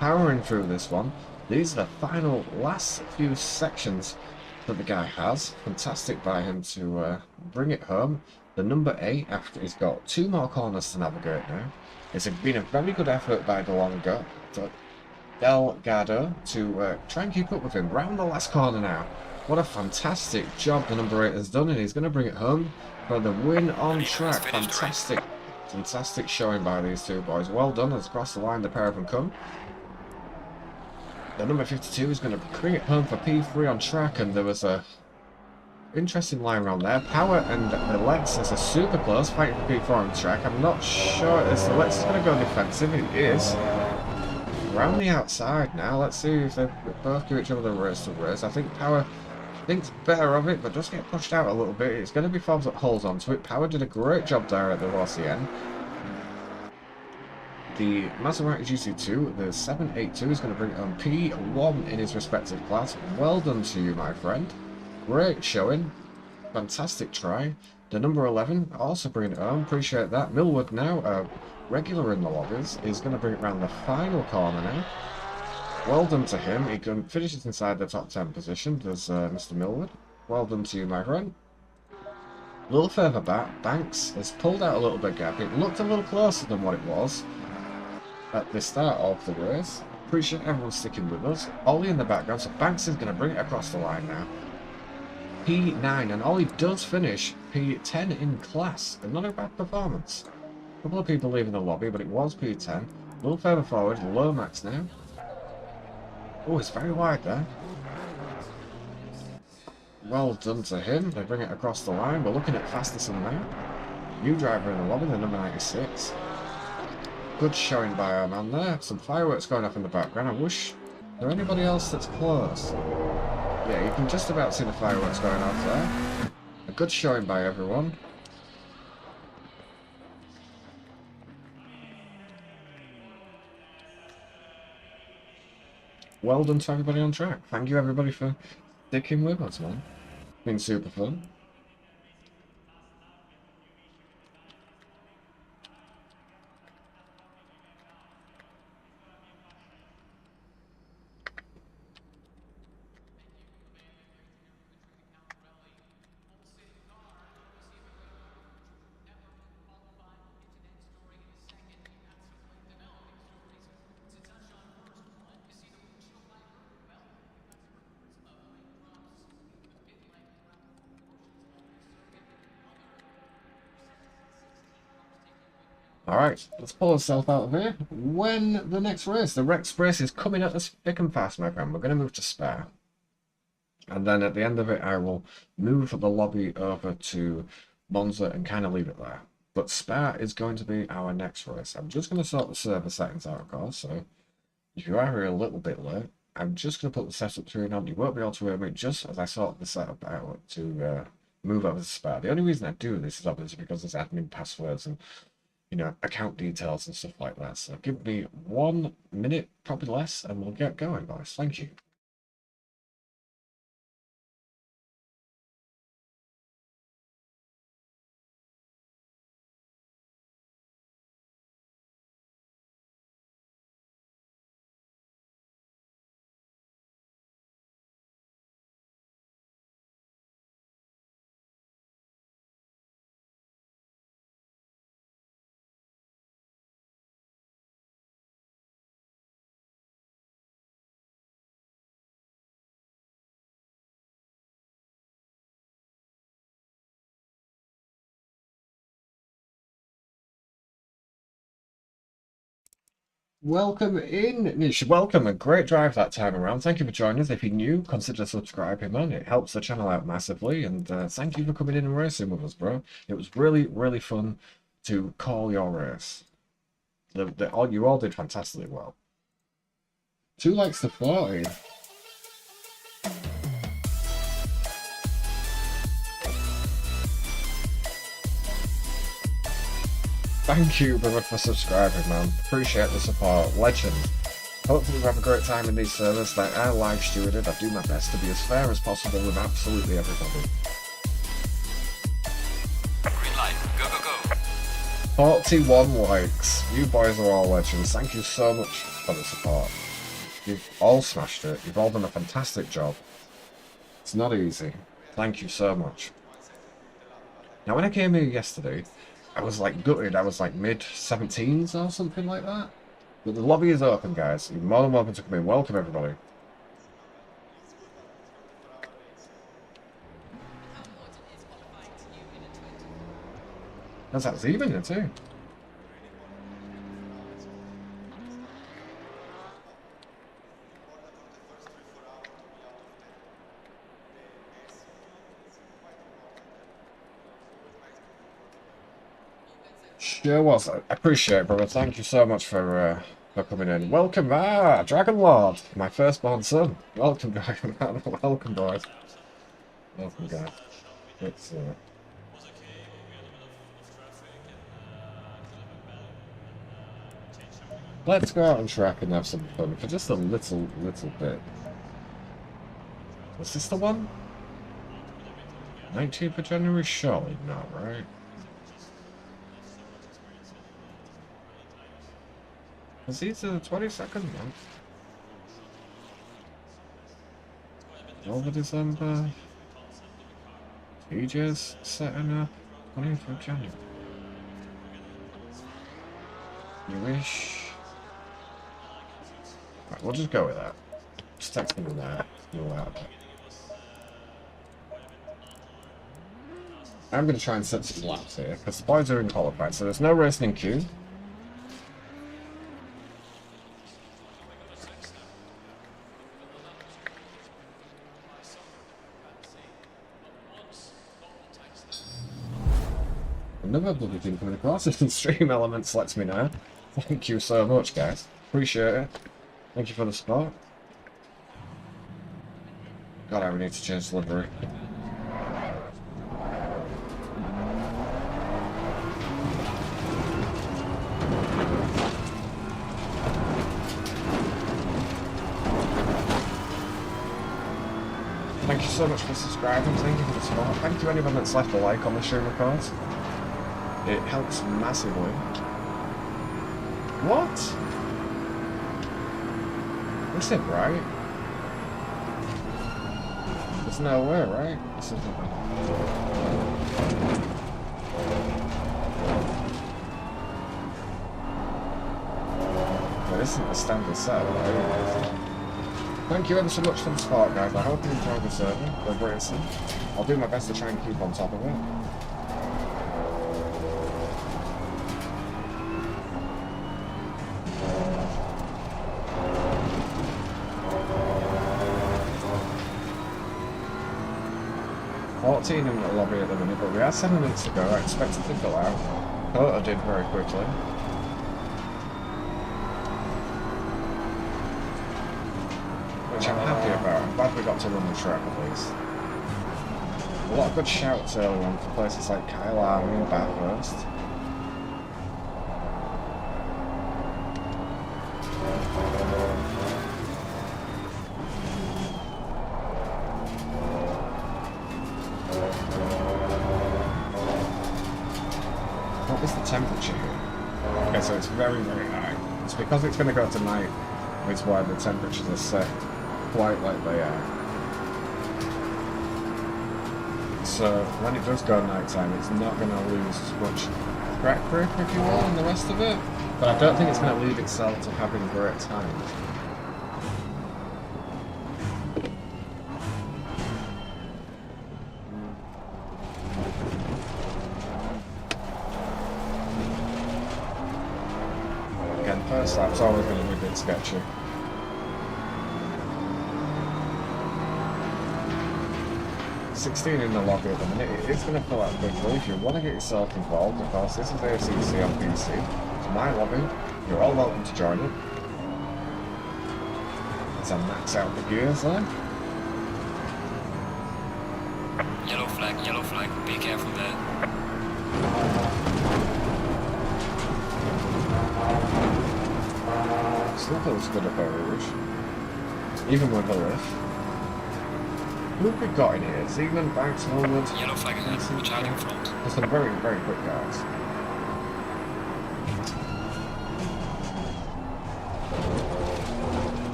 powering through this one. These are the final last few sections that the guy has. Fantastic by him to bring it home. The number 8, after he's got 2 more corners to navigate now. It's been a very good effort by Delgado to try and keep up with him. Round the last corner now. What a fantastic job the number 8 has done, and he's going to bring it home for the win on track. Fantastic showing by these two boys. Well done. As across the line the pair of them come. The number 52 is going to bring it home for P3 on track, and there was a interesting line around there. Power and Alexis are super close, fighting for P4 on track. I'm not sure if Alexis is going to go defensive. It is. Around the outside now. Let's see if they both give each other the race to race. I think Power thinks better of it, but just get pushed out a little bit. It's going to be Forbes that holds on to it. Power did a great job there at the RCN. The Maserati GC2, the 782, is going to bring it on P1 in his respective class. Well done to you, my friend. Great showing. Fantastic try. The number 11 also bringing it home. Appreciate that. Millwood now, a regular in the lobbies, is going to bring it around the final corner now. Well done to him. He finishes inside the top 10 position. There's Mr. Millwood. Well done to you, my friend. A little further back, Banks has pulled out a little bit gap. It looked a little closer than what it was at the start of the race. Appreciate everyone sticking with us. Ollie in the background, so Banks is going to bring it across the line now. P9, and Ollie does finish P10 in class. Not a bad performance. A couple of people leaving the lobby, but it was P10. A little further forward, Lomax now. Oh, it's very wide there. Well done to him. They bring it across the line. We're looking at Fasterson now. New driver in the lobby, the number 96. Good showing by our man there. Some fireworks going off in the background. I wish... Is there anybody else that's close? Yeah, you can just about see the fireworks going off there. A good showing by everyone. Well done to everybody on track. Thank you everybody for sticking with us, man. Been super fun. Alright, let's pull ourselves out of here. When the next race? The Rex race is coming at us thick and fast, my friend. We're going to move to Spa. And then at the end of it, I will move the lobby over to Monza and kind of leave it there. But Spa is going to be our next race. I'm just going to sort the server settings out, of course. So if you are here a little bit late, I'm just going to put the setup screen on. You won't be able to hear me just as I sort the setup out to move over to Spa. The only reason I do this is obviously because there's admin passwords and, you know, account details and stuff like that. So give me 1 minute, probably less, and we'll get going, guys. Thank you. Welcome in, Nish. Welcome. A great drive that time around. Thank you for joining us. If you're new, consider subscribing, man. It helps the channel out massively. And thank you for coming in and racing with us, bro. It was really, really fun to call your race. You all did fantastically well. 2 likes to 40. Thank you, brother, for subscribing, man. Appreciate the support. Legend. Hopefully we have a great time in these servers. Like, I live stewarded. I do my best to be as fair as possible with absolutely everybody. 41 likes. You boys are all legends. Thank you so much for the support. You've all smashed it. You've all done a fantastic job. It's not easy. Thank you so much. Now, when I came here yesterday, I was like gutted. I was like mid-17s or something like that. But the lobby is open, guys. You're more than welcome to come in. Welcome, everybody. That's even here too. Sure was. I appreciate it, brother. Thank you so much for coming in. Welcome, Dragon Lord, my firstborn son. Welcome, Dragon Lord. Welcome, boys. Welcome, guys. It's let's go out on track and have some fun for just a little bit. Was this the one? 19th of January? Surely not, right? Was these the 22nd month? Over December? TJ's setting up 20th of January. You wish. Right, we'll just go with that. Just text me there. You'll have it. I'm going to try and set some laps here, because the boys are in qualified, so there's no racing in queue. Another bloody thing coming across, and Stream Elements lets me know. Thank you so much, guys. Appreciate it. Thank you for the support. God, I would need to change the livery. Thank you so much for subscribing. Thank you for the support. Thank you anyone that's left a like on the stream, of course. It helps massively. What? This isn't right. There's no way, right? This isn't right. Well, this isn't the standard set, right? Thank you ever so much for the support, guys. I hope you enjoy the server, the racing. I'll do my best to try and keep on top of it. In the lobby at the minute, but we have 7 minutes to go. I expect it to fill out. Kota did very quickly. Which I'm happy about. I'm glad we got to run the track at least. A lot of good shouts early on for places like Kyle Army and Bathurst. Temperature here. Okay, so it's very, very high. It's because it's going to go to night, which is why the temperatures are set quite like they are. So when it does go night time, it's not going to lose much track grip, if you will, and the rest of it. But I don't think it's going to leave itself to having great times. First lap's always going to be a bit sketchy. $16 in the lobby at the minute. It is going to fill out quickly. If you want to get yourself involved, of course, this is ACC on PC. It's my lobby. You're all welcome to join it. Let's max out the gears there. Yellow flag, be careful there. Still feels good at Rouge, even with the lift. Who have we got in here? Zeeman, Banks, Norwood. Yellow flag ahead, watch out in front. There's some very, very quick guys.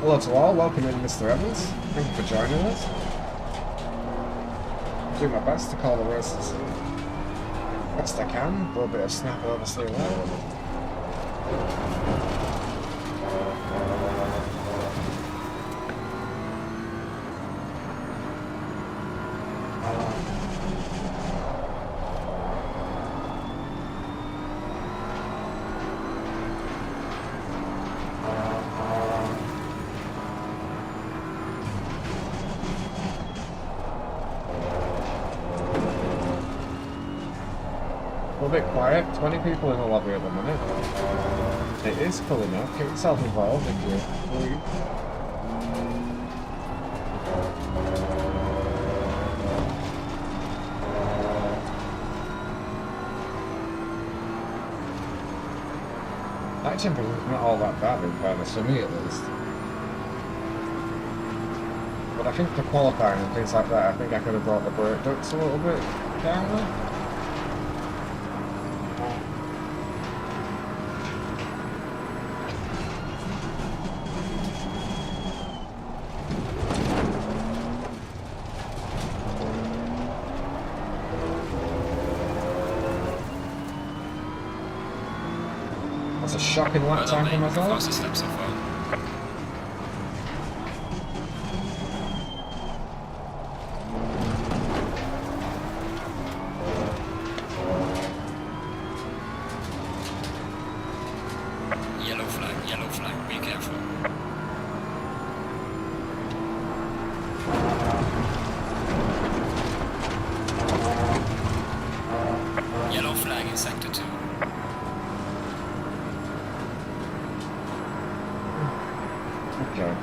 Hello to all, welcome in Mr. Evans. Thank you for joining us. I'll do my best to call the races best I can. A little bit of snap obviously there. A bit quiet, 20 people in the lobby at the minute. It is cool enough, get yourself involved if you leave. That jumping was not all that bad in fairness, for me at least. But I think for qualifying and things like that, I think I could have brought the brake ducts a little bit down there. That's a shocking lap time for myself. Fastest lap so far. Yellow flag, be careful. Yellow flag in sector 2. Okay.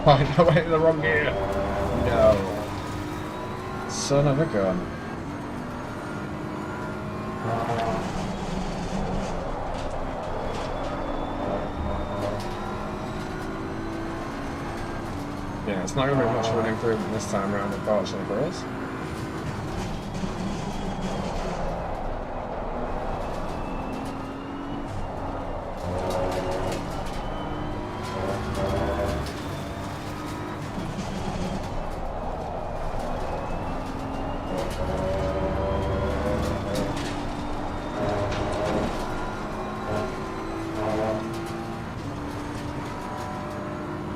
Oh, no, wait, the wrong gear. No. Son of a gun. Yeah, it's not going to be much of an improvement this time around, unfortunately for us.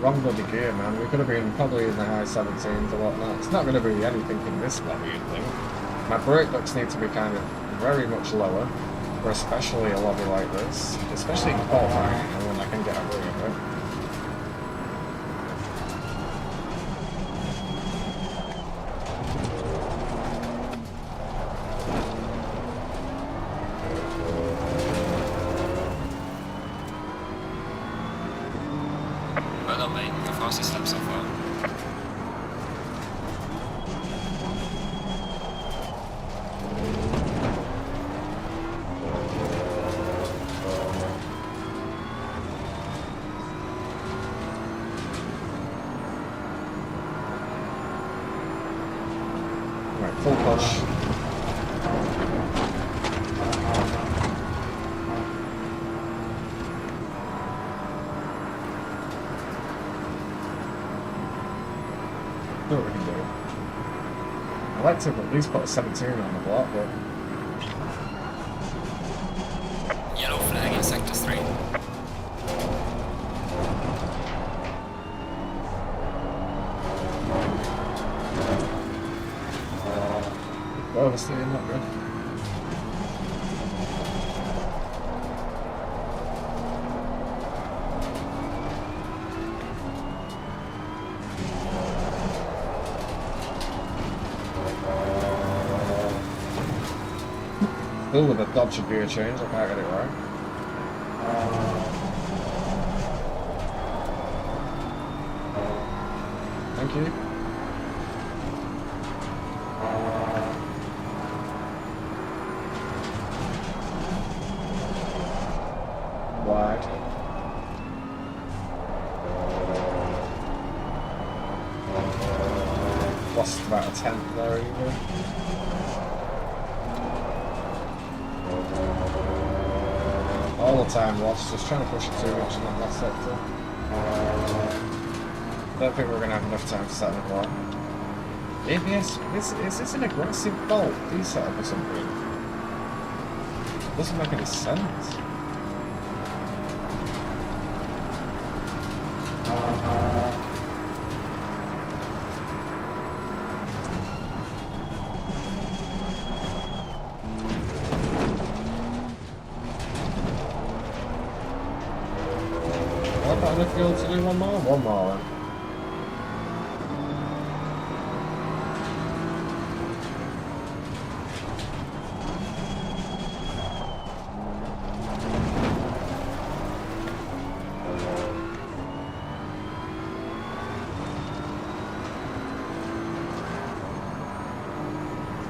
Wrong bloody gear, man. We could have been probably in the high 17s or whatnot. It's not going to be anything in this lobby, I think. My brake ducts need to be kind of very much lower for especially a lobby like this, especially in qualifying, you know, when I can get away with it. Well done, mate. The fastest lap so far. Right, full push. Do what we can do. I'd like to at least put a 17 on the block, but Yellow flag in sector 3. oversteering, not good. Still with a dodgy gear change, I can't get it right. thank you. Wide. Lost about a tenth there even. All the time lost, just trying to push it too much in that last sector. Don't think we're going to have enough time to set an alarm. ABS, is this an aggressive bolt setup or something? Doesn't make any sense. What about the field to do one more? One more then.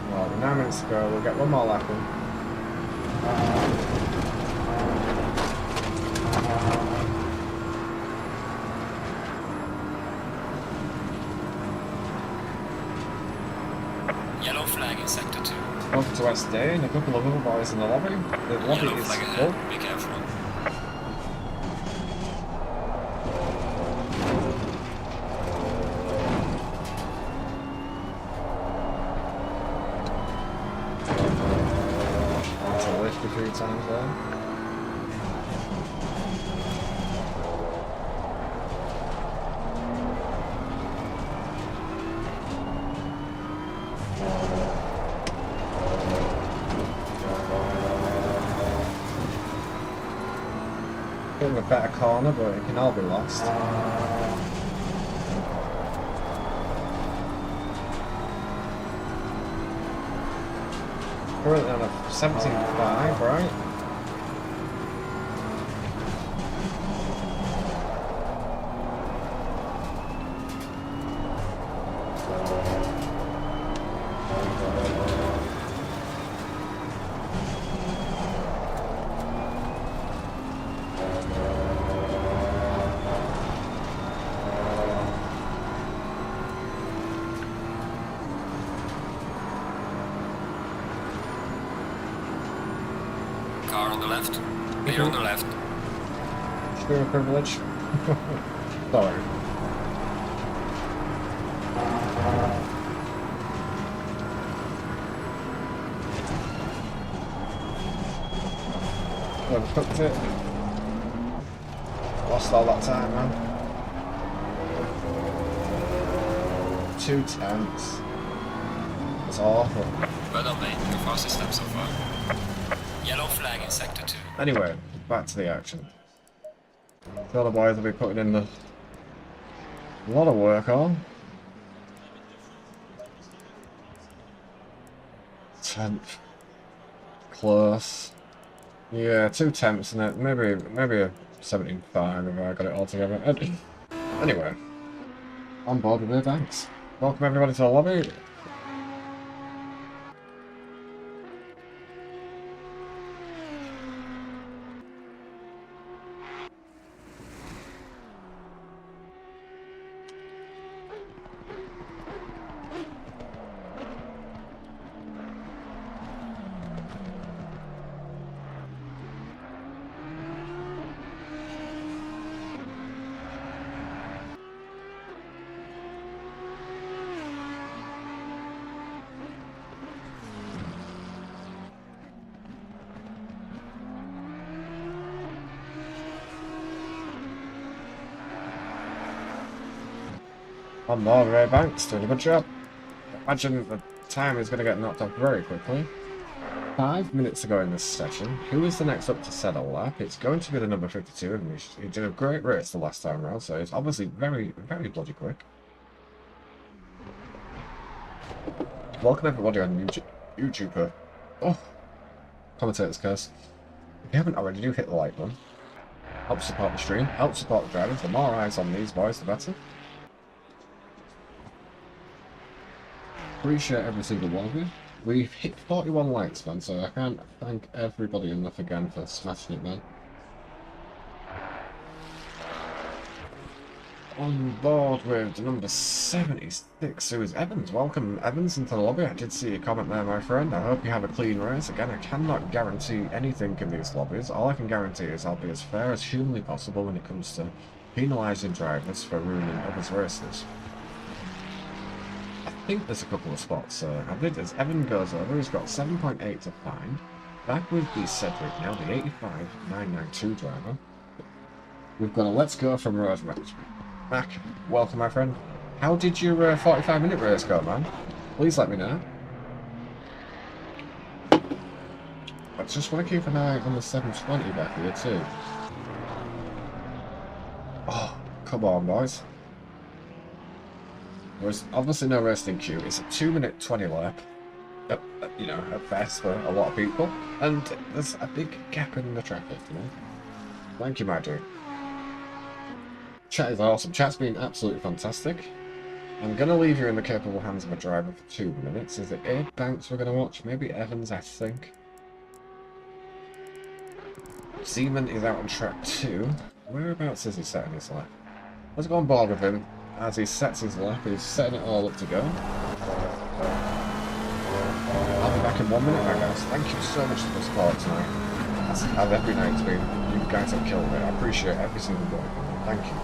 Well, 9 minutes to go, we'll get one more lap in. Yellow flag in sector 2. Over to SD and a couple of other boys in the lobby. The lobby Yellow is flag full. ahead. Be careful. To lift a few times there. Bit of a better corner, but it can all be lost. Currently on a 17.5, right? Car on the left. Clear on the left. Sphere of privilege. Sorry. Overcooked it. Lost all that time, man. 2 tenths. It's awful. Well done, mate. Your fastest step so far. Yellow flag in sector 2. Anyway, back to the action. The other boys will be putting in a lot of work on. 10th. Close. Yeah, 2 tenths in it. Maybe a 17.5 if I got it all together. Anyway, on board with the thanks. Welcome everybody to the lobby. On board, Ray Banks, doing a good job. Imagine the time is going to get knocked off very quickly. 5 minutes to go in this session. Who is the next up to set a lap? It's going to be the number 52, and he did a great race the last time around, so it's obviously very, very bloody quick. Welcome everybody on YouTube. Oh, commentator's curse. If you haven't already, do hit the like button. Help support the stream, help support the drivers. The more eyes on these boys, the better. appreciate every single one of you. We've hit 41 likes, man, so I can't thank everybody enough again for smashing it, man. On board with number 76, who is Evans. Welcome, Evans, into the lobby. I did see your comment there, my friend. I hope you have a clean race. Again, I cannot guarantee anything in these lobbies. All I can guarantee is I'll be as fair as humanly possible when it comes to penalising drivers for ruining others' races. I think there's a couple of spots added. As Evan goes over, he's got 7.8 to find. Back with the Cedric now, the 85,992 driver. We've got a Let's Go from Rose Match. Mac, welcome, my friend. How did your 45-minute race go, man? Please let me know. I just want to keep an eye on the 720 back here, too. Oh, come on, boys. There's obviously no racing queue. It's a 2-minute 20 lap. You know, at best for a lot of people. And there's a big gap in the traffic, you know. Thank you, my dude. Chat is awesome. Chat's been absolutely fantastic. I'm going to leave you in the capable hands of a driver for 2 minutes. Is it Abe Banks we're going to watch? Maybe Evans, I think. Seaman is out on track 2. Whereabouts is he setting his lap? Let's go on board with him. As he sets his lap, he's setting it all up to go. I'll be back in 1 minute, my guys. Thank you so much for the support tonight. As every night's been, you guys have killed it. I appreciate every single one. Thank you.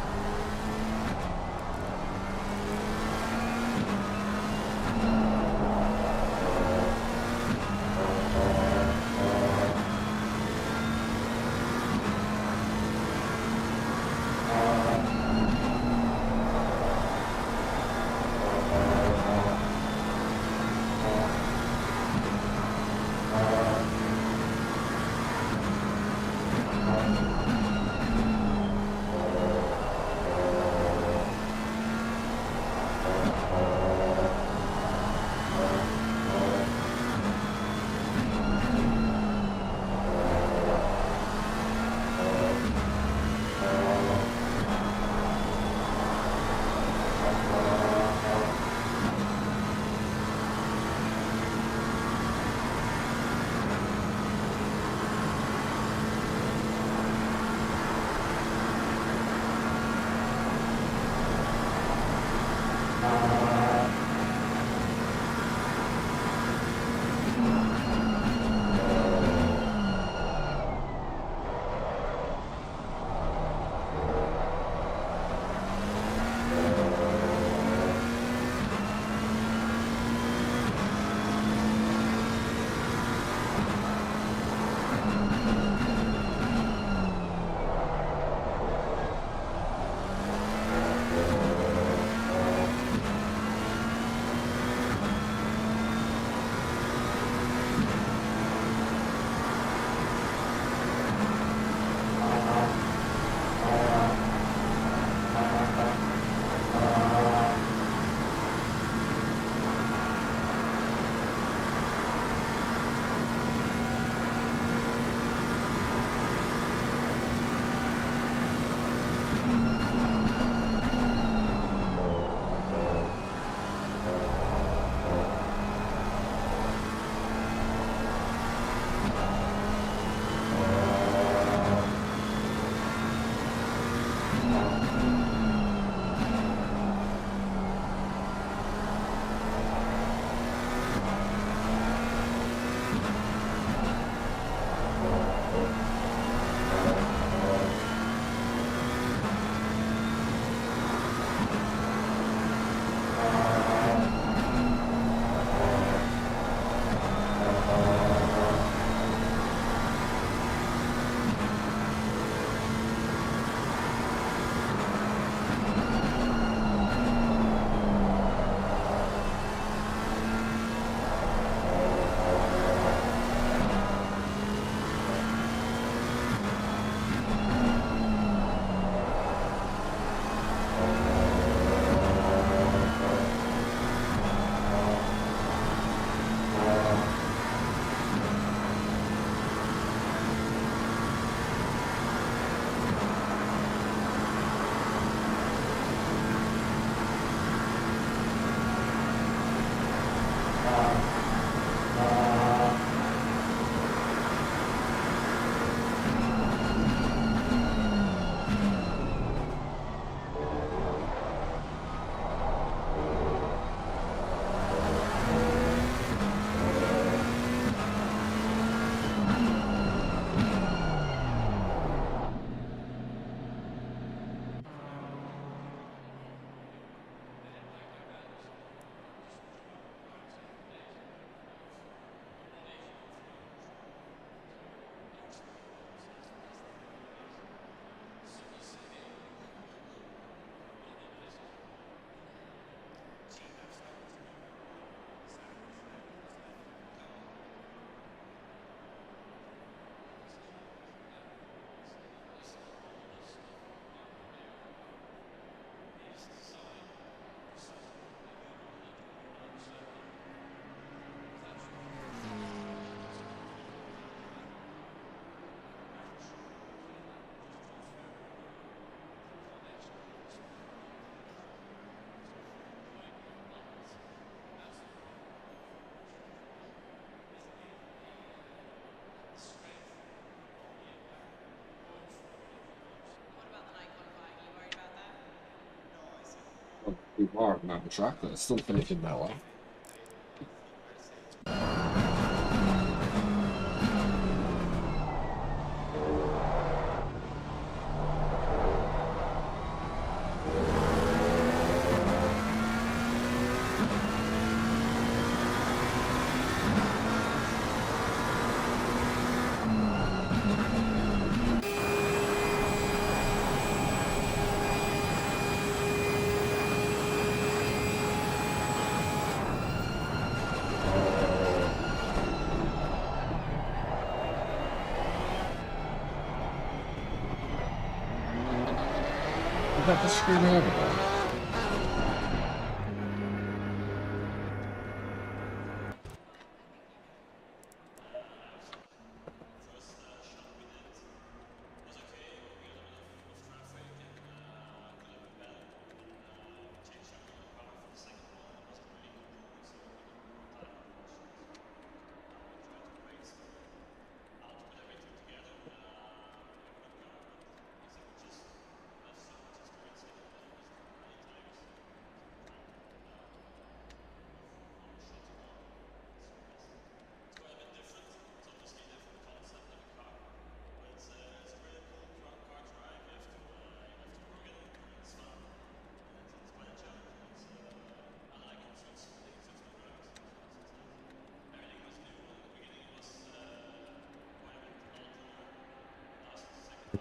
a few more around the track that are still finishing their lap. Did that just screw me over there?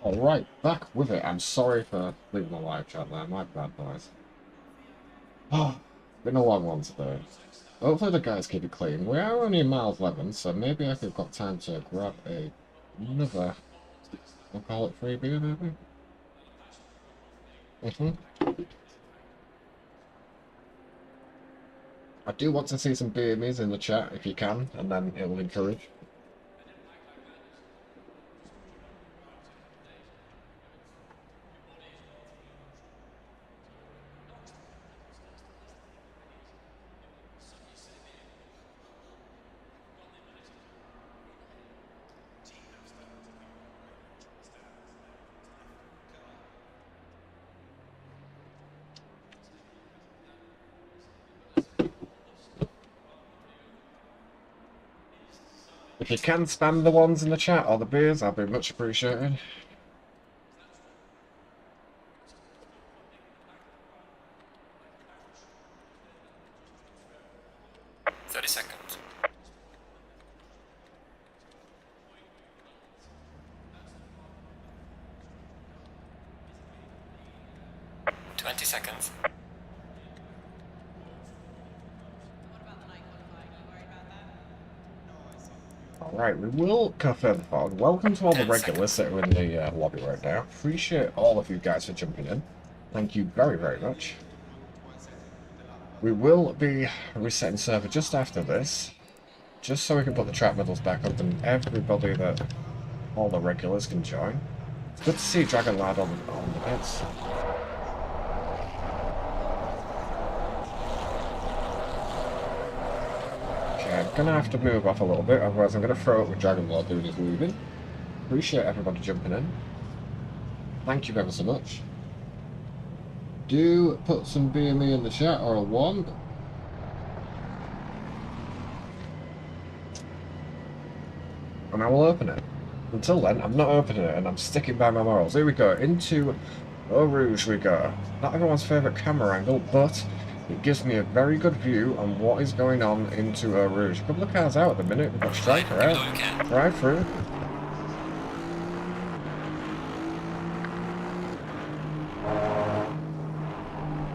Alright, back with it. I'm sorry for leaving the live chat there. My bad, boys. Oh, been a long one today. Hopefully the guys keep it clean. We are only in mile 11, so maybe I could have got time to grab another, I'll call it free beer, maybe? I do want to see some beer-mies in the chat, if you can, and then it will encourage. If you can spam the ones in the chat or the beers, I'll be much appreciated. Alright, we will go further forward. Welcome to all the regulars that are in the lobby right now. Appreciate all of you guys for jumping in. Thank you very, very much. We will be resetting server just after this, just so we can put the track medals back up and everybody that all the regulars can join. It's good to see Dragon Lad on the pits. I'm gonna have to move off a little bit, otherwise I'm gonna throw it with Dragon Lord doing his moving. Appreciate everybody jumping in. Thank you ever so much. Do put some BME in the chat or a one. And I will open it. Until then, I'm not opening it and I'm sticking by my morals. Here we go, into Eau Rouge we go. Not everyone's favourite camera angle, but it gives me a very good view on what is going on into Eau Rouge. A couple of cars out at the minute. We've got Striker out. Drive through.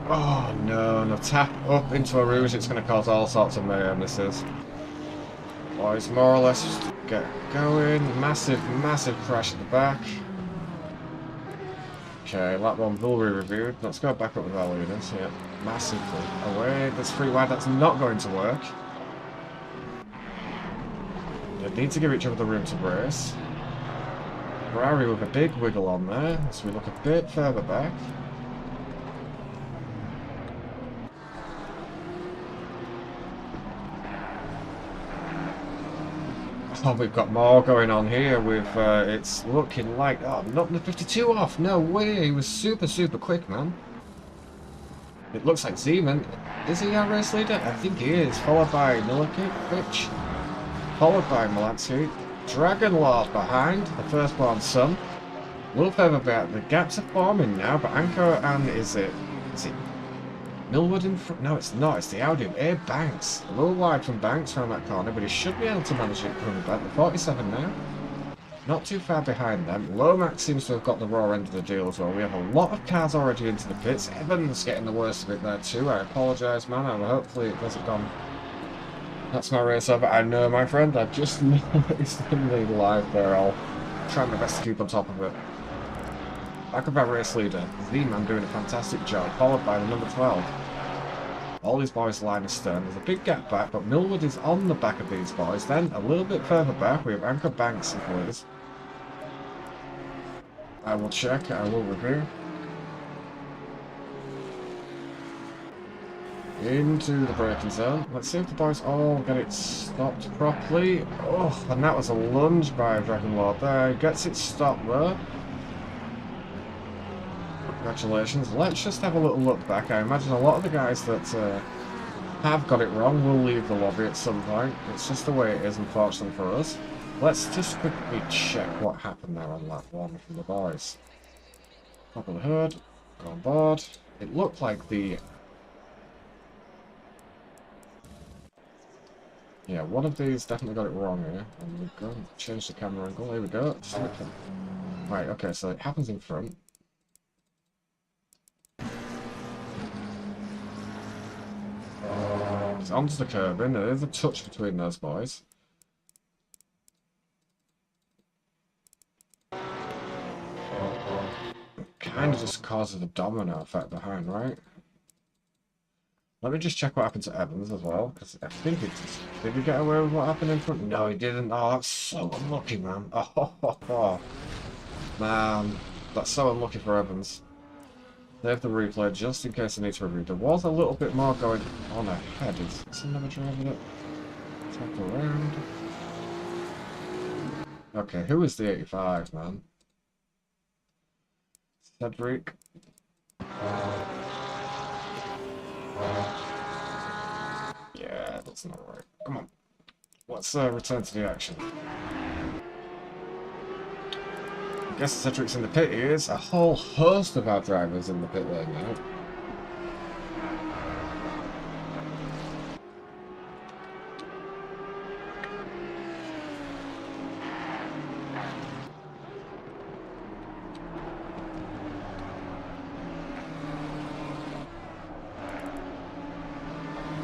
Oh no, no tap up into Eau Rouge. It's going to cause all sorts of mayhem, this is. Boys, more or less just get going. Massive, massive crash at the back. Okay, lap one will be reviewed. Let's go back up with our leaders. Yeah, massively away. That's free wide. That's not going to work. They need to give each other the room to brace. Ferrari with a big wiggle on there, so we look a bit further back. Oh, we've got more going on here with, it's looking like, oh, not the 52 off, no way, he was super, super quick, man. It looks like Zeman. Is he our race leader? I think he is. Followed by Milikic. Followed by Malansky. Dragon Lord behind. The firstborn son. A little further back. The gaps are forming now, but Anchor and is it Millwood in front? No, it's not. It's the Audi. Air Banks. A little wide from Banks around that corner, but he should be able to manage it coming back. The 47 now. Not too far behind them. Lomax seems to have got the raw end of the deal as well. We have a lot of cars already into the pits. Evans getting the worst of it there too. I apologise, man. Hopefully it doesn't gone. That's my race over. I know, my friend. I've just noticed in the live there. I'll try my best to keep on top of it. Back of our race leader. Z-Man doing a fantastic job. Followed by the number 12. All these boys line astern. There's a big gap back, but Millwood is on the back of these boys. Then, a little bit further back, we have Anchor Banks and boys. I will check, I will review. Into the braking zone. Let's see if the boys all get it stopped properly. Oh, and that was a lunge by Dragon Lord there. He gets it stopped there. Congratulations. Let's just have a little look back. I imagine a lot of the guys that have got it wrong will leave the lobby at some point. It's just the way it is, unfortunately for us. Let's just quickly check what happened there on lap 1 from the boys. Top of the hood, go on board. It looked like the... Yeah, one of these definitely got it wrong here. And we're going to change the camera angle. Here we go. Right, okay, so it happens in front. It's onto the curb in. There is a touch between those boys. Kind of just causes a domino effect behind, right? Let me just check what happened to Evans as well, because I think it just... Did he get away with what happened in front? No, he didn't. Oh, that's so unlucky, man. Oh. Man, that's so unlucky for Evans. They have the replay just in case I need to review. There was a little bit more going on ahead. Is another driver that tap around? Okay, who is the 85, man? Cedric. Yeah, that's not right. Come on. Let's return to the action. I guess Cedric's in the pit. He is. A whole host of our drivers in the pit lane now.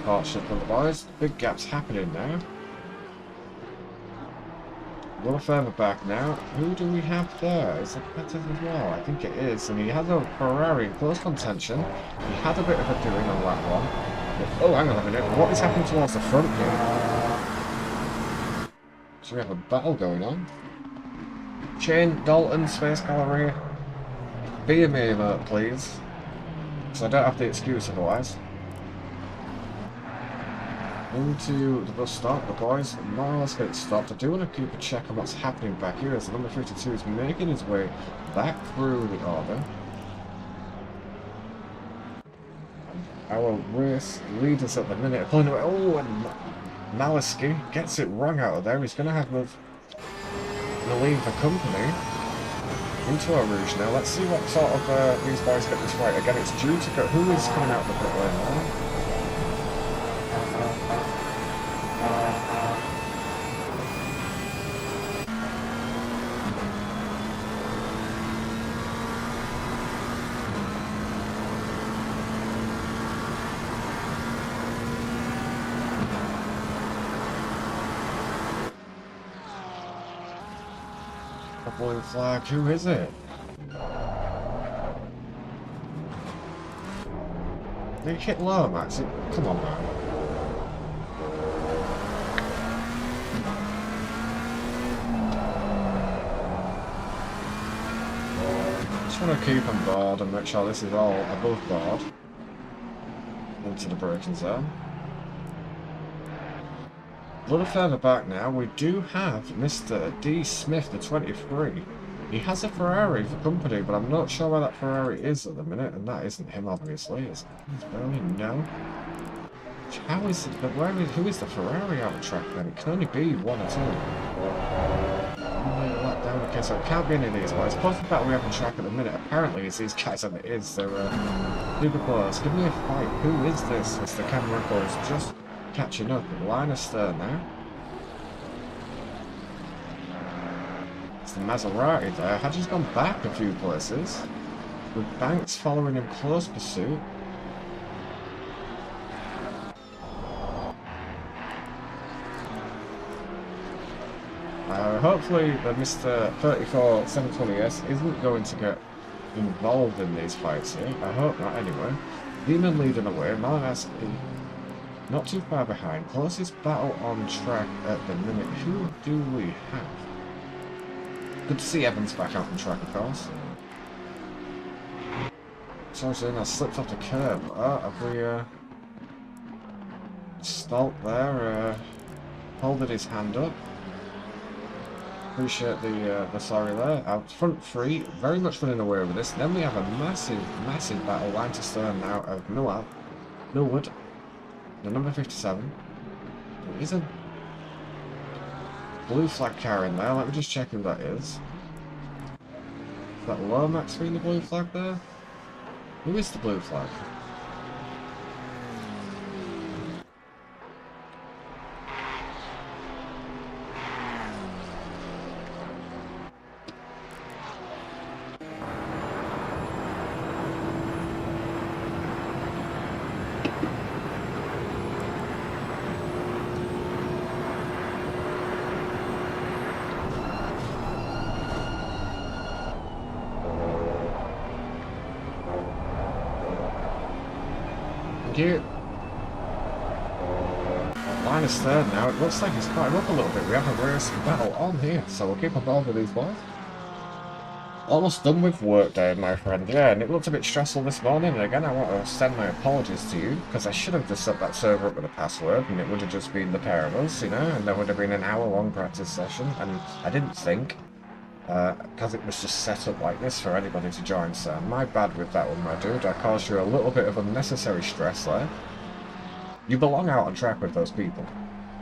Partnership for the boys. Big gaps happening now. A little further back now. Who do we have there? Is it Pettis as well? I think it is. And he has a Ferrari in close contention. He had a bit of a doing on that one. But, oh, hang on a minute. What is happening towards the front here? So we have a battle going on. Shane, Dalton, Space Gallery. Be a me, please. So I don't have the excuse otherwise. Into the bus stop, the boys more or less get stopped. I do want to keep a check on what's happening back here as the number 52 is making his way back through the order. Our race leaders at the minute are pulling away. Oh, and Maliski gets it wrong out of there. He's going to have to leave the company into our Rouge now. Let's see what sort of these boys get this right. Again, it's due to go. Who is coming out of the pit lane now? Blue flag, who is it? Did he hit low, Max? Come on, man. Just want to keep on board and make sure this is all above board. Into the braking zone. A little further back now, we do have Mr. D. Smith, the 23. He has a Ferrari for company, but I'm not sure where that Ferrari is at the minute, and that isn't him, obviously. It's barely no. How is it? Who is the Ferrari out of track then? It can only be one or two. Okay, so it can't be any of these guys. Plus the battle we have on track at the minute, apparently it's these guys, and it is. They're super close. Give me a fight. Who is this? It's the camera recorder is just catching up. Line of stern now. It's the Maserati there. Had just gone back a few places. With Banks following in close pursuit. Hopefully the Mr. 34 720S isn't going to get involved in these fights here. I hope not anyway. Demon leading away, Malagas not too far behind. Closest battle on track at the minute. Who do we have? Good to see Evans back out on track, of course. Sorry, I slipped off the curb. Have we stalled there? Holding his hand up. Appreciate the sorry there. Out front three, very much running away with this. Then we have a massive battle line to stern now of Millwood, the number 57. There is a blue flag car in there. Let me just check who that is. Is that Lomax being the blue flag there? Who is the blue flag? Cute. Line of stern now. It looks like it's climbing up a little bit. We have a race battle on here, so we'll keep involved with these boys. Almost done with work day, my friend. Yeah, and it looked a bit stressful this morning. And again, I want to send my apologies to you because I should have just set that server up with a password, and it would have just been the pair of us, you know, and there would have been an hour-long practice session. And I didn't think. Because it was just set up like this for anybody to join, so my bad with that one, my dude. I caused you a little bit of unnecessary stress there. You belong out on track with those people.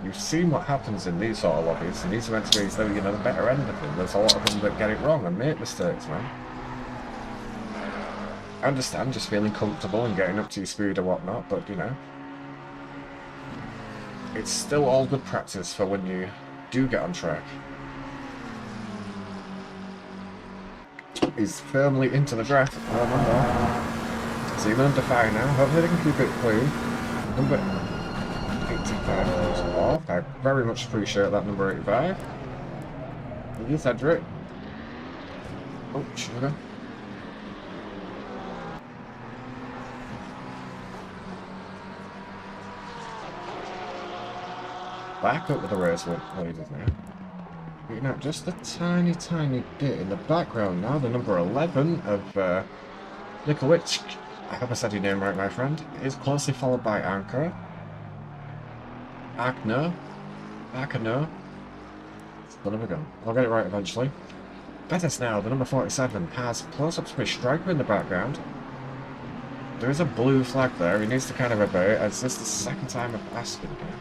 You've seen what happens in these sort of lobbies, and these are meant to be, so, you know, the better end of them. There's a lot of them that get it wrong and make mistakes, man. I understand just feeling comfortable and getting up to your speed or whatnot, but, you know, it's still all good practice for when you do get on track. He's firmly into the draft. It's even under fire now. Hopefully they can keep it clean. Number 85 comes off. I very much appreciate that, number 85. Thank you, Cedric. Oh, sugar. Back up with the race leaders now. Picking out just a tiny bit in the background now. The number 11 of Nikolic, I hope I said your name right, my friend, is closely followed by Anchor. Akno. Son of a gun. I'll get it right eventually. Bettis now, the number 47, has close-up to his striker in the background. There is a blue flag there. He needs to kind of obey it, as this is the second time I've asked him here.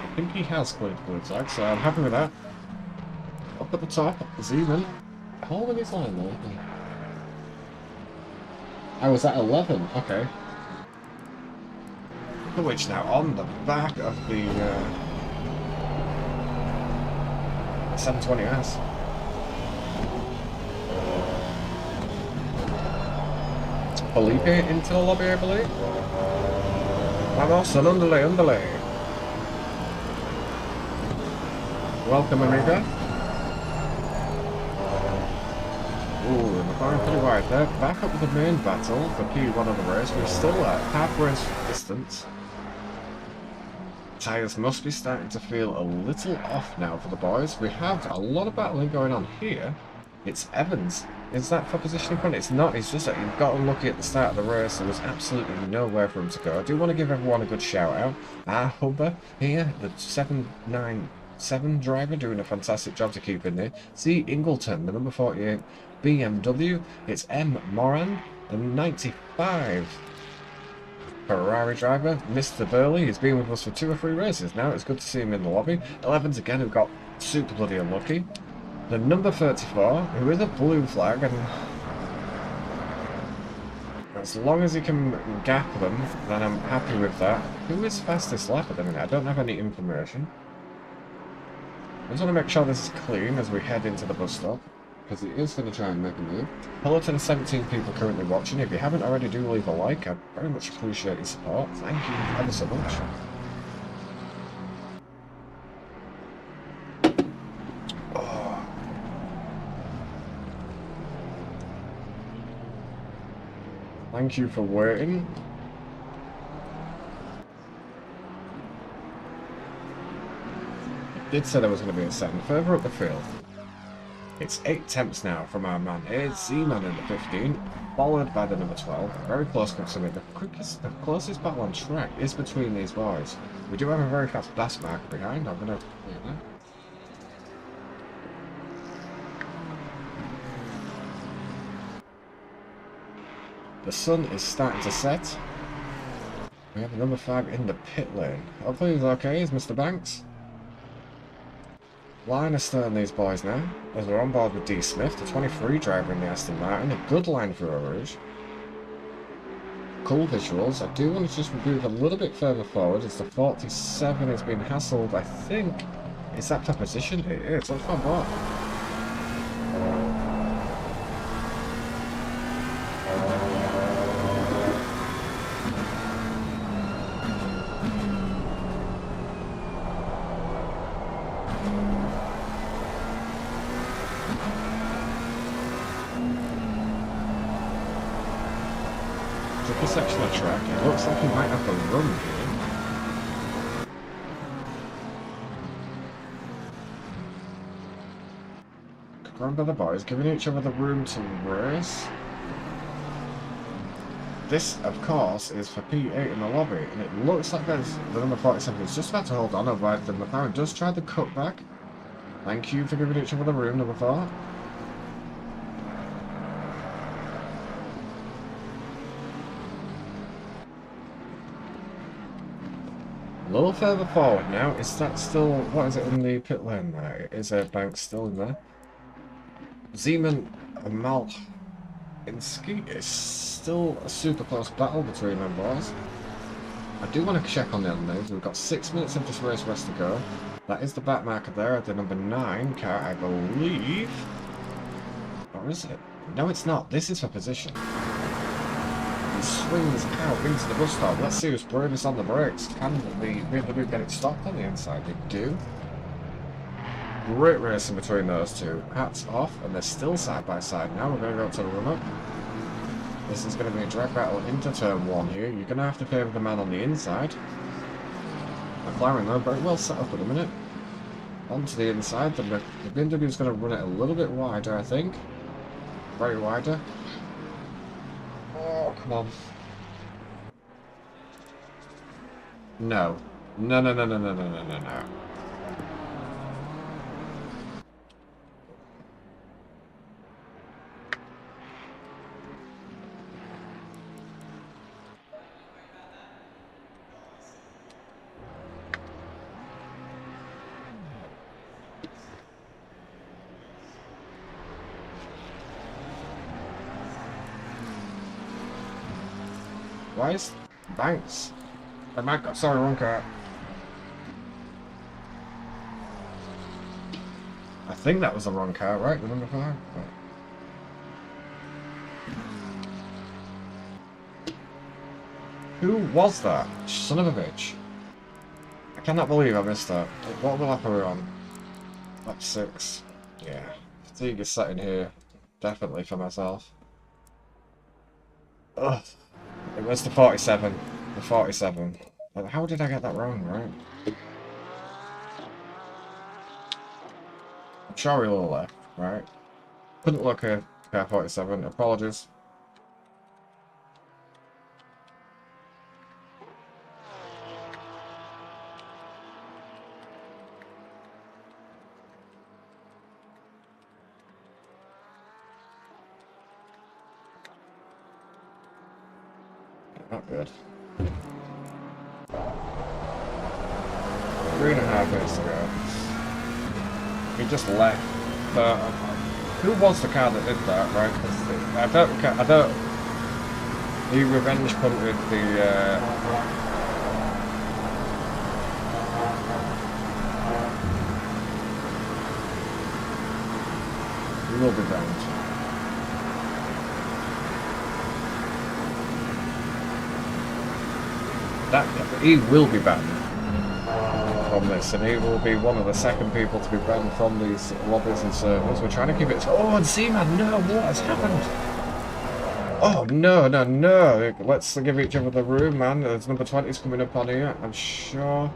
I think he has cleared the blue flag, so I'm happy with that. Up at the top, zoom in. Holding his line there. I was at 11, okay. Which now on the back of the 720S. Felipe into the lobby, I believe. Vamos, underlay. Welcome, amigo. Ooh, we're going pretty wide there. Back up with the main battle for P1 of the race. We're still at half race distance. Tyres must be starting to feel a little off now for the boys. We have a lot of battling going on here. It's Evans. Is that for position in front? It's not. It's just that he got unlucky at the start of the race. There was absolutely nowhere for him to go. I do want to give everyone a good shout out. Our Hubber here, the 797 driver, doing a fantastic job to keep in there. C. Ingleton, the number 48 BMW. It's M. Moran, the 95 Ferrari driver, Mr. Burley. He's been with us for 2 or 3 races now. It's good to see him in the lobby. 11's again, who got super bloody unlucky. The number 34, who is a blue flag, and as long as he can gap them, then I'm happy with that. Who is fastest lap at the minute? I don't have any information. I just want to make sure this is clean as we head into the bus stop, because he is going to try and make a move. Hello to the 17 people currently watching. If you haven't already, do leave a like. I very much appreciate your support. Thank you ever so much. Oh. Thank you for waiting. I did say there was going to be a second further up the field. It's 8 temps now from our man here, Z-Man in the 15, followed by the number 12. Very close proximity. The closest battle on track is between these boys. We do have a very fast blast marker behind. I'm going to clear that. The sun is starting to set. We have the number 5 in the pit lane. Hopefully he's okay, is Mr. Banks. Line astern these boys now, as we're on board with D. Smith, the 23 driver in the Aston Martin. A good line for a Rouge. Cool visuals. I do want to just move a little bit further forward as the 47 has been hassled. I think, is that the position? It is. Let's go back. Tricky section of track. It looks like he might have a run here. Remember the boys giving each other the room to race. This, of course, is for P8 in the lobby, and it looks like there's the number 47 is just about to hold on, otherwise the McLaren does try the cutback. Thank you for giving each other the room, number 4. A little further forward now. Is that still... what is it in the pit lane there? Is Banks still in there? Zeman and Mal in Ski is still a super close battle between them boys. I do want to check on the other names. We've got 6 minutes of this race rest to go. That is the back marker there at the number 9 car, I believe. Or is it? No, it's not. This is for position. Swings out into the bus stop. Let's see who's bravest on the brakes. Can the BMW get it stopped on the inside? They do. Great racing between those two. Hats off, and they're still side by side now. We're going to go to the run up. This is going to be a drag battle into turn 1 here. You're going to have to favour the man on the inside. McLaren though, very well set up at the minute. Onto the inside. The BMW is going to run it a little bit wider, I think. Very wider. Oh, come on. No. No, no, no, no, no, no, no, no, no. Why is Banks? Sorry, wrong car. I think that was the wrong car, right? The number 5? Right. Who was that? Son of a bitch. I cannot believe I missed that. What lap are we on? Lap 6. Yeah. Fatigue is setting here. Definitely for myself. Ugh. It was the 47. The 47. How did I get that wrong, right? I'm sure we will left, right? Couldn't look at car 47, apologies. Not good. 3.5 minutes to go. He just left. Who was the car that did that, right? 'Cause I don't. He revenge punted the. He will be banned. He will be banned from this, and he will be one of the second people to be banned from these lobbies and servers. We're trying to keep it. Oh, and Seaman, no, what has happened? Oh no, no, no! Let's give each other the room, man. There's number 20's coming up on here. I'm sure.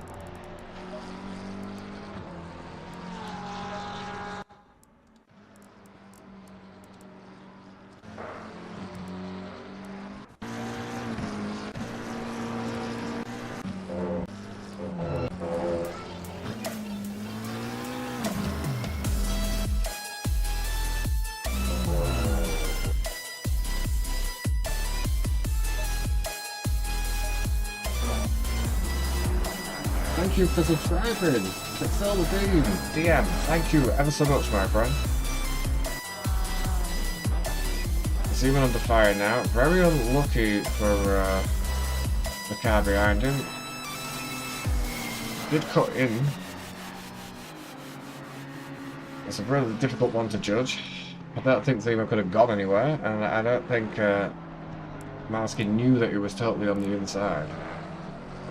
Thank you for subscribing. Excel the Beam. DM, thank you ever so much, my friend. Zooming under fire now. Very unlucky for the car behind him. Did cut in. It's a really difficult one to judge. I don't think Zima could have gone anywhere, and I don't think Marsky knew that he was totally on the inside.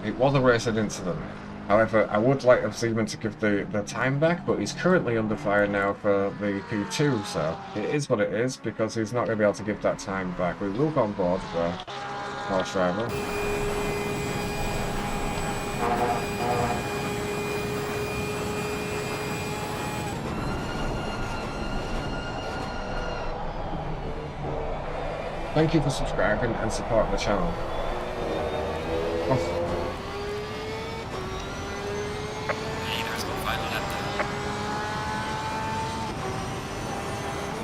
It was a racing incident. However, I would like Zeman to give the time back, but he's currently under fire now for the P2, so it is what it is, because he's not going to be able to give that time back. We will go on board the Porsche driver. Thank you for subscribing and supporting the channel.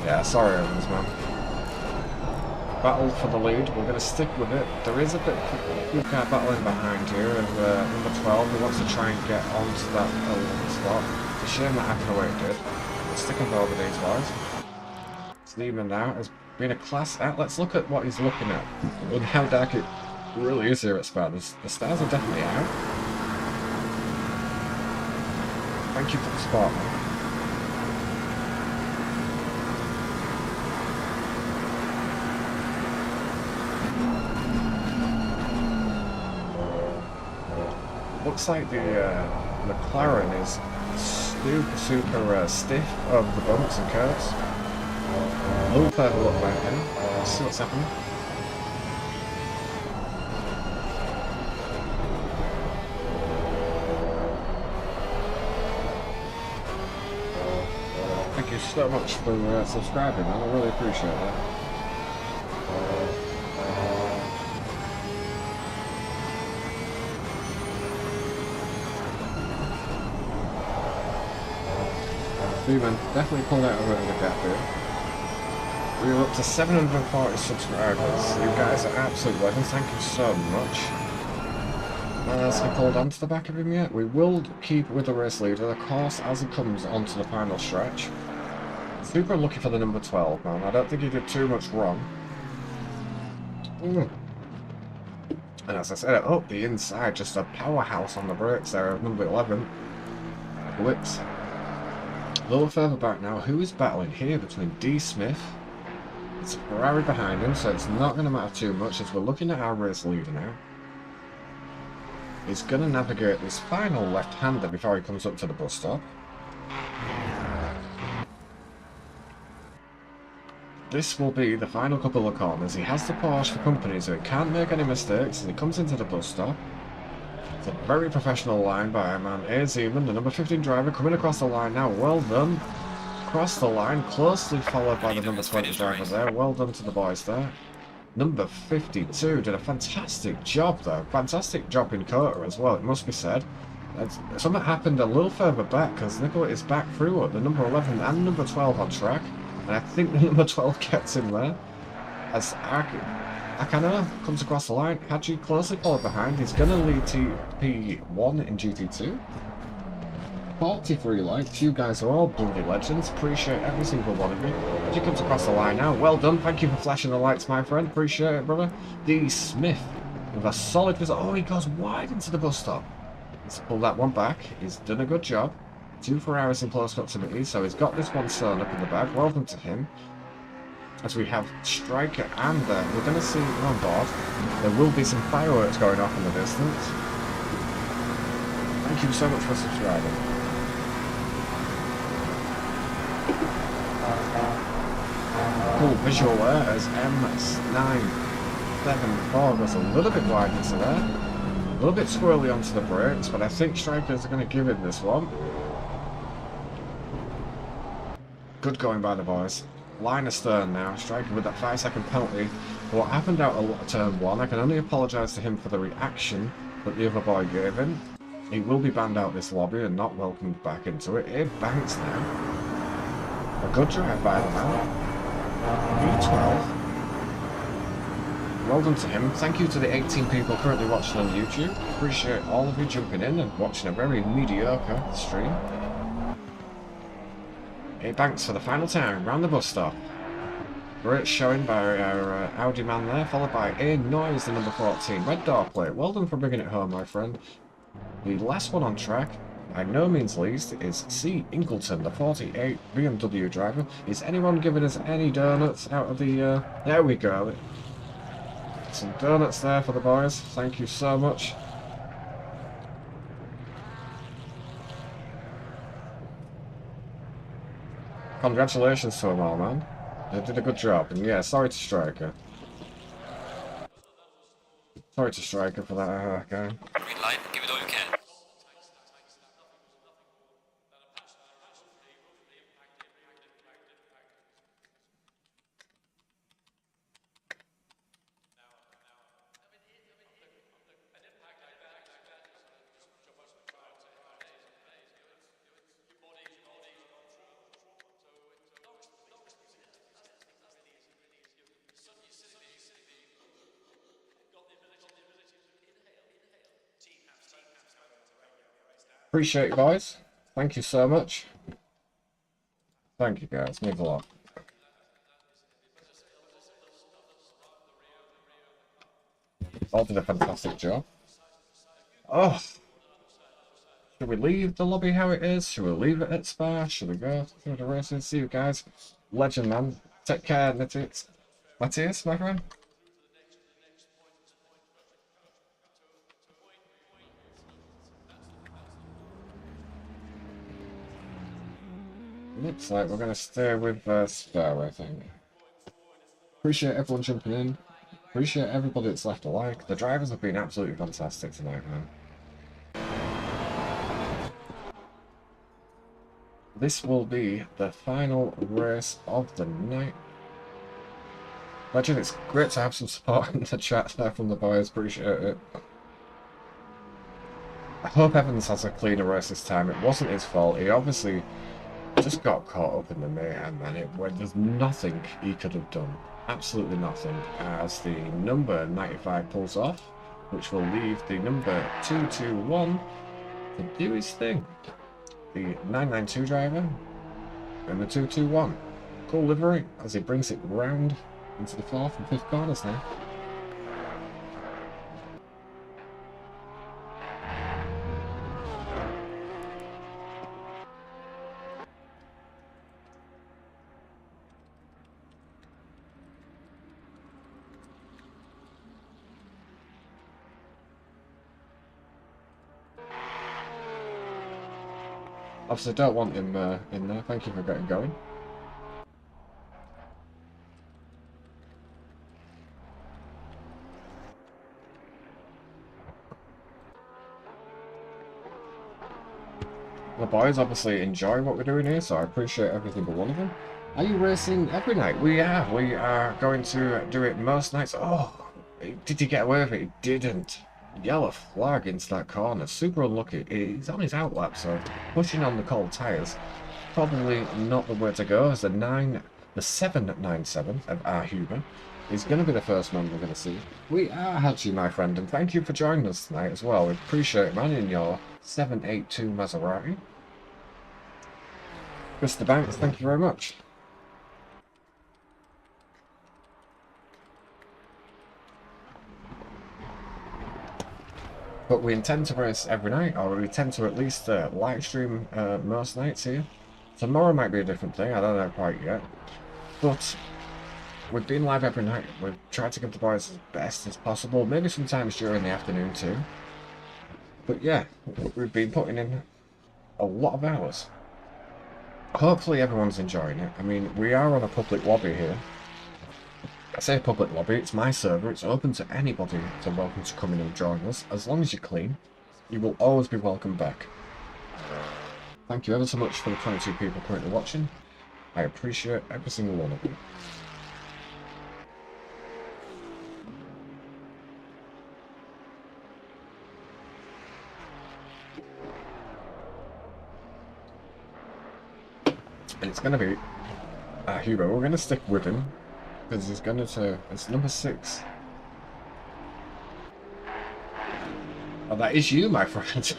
Yeah, sorry Evans, man. Battle for the lead, we're going to stick with it. There is a bit of car battling behind here, and number 12 who wants to try and get onto that 11th spot. It's a shame that happened the way it did. We're sticking over these guys. Sneeman now has been a class act. Let's look at what he's looking at and how dark it really is here at Spa. The stars are definitely out. Thank you for the spot, man. Looks like the McLaren is super stiff over the bumps and curves. A little further look back in. Let's see what's happening. Thank you so much for subscribing, man. I really appreciate that. Freeman definitely pulled out a bit of a gap here. We're up to 740 subscribers. You guys are absolute legends. Thank you so much. No one else can hold on to the back of him yet. We will keep with the race leader, of course, as he comes onto the final stretch. Super lucky for the number 12, man. I don't think he did too much wrong. And as I said, up the inside, just a powerhouse on the brakes there of number 11. Blitz. A little further back now, who is battling here between D. Smith? It's a Ferrari behind him, so it's not going to matter too much as we're looking at our race leader now. He's going to navigate this final left-hander before he comes up to the bus stop. This will be the final couple of corners. He has the Porsche for company, so he can't make any mistakes as he comes into the bus stop. It's a very professional line by man A. Zeman, the number 15 driver, coming across the line now. Well done. Across the line, closely followed by the number 20 driver there. Well done to the boys there. Number 52 did a fantastic job there. Fantastic job in Kota as well, it must be said. Something happened a little further back because Nicola is back through at the number 11 and number 12 on track. And I think the number 12 gets him there. As Akana comes across the line, Haji closely followed behind. He's going to lead TP1 in GT2. 43 likes. You guys are all bloody legends. Appreciate every single one of you. Haji comes across the line now. Well done. Thank you for flashing the lights, my friend. Appreciate it, brother. D. Smith with a solid visit. Oh, he goes wide into the bus stop. He's pulled that one back. He's done a good job. 2 Ferraris in close proximity, so he's got this one sewn up in the bag. Well done to him. As we have Striker and we're going to see on board. There will be some fireworks going off in the distance. Thank you so much for subscribing. Cool visual there as M974 goes a little bit wide into there. A little bit squirrely onto the brakes, but I think Strikers are going to give it this one. Good going by the boys. Line astern now, Striker with that 5-second penalty. For what happened out of turn 1, I can only apologise to him for the reaction that the other boy gave him. He will be banned out this lobby and not welcomed back into it. It banks now. A good drive by the man. B12. Well done to him. Thank you to the 18 people currently watching on YouTube. Appreciate all of you jumping in and watching a very mediocre stream. It banks for the final time round the bus stop. Great showing by our Audi man there, followed by A. Noise, the number 14. Red door plate. Well done for bringing it home, my friend. The last one on track, by no means least, is C. Ingleton, the 48 BMW driver. Is anyone giving us any donuts out of the... There we go. Some donuts there for the boys. Thank you so much. Congratulations to them all, man. They did a good job. And yeah, sorry to Striker. Sorry to Striker for that guy. Green light, give it all you can. Appreciate you guys. Thank you so much. Thank you guys. Means a lot. All did a fantastic job. Oh. Should we leave the lobby how it is? Should we leave it at Spa? Should we go through the races? See you guys. Legend, man. Take care, Matthias. Matthias, my friend. Looks like we're going to stay with Spa, I think. Appreciate everyone jumping in. Appreciate everybody that's left a like. The drivers have been absolutely fantastic tonight, man. This will be the final race of the night. Legend, it's great to have some support in the chat there from the boys. Appreciate it. I hope Evans has a cleaner race this time. It wasn't his fault. He obviously just got caught up in the mayhem, man. There's nothing he could have done. Absolutely nothing. As the number 95 pulls off, which will leave the number 221 to do his thing. The 992 driver and the 221. Cool livery as he brings it round into the 4th and 5th corners now. Obviously, don't want him in there. Thank you for getting going. boys obviously enjoy what we're doing here, so I appreciate every single one of them. Are you racing every night? We are going to do it most nights. Oh, did he get away with it? He didn't. Yellow flag into that corner. Super unlucky. He's on his outlap, so pushing on the cold tyres. Probably not the way to go, as the 797 of our Huber is going to be the first man we're going to see. We are Hachi, my friend, and thank you for joining us tonight as well. We appreciate it, man, in your 782 Maserati. Mr. Banks, thank you very much. But we intend to race every night, or we tend to at least live stream most nights here. Tomorrow might be a different thing, I don't know quite yet. But we've been live every night. We've tried to give the boys as best as possible, maybe sometimes during the afternoon too. But yeah, we've been putting in a lot of hours. Hopefully everyone's enjoying it. I mean, we are on a public lobby here. I say public lobby, it's my server, it's open to anybody to welcome to come in and join us. As long as you're clean, you will always be welcome back. Thank you ever so much for the 22 people currently watching. I appreciate every single one of you. It's going to be Hugo. We're going to stick with him because he's going to. It's number 6. Oh, that is you, my friend.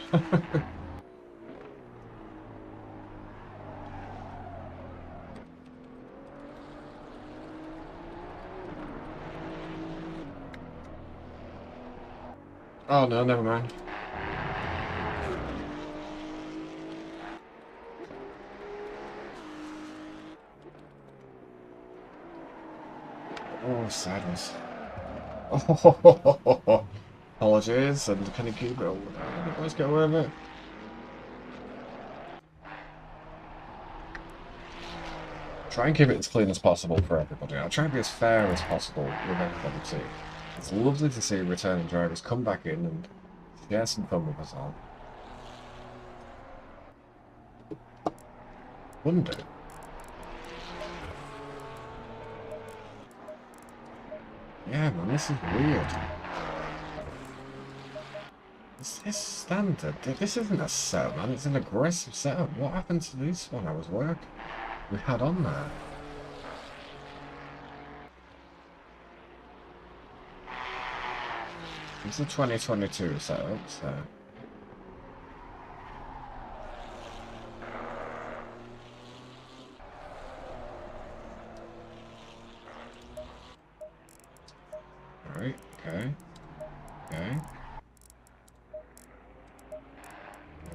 Oh no, never mind. Oh, sadness. Oh, apologies, and can you keep it? Let's get away with it. Try and keep it as clean as possible for everybody. I'll try and be as fair as possible with everybody too. It's lovely to see returning drivers come back in and share some fun with us all. Wonder. Yeah, man, this is weird. Is this standard? This isn't a setup, man. It's an aggressive setup. What happened to this 1 hour's work we had on there? It's a 2022 setup, so... Alright, okay. Okay.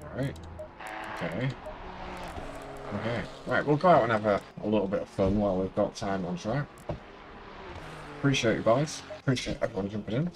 Alright. Okay. Okay. Right, we'll go out and have a little bit of fun while we've got time on track. Appreciate you guys. Appreciate everyone jumping in.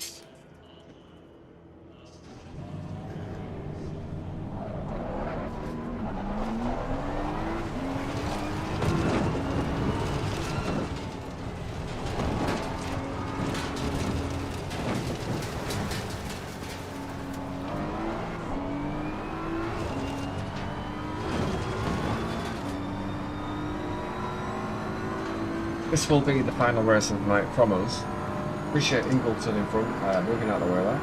This will be the final race of the night from us. Appreciate Ingleton in front, moving out of the way there.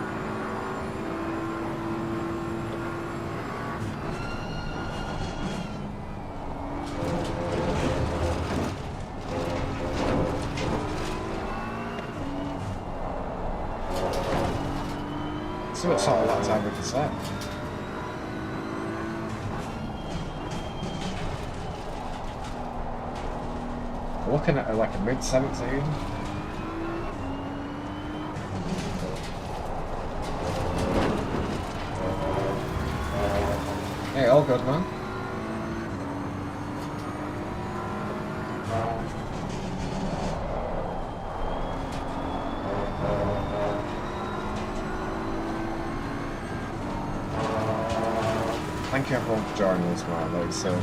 See what sort of lap time we can set. Looking at like a mid-17. Hey, all good, man. Thank you everyone for joining us, man. Like, so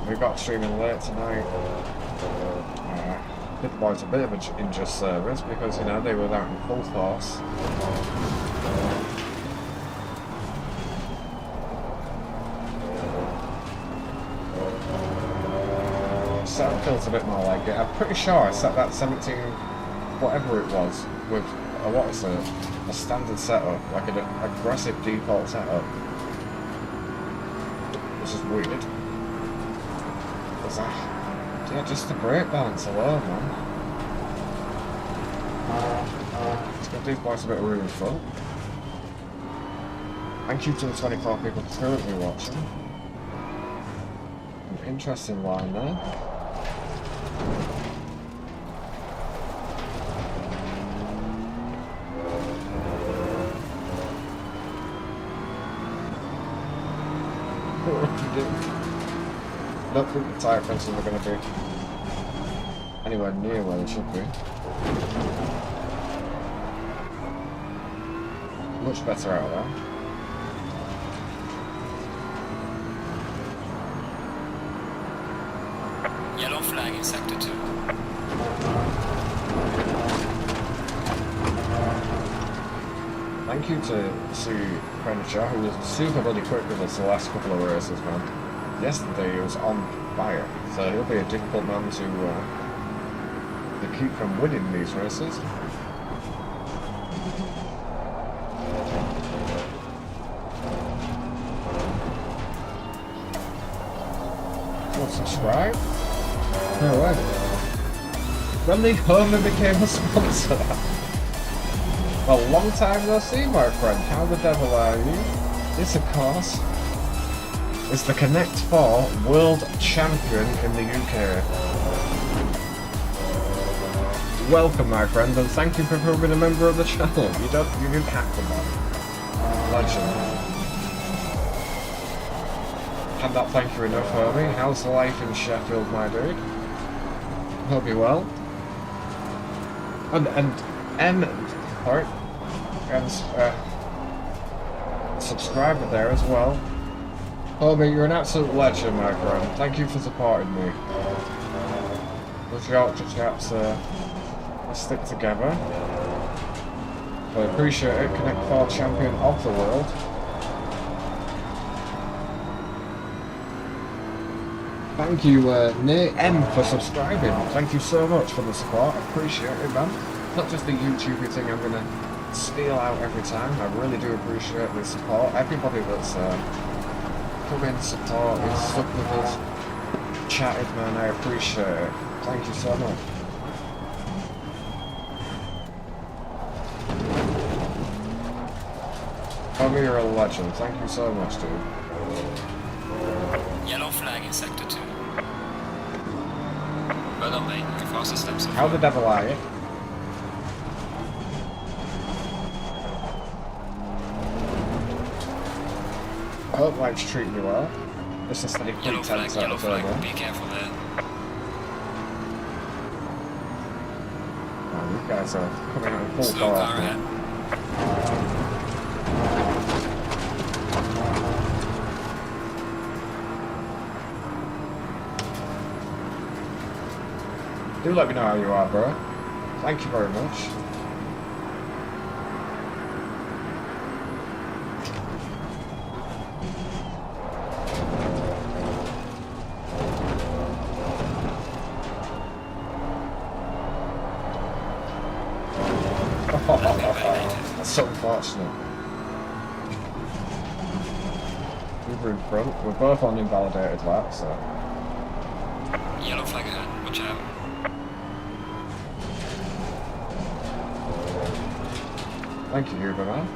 we got streaming late tonight. Did the boys a bit of an unjust service because, you know, they were out in full force. setup feels a bit more like it. I'm pretty sure I set that 17, whatever it was, with what is it? A standard setup, like an aggressive default setup. Which is weird. Because yeah, just the brake balance alone, man. Let's give these boys a bit of room in front. Thank you to the 24 people currently watching. An interesting line there. What do you do? I don't think the tyre fences are going to be anywhere near where they should be. Much better out of there. Yellow flag in sector 2. Thank you to Frencher, who was super bloody quick with us the last couple of races, man. Yesterday he was on fire, so he'll be a difficult man to keep from winning these races. Well, subscribe? No way. When the Homer became a sponsor. Well, long time no see, my friend. How the devil are you? This, of course, is the Connect 4 World Champion in the UK. Welcome, my friend, and thank you for becoming a member of the channel. You didn't have to, man. Legend. Had that thank you enough, homie. How's life in Sheffield, my dude? Hope you're well. And subscriber there as well. Homie, you're an absolute legend, my friend. Thank you for supporting me. Those Yorkshire chaps, let's stick together. I appreciate it. Connect 4 champion of the world. Thank you, Nate M, for subscribing. Thank you so much for the support. I appreciate it, man. Not just the YouTube thing I'm gonna steal out every time. I really do appreciate the support. Everybody that's come in, supported, stuck with us, chatted, man. I appreciate it. Thank you so much. Homie, you're a legend. Thank you so much, dude. Yellow flag in sector 2. Well done, mate. Your fastest steps so How far. the devil are you? I hope life's treating you well. Just a steady Yellow flag, pretense out yellow of flag. turbo. Be careful there. Oh, you guys are coming out in full Slow power. car ahead. Do let me know how you are, bro. Thank you very much. That's so unfortunate. We were in front. We're both on invalidated lap, so. Yellow flag ahead. Watch out. Thank you, Huber, man.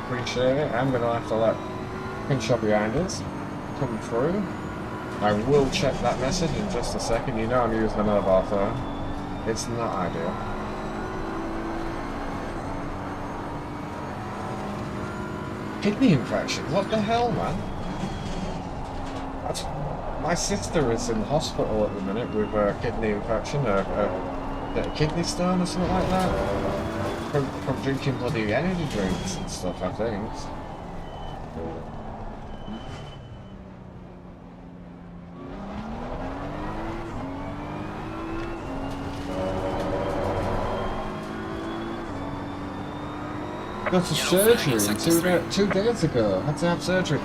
Appreciate it. I'm gonna have to let Pinchot behind us come through. I will check that message in just a second. You know I'm using a mobile phone. It's not ideal. Kidney infection? What the hell, man? My sister is in hospital at the minute with a kidney infection, a kidney stone or something like that. From drinking bloody energy drinks and stuff, I think. Got a surgery 2 days ago. Had to have surgery.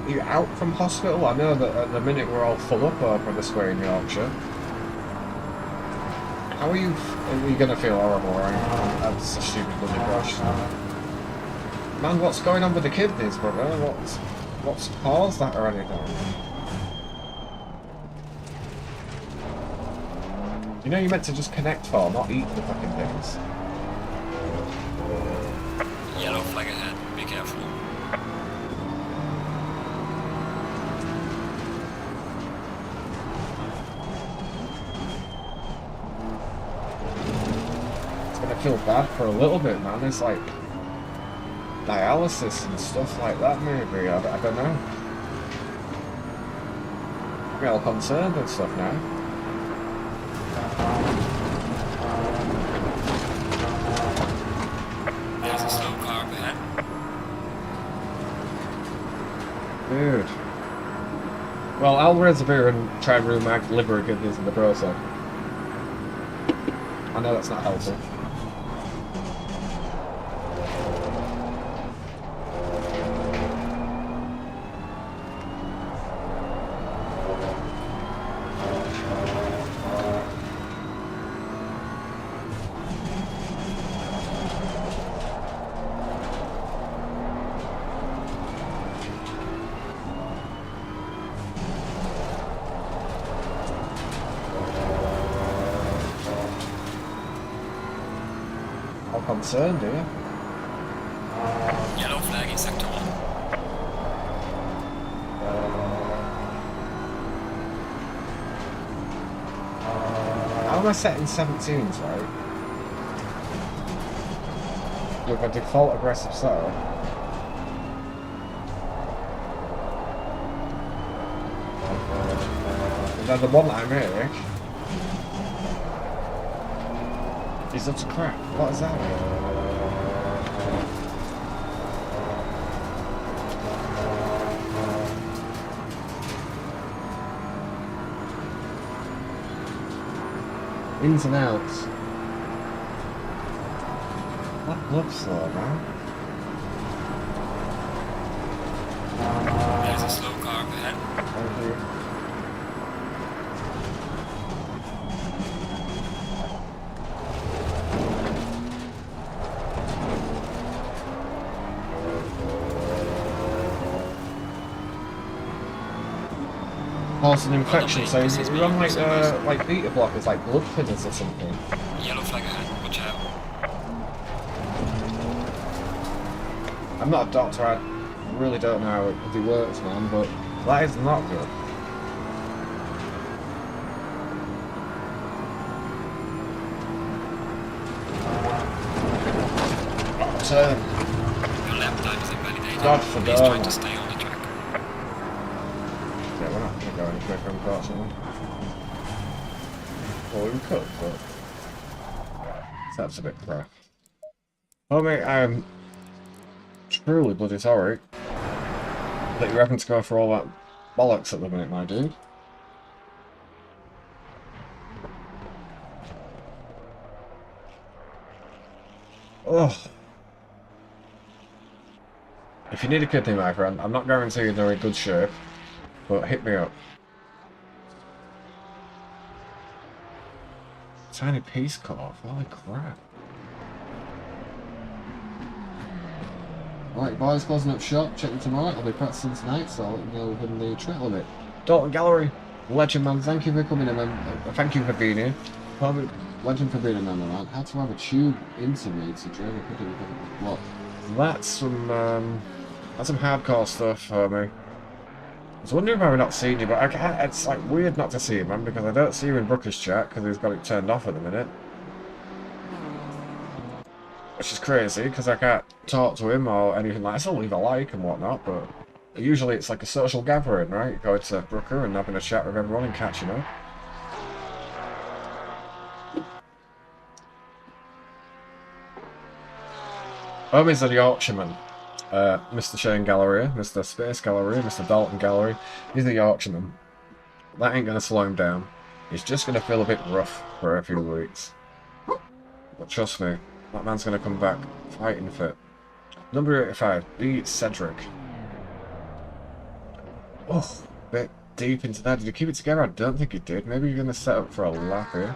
Are you out from hospital? I know that at the minute we're all full up over this way in Yorkshire. How are you? Are you gonna feel horrible, right? That's a stupid bloody question. Man, what's going on with the kidneys, brother? What's caused that or anything? You know you meant to just connect for, not eat the fucking things. Yellow flag ahead, be careful. It's gonna feel bad for a little bit, man. It's like dialysis and stuff like that, maybe. I don't know. I'm all concerned and stuff now. There's a slow car up ahead. Dude. Well, I'll raise a beer and try and ruin my liver and kidneys in the process. I know that's not helpful. Concerned, do you? Yellow flag in sector 1. How am I setting 17s, right? With a default aggressive setup. And then the one that I make is utter crap. What is that? Ins and outs. What blood flow, man? There's a slow car up ahead. Thank you. Cause an infection, so you're on like beta blockers, like blood thinners or something. Yellow flag ahead, watch out. I'm not a doctor, I really don't know how it really works, man, but that is not good. Turn. Your lap time is invalidated. God Please forbid. try to stay on the track. Yeah, we're not going to go any quicker, unfortunately. Well, we could, but that's a bit crap. Oh, mate, I'm truly bloody sorry that you're having to go for all that bollocks at the minute, my dude. Ugh. If you need a kidney, my friend, I'm not guaranteeing they're in good shape, but hit me up. Tiny piece cut off, holy crap. Right, boys, closing up shop, check them tomorrow, I'll be practicing tonight, so I'll let you know within the track limit. Dalton Gallery, legend man, thank you for coming in, man. Thank you for being here. Legend for being a member, man. Had to have a tube into me to drive a picture of what? That's some hardcore stuff for me. I was wondering if I've not seen you, but I can't, it's like weird not to see you, man, because I don't see you in Brooker's chat because he's got it turned off at the minute. Which is crazy because I can't talk to him or anything like that. I still leave a like and whatnot, but usually it's like a social gathering, right? Going to Brooker and having a chat with everyone and catching up. Homie's a Yorkshireman. Mr. Shane Gallery, Mr. Space Gallery, Mr. Dalton Gallery. He's a Yorkshireman. That ain't gonna slow him down. He's just gonna feel a bit rough for a few weeks. But trust me, that man's gonna come back fighting fit. Number 85, B. Cedric. Oh, bit deep into that. Did you keep it together? I don't think you did. Maybe you're going to set up for a lap here.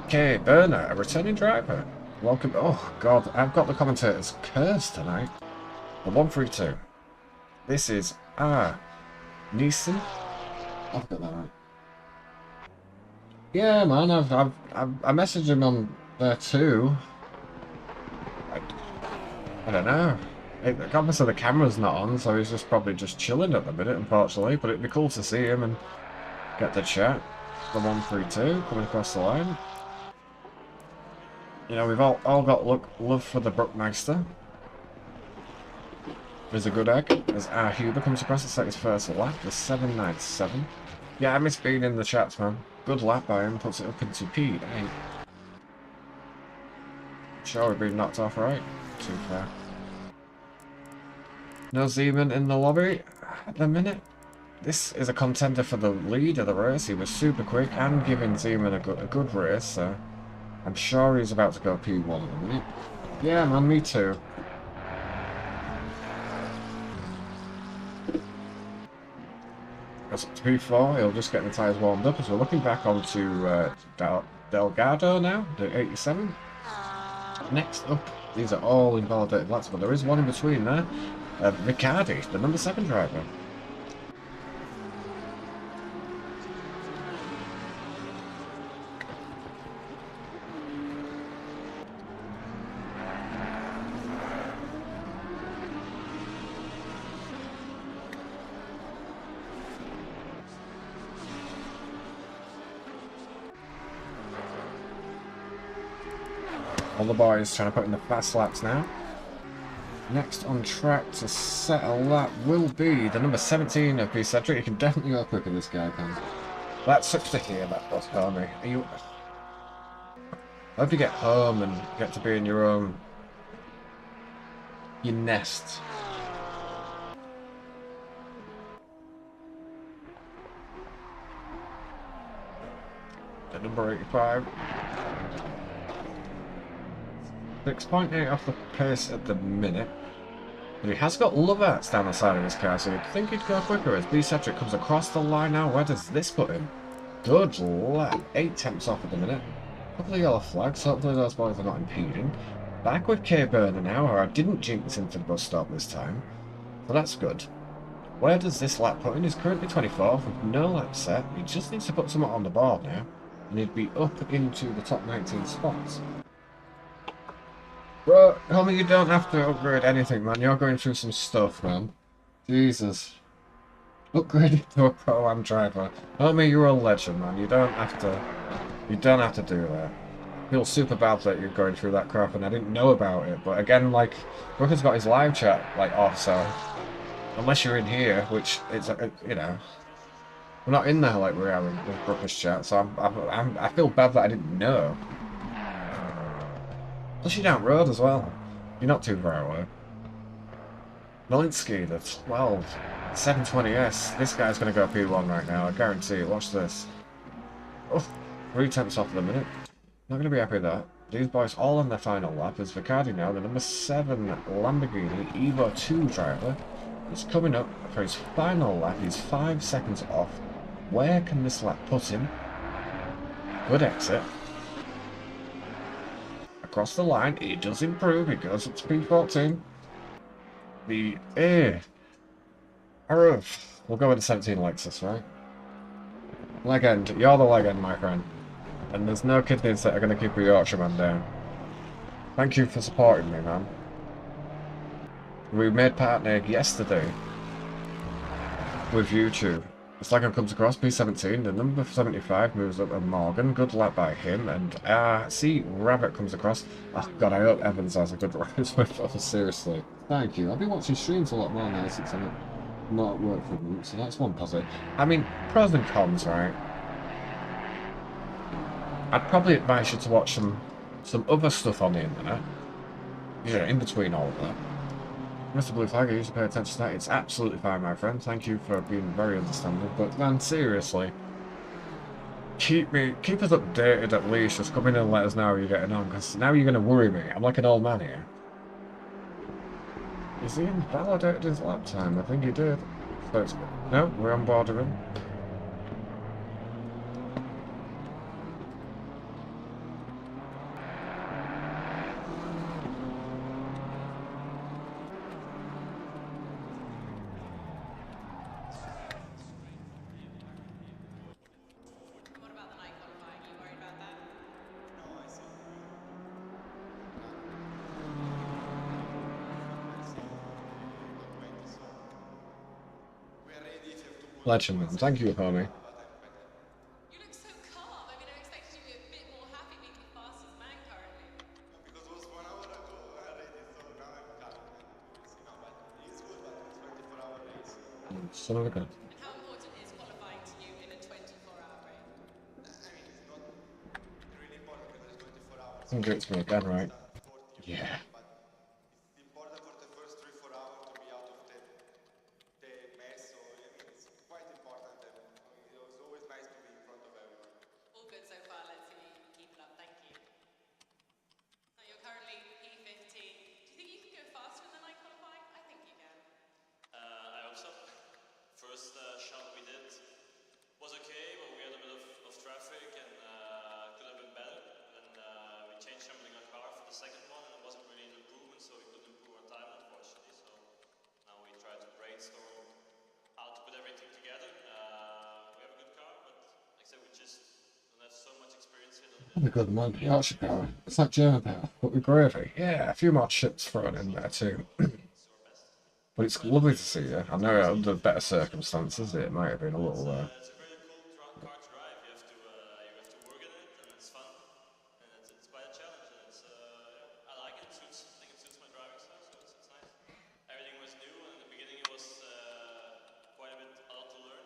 Okay, Burner, a returning driver. Welcome. Oh, God, I've got the commentator's curse tonight. The 132. This is, Neeson. I've got that right. Yeah, man, I messaged him on there too. I don't know. Obviously the camera's not on, so he's just probably just chilling at the minute, unfortunately. But it'd be cool to see him and get the chat. The 132 coming across the line. You know, we've all got love for the Brookmeister. There's a good egg. As Huber comes across to set his first lap, the 797. Yeah, I miss being in the chats, man. Good lap by him, puts it up into P8. Sure, we've been knocked off right. Too fair. No Zeman in the lobby at the minute. This is a contender for the lead of the race. He was super quick and giving Zeman a good race, so I'm sure he's about to go P1 at the minute. Yeah, man, me too. Goes up to P4, he'll just get the tyres warmed up as we're looking back onto Delgado now, the 87. Next up, these are all invalidated laps, but there is one in between there. Riccardi, the number 7 driver. All the boys trying to put in the fast laps now. Next on track to set a lap will be the number 17 of B-Cedric. You can definitely go quicker, this guy can. That's such to hear, that was Tommy. I hope you get home and get to be in your nest. The number 85. 6.8 off the pace at the minute. But he has got Loverts down the side of his car, so you'd think he'd go quicker as B-Cedric comes across the line now. Where does this put him? Good lap. 8 tenths off at the minute. Couple of yellow flags, hopefully those boys are not impeding. Back with K Burner now, or I didn't jinx him for the bus stop this time. So that's good. Where does this lap put him? He's currently 24th with no lap set. He just needs to put something on the board now. And he'd be up into the top 19 spots. Bro, homie, you don't have to upgrade anything, man. You're going through some stuff, man. Jesus. Upgrade to a Pro-Am driver. Homie, you're a legend, man. You don't have to do that. I feel super bad that you're going through that crap and I didn't know about it. But again, like, Brooker's got his live chat, like, off, so... Unless you're in here, which it's, you know... We're not in there like we are with Brooker's chat, so I feel bad that I didn't know. Plus you're down road as well. You're not too far away. Nolinsky, the 12. 720S. This guy's going to go P1 right now, I guarantee it. Watch this. Oh, 3 tenths off the minute. Not going to be happy with that. These boys all on their final lap as Riccardi now, the number 7 Lamborghini Evo 2 driver, is coming up for his final lap. He's 5 seconds off. Where can this lap put him? Good exit. Across the line, he does improve. He goes up to P14. The we'll go with the 17 Lexus, right? Legend, you're the legend, my friend. And there's no kidneys that are going to keep your Yorkshireman down. Thank you for supporting me, man. We made partner yesterday with YouTube. It's like it comes across P17, the number 75 moves up and Morgan. Good lap by him, and see Rabbit comes across. Oh god, I hope Evans has a good race with us, seriously. Thank you. I've been watching streams a lot more now since I'm not at work for a month, so that's one positive. I mean, pros and cons, right? I'd probably advise you to watch some other stuff on the internet. Yeah, in between all of that. Mr. Blue Flag, I used to pay attention to that. It's absolutely fine, my friend. Thank you for being very understanding. But man, seriously, keep us updated at least. Just come in and let us know how you're getting on, because now you're going to worry me. I'm like an old man here. Is he invalidated his lap time? I think he did. So it's... No, we're on board with him. Legend, thank you, homie. You look so calm. I mean, I expected you to be a bit more happy being the fastest man currently. Because it was 1 hour ago already, so now I'm calm. You know, but it's good, but it's 24-hour race. Son of a gun. And how important is qualifying to you in a 24-hour race? I mean, it's not really important because there's 24 hours. I think it's me again, right? 40, Yeah. but it's important for the first 3-4 hours to be out of the mess. So I mean, it's quite important. And it was always nice to be in front of everyone. All good so far. Let's see if you can keep it up. Thank you. So you're currently P15. Do you think you can go faster in the night qualifying? I think you can. I hope so. First shot we did was okay, but we had a bit of traffic and could have been better. Then we changed something on car for the second one, and it wasn't really an improvement, so we couldn't improve our time, unfortunately. So now we try to brainstorm how to put everything together. We have a good car, but like I said, we just don't have so much experience here. That'd be good, man. Yorkshire power. It's like German power, but with gravy. Yeah, a few more chips thrown in there too. But it's lovely to see you. I know under better circumstances it might have been a little... It's a very cool car to drive. You have to work in it, and it's fun, and it's quite a challenge. And it's I like it. I think it suits my driving style, so it's nice. Everything was new, and in the beginning it was quite a lot to learn.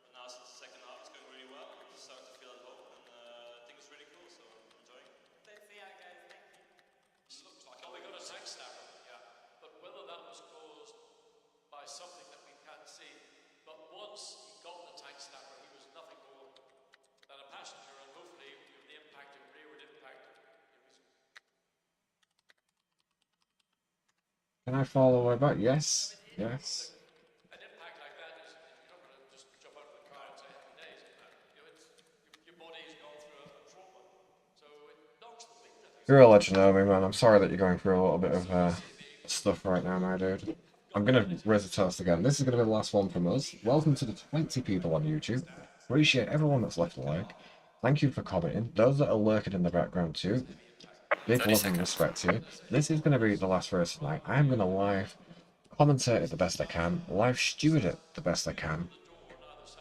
But now since the second half, it's going really well. I just start to feel at home, and I think it's really cool. So I'm enjoying it. Let's see how it goes. Thank you. Looks like we got a tank snapper, yeah. But whether that was caused by something that we can't see, but once he got the tank snapper, he was nothing more than a passenger, and hopefully with the impact of rearward impact, Can I fall all the way back? Yes. Yes. an impact like that is you're not going to just jump out of the car and say happy days. You know, your body's gone through a trauma, so it knocks the wind out of you. You're a legend, homie, man. I'm sorry that you're going through a little bit of stuff right now, my dude. I'm going to raise a toast again. This is going to be the last one from us. Welcome to the 20 people on YouTube. Appreciate everyone that's left a like. Thank you for commenting. Those that are lurking in the background too. Big love and respect to you. This is going to be the last race tonight. I am going to live commentate it the best I can, live steward it the best I can,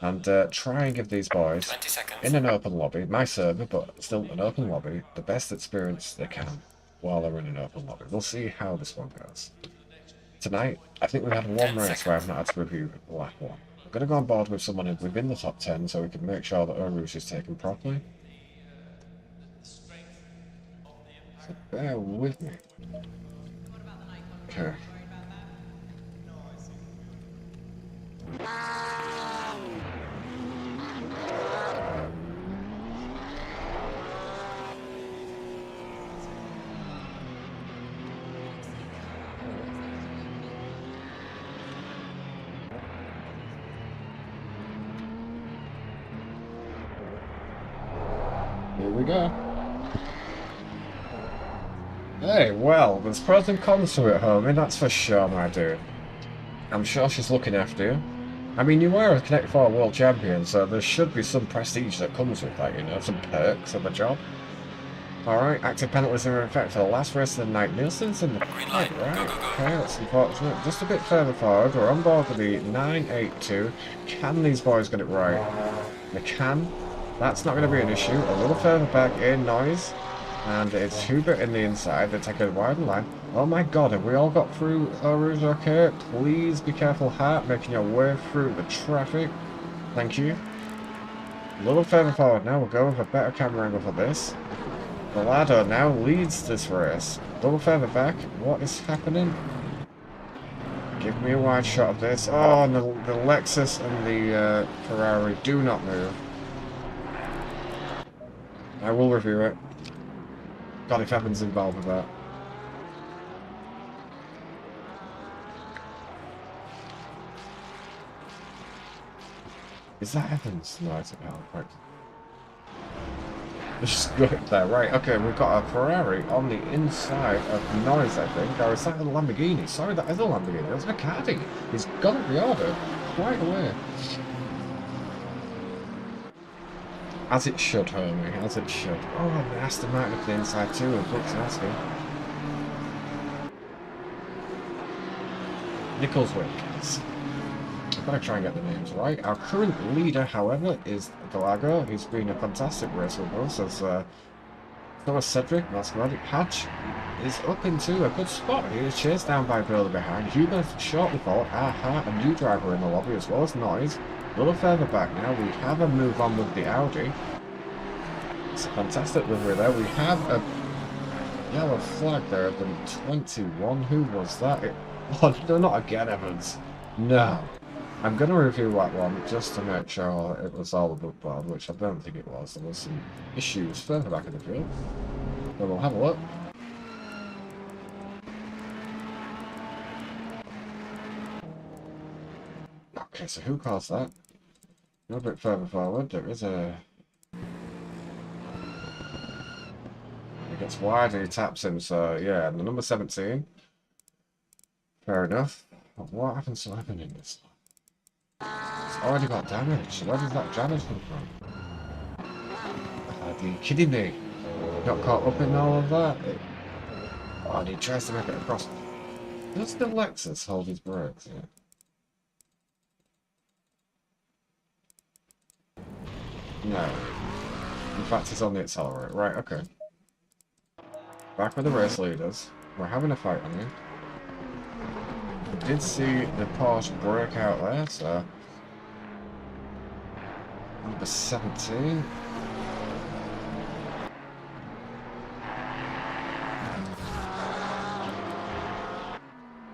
and try and give these boys 20 seconds. in an open lobby, my server, but still an open lobby, the best experience they can while they're in an open lobby. We'll see how this one goes. Tonight, I think we had one race where I've not had to review the lap one. I'm going to go on board with someone within the top 10 so we can make sure that our route is taken properly. So bear with me. What about the night qualifying? Okay. Worried about that? Here we go. Hey, well, there's pros and cons to it, homie, that's for sure, my dude. I'm sure she's looking after you. I mean, you were a Connect 4 World Champion, so there should be some prestige that comes with that, you know, some perks of the job. Alright, active penalties are in effect for the last race of the night. Nielsen's in the Green fight, light. right? Go, go, go. Okay, that's unfortunate. Just a bit further forward, we're on board with the 982. Can these boys get it right? They can. That's not going to be an issue. A little further back in noise. And it's Hubert in the inside. They take a wide line. Oh my god, have we all got through Oru's okay? Please be careful, Hart, making your way through the traffic. Thank you. A little further forward now. We'll go with a better camera angle for this. Volado now leads this race. A little further back. What is happening? Give me a wide shot of this. Oh, and the Lexus and the Ferrari do not move. I will review it. God, if Evan's involved with that. Is that Evans? No, it's a car. Right. Let's just go up there. Right, okay, we've got a Ferrari on the inside of Norris, I think. Or is that a Lamborghini? Sorry, that is a Lamborghini. That's a Caddy. He's got it reordered right away. As it should, homie, as it should. Oh, and the Aston Martin up the inside too, and Brooks asking. Nichols-Wick. I've got to try and get the names right. Our current leader, however, is Galago. He's been a fantastic racer with us, as so is Cedric. That's good. Hatch is up into a good spot. He is chased down by Burley behind. Huber shortly followed. Aha, a new driver in the lobby, as well as Noise. A little further back now, we have a move on with the Audi. It's a fantastic livery there. We have a yellow flag there of the 21. Who was that? Oh, no, not again, Evans. No. I'm going to review that one just to make sure it was all above board, which I don't think it was. There was some issues further back in the field. But we'll have a look. Okay, so who caused that? A little bit further forward, there is a... He gets wide and he taps him, so yeah, the number 17. Fair enough. But what happens to Evan in this? It's already got damage. Where does that damage come from? Are you kidding me? Got caught up in all of that? Oh, and he tries to make it across. Does the Lexus hold his brakes? Yeah. No. In fact, it's on the accelerator. Right, okay. Back with the race leaders. We're having a fight on here. I did see the Porsche break out there, so... Number 17.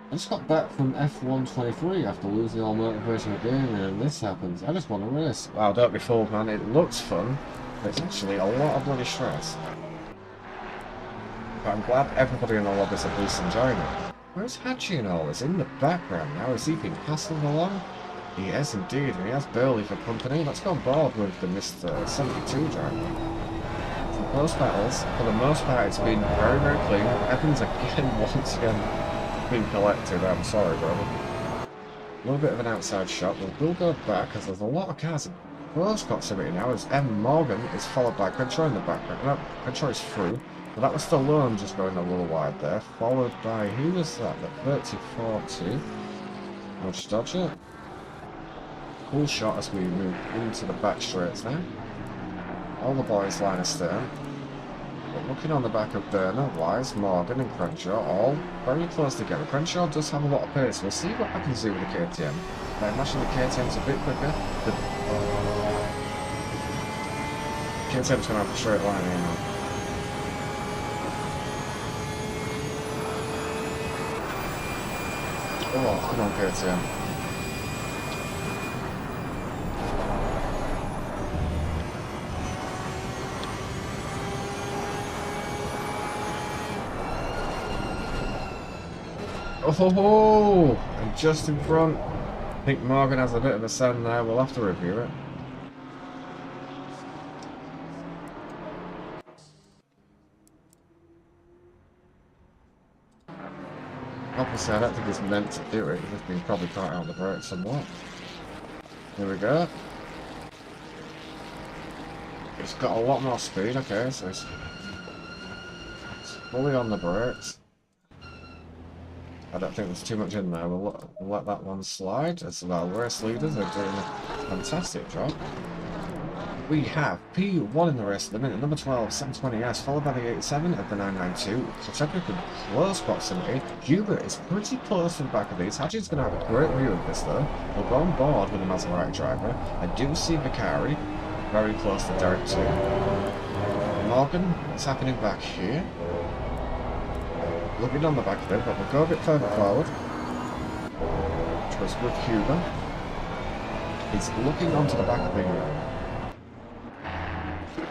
I just got back from F123 after losing all motivation again, and this happens. I just want to race. Wow, don't be fooled, man. It looks fun, but it's actually a lot of bloody stress. But I'm glad everybody in the lobby is at least enjoying it. Where's Hatchie and all this? In the background now. Is he being hassled along? He is indeed, and he has Burley for company. Let's go on board with the Mr. 72 driver. Close battles. For the most part, it's been very, very clean. Evans again, once again, been collected. I'm sorry, brother. A little bit of an outside shot, but we'll go back because there's a lot of cars in close proximity now. As M. Morgan is followed by Crenshaw in the background. No, Crenshaw is through, but that was Stallone just going a little wide there. Followed by, who was that? The 30-40. Dodge Dodger. Cool shot as we move into the back straights now. All the boys line astern. But looking on the back of Burner, Wise, Morgan and Crenshaw, all very close together. Crenshaw does have a lot of pace. We'll see what happens here with the KTM. I imagine the KTM's a bit quicker. The KTM's going to have a straight line here now. Oh, come on KTM. Oh, and just in front. I think Morgan has a bit of a send there. We'll have to review it. Obviously, I don't think he's meant to do it. He's been probably caught out the brake somewhat. Here we go. It's got a lot more speed. Okay, so it's fully on the brakes. I don't think there's too much in there. We'll let that one slide. As our race leaders are doing a fantastic job. We have P1 in the race at the minute, number 12, 720S, followed by the 87 of the 992. So technically close proximity. Hubert is pretty close to the back of these. Hatchie's going to have a great view of this though. We'll go on board with the Maserati driver. I do see Vicari very close to Derek too. Morgan, what's happening back here? Looking on the back of it, but we'll go a bit further forward. Which was with Huber. He's looking onto the back of the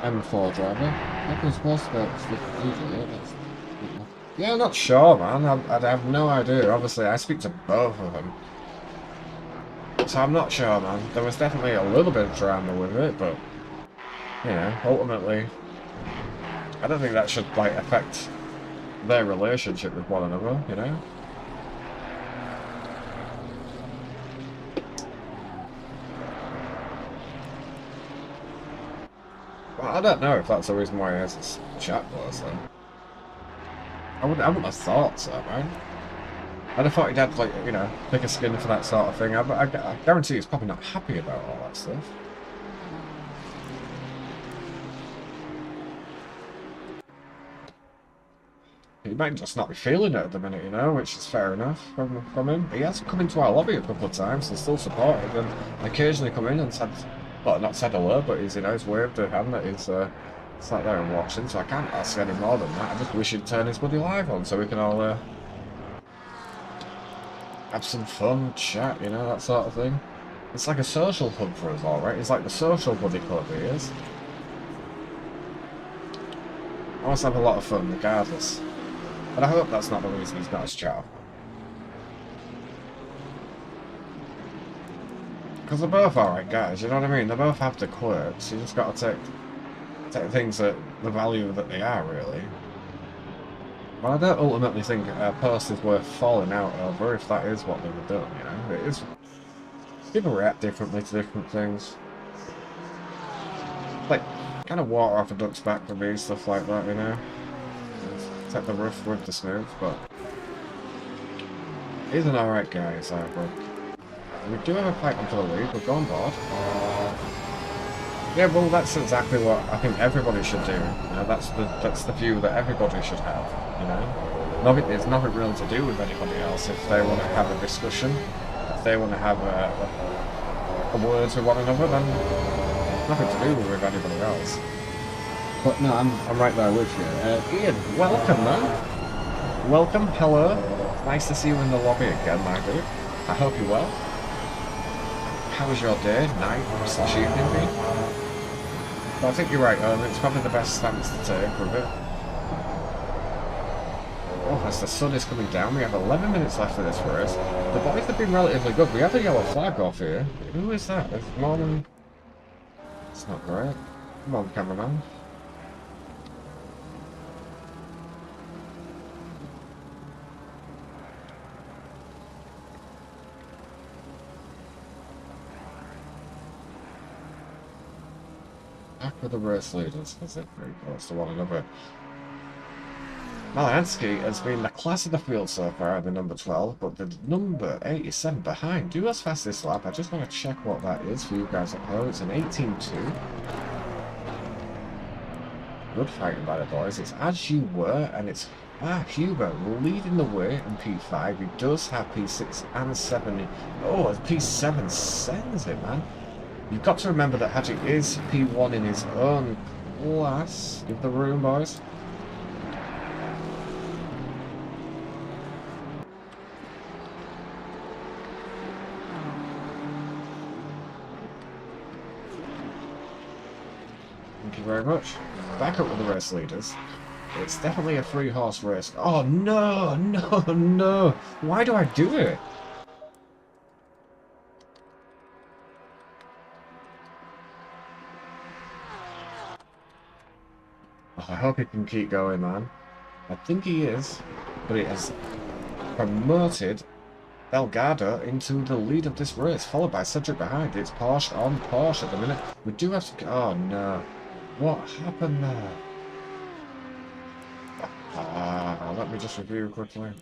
M4 driver. That was supposed to be yeah, not sure, man. I have no idea. Obviously, I speak to both of them. So I'm not sure, man. There was definitely a little bit of drama with it, but, you know, ultimately, I don't think that should, like, affect their relationship with one another, you know? Well, I don't know if that's the reason why he has his chat was, though. I wouldn't have thought so, man. I'd have thought he'd had, like, you know, thicker skin for that sort of thing. I guarantee he's probably not happy about all that stuff. He might just not be feeling it at the minute, you know, which is fair enough from him. He has come into our lobby a couple of times and still supported, and occasionally come in and said, well, not said hello, but he's, you know, he's waved a hand that he's sat there and watching, so I can't ask any more than that. I just wish he'd turn his bloody live on so we can all have some fun, chat, you know, that sort of thing. It's like a social hub for us all, right? It's like the social buddy club he is. I want to have a lot of fun regardless. But I hope that's not the reason he's got his chat. Because they're both alright guys, you know what I mean? They both have the quirks, you just got to take things at the value that they are, really. But I don't ultimately think a post is worth falling out over if that is what they were doing, you know? It is. People react differently to different things. Like, kind of water off a duck's back for me, stuff like that, you know? Take the rough with the smooth, but he's an alright guy, Cyber. We do have a fight onto the lead, we're going board. Yeah, well, that's exactly what I think everybody should do. You know, that's the view that everybody should have, you know? It's nothing really to do with anybody else. If they want to have a discussion, if they want to have a word with one another, then nothing to do with anybody else. But no, I'm right there with you. Ian, welcome, man. Welcome, hello. Nice to see you in the lobby again, my dude. I hope you're well. How was your day, night, slash evening been? But I think you're right, it's probably the best stance to take with it. Oh, as the sun is coming down, we have 11 minutes left of this race. The boys have been relatively good. We have a yellow flag off here. Who is that? It's Norman. It's not great. Come on, cameraman. Back with the race leaders, as if very close to one another. Malansky has been the class of the field so far at the number 12, but the number 87 behind. Do us fast this lap. I just want to check what that is for you guys at home. It's an 18-2. Good fighting by the boys. It's As You Were, and it's Huber leading the way in P5. He does have P6 and 7. Oh, P7 sends it, man. You've got to remember that Hadji is P1 in his own class. Give the room, boys. Thank you very much. Back up with the race leaders. It's definitely a 3-horse race. Oh, no, no, no. Why do I do it? I hope he can keep going, man. I think he is, but it has promoted Delgado into the lead of this race, followed by Cedric behind. It's Porsche on Porsche at the minute. We do have to... Oh, no. What happened there? Let me just review quickly.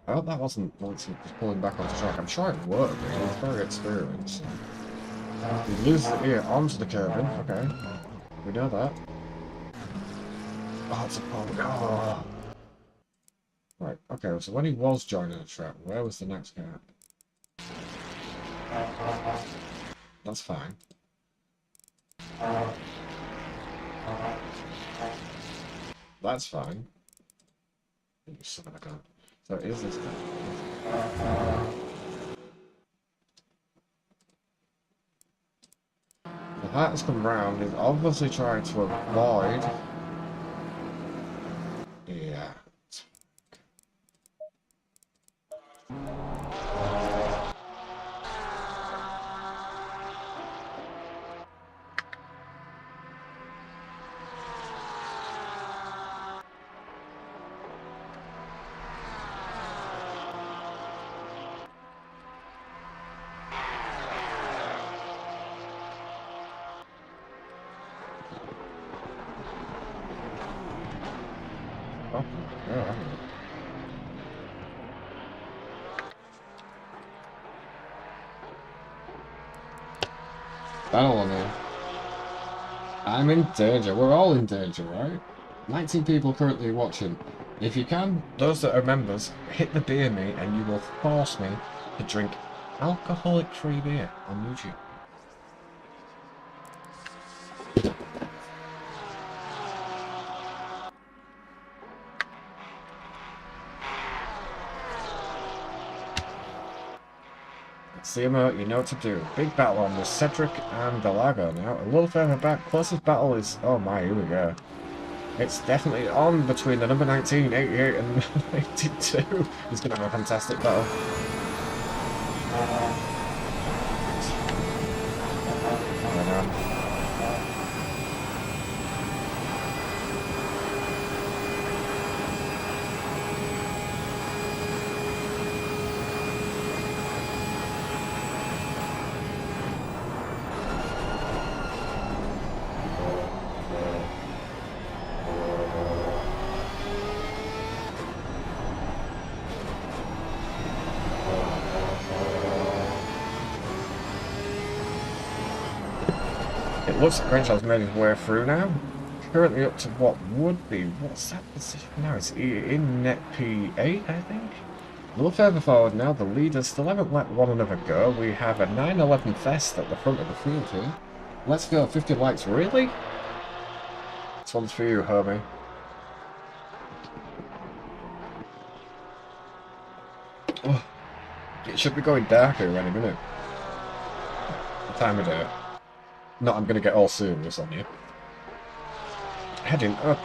I hope that wasn't once he was pulling back onto track. I'm sure it worked, but he was very experienced. He loses it here onto the curbing. Okay. We know that. Oh, it's a problem. Oh. Right, okay, so when he was joining the track, where was the next car? That's fine. That's fine. You son of a gun. So is this guy? The hat has come round. He's obviously trying to avoid. Yeah. Oh, yeah. Battle on here. I'm in danger. We're all in danger, right? 19 people currently watching. If you can, those that are members, hit the beer me and you will force me to drink alcoholic-free beer on YouTube. CMO, you know what to do. Big battle on with Cedric and Delago now. A little further back. Closest battle is... Oh my, here we go. It's definitely on between the number 19, 88 and 92. He's going to have a fantastic battle. It looks like Grenshaw's made his way through now. Currently up to what would be... What's that position now? It's in net P8, I think? A little further forward now, the leaders still haven't let one another go. We have a 9-11 fest at the front of the field here. Let's go, 50 likes, really? This one's for you, homie. Oh, it should be going darker any minute. What time of day? No, I'm gonna get all serious on you. Heading up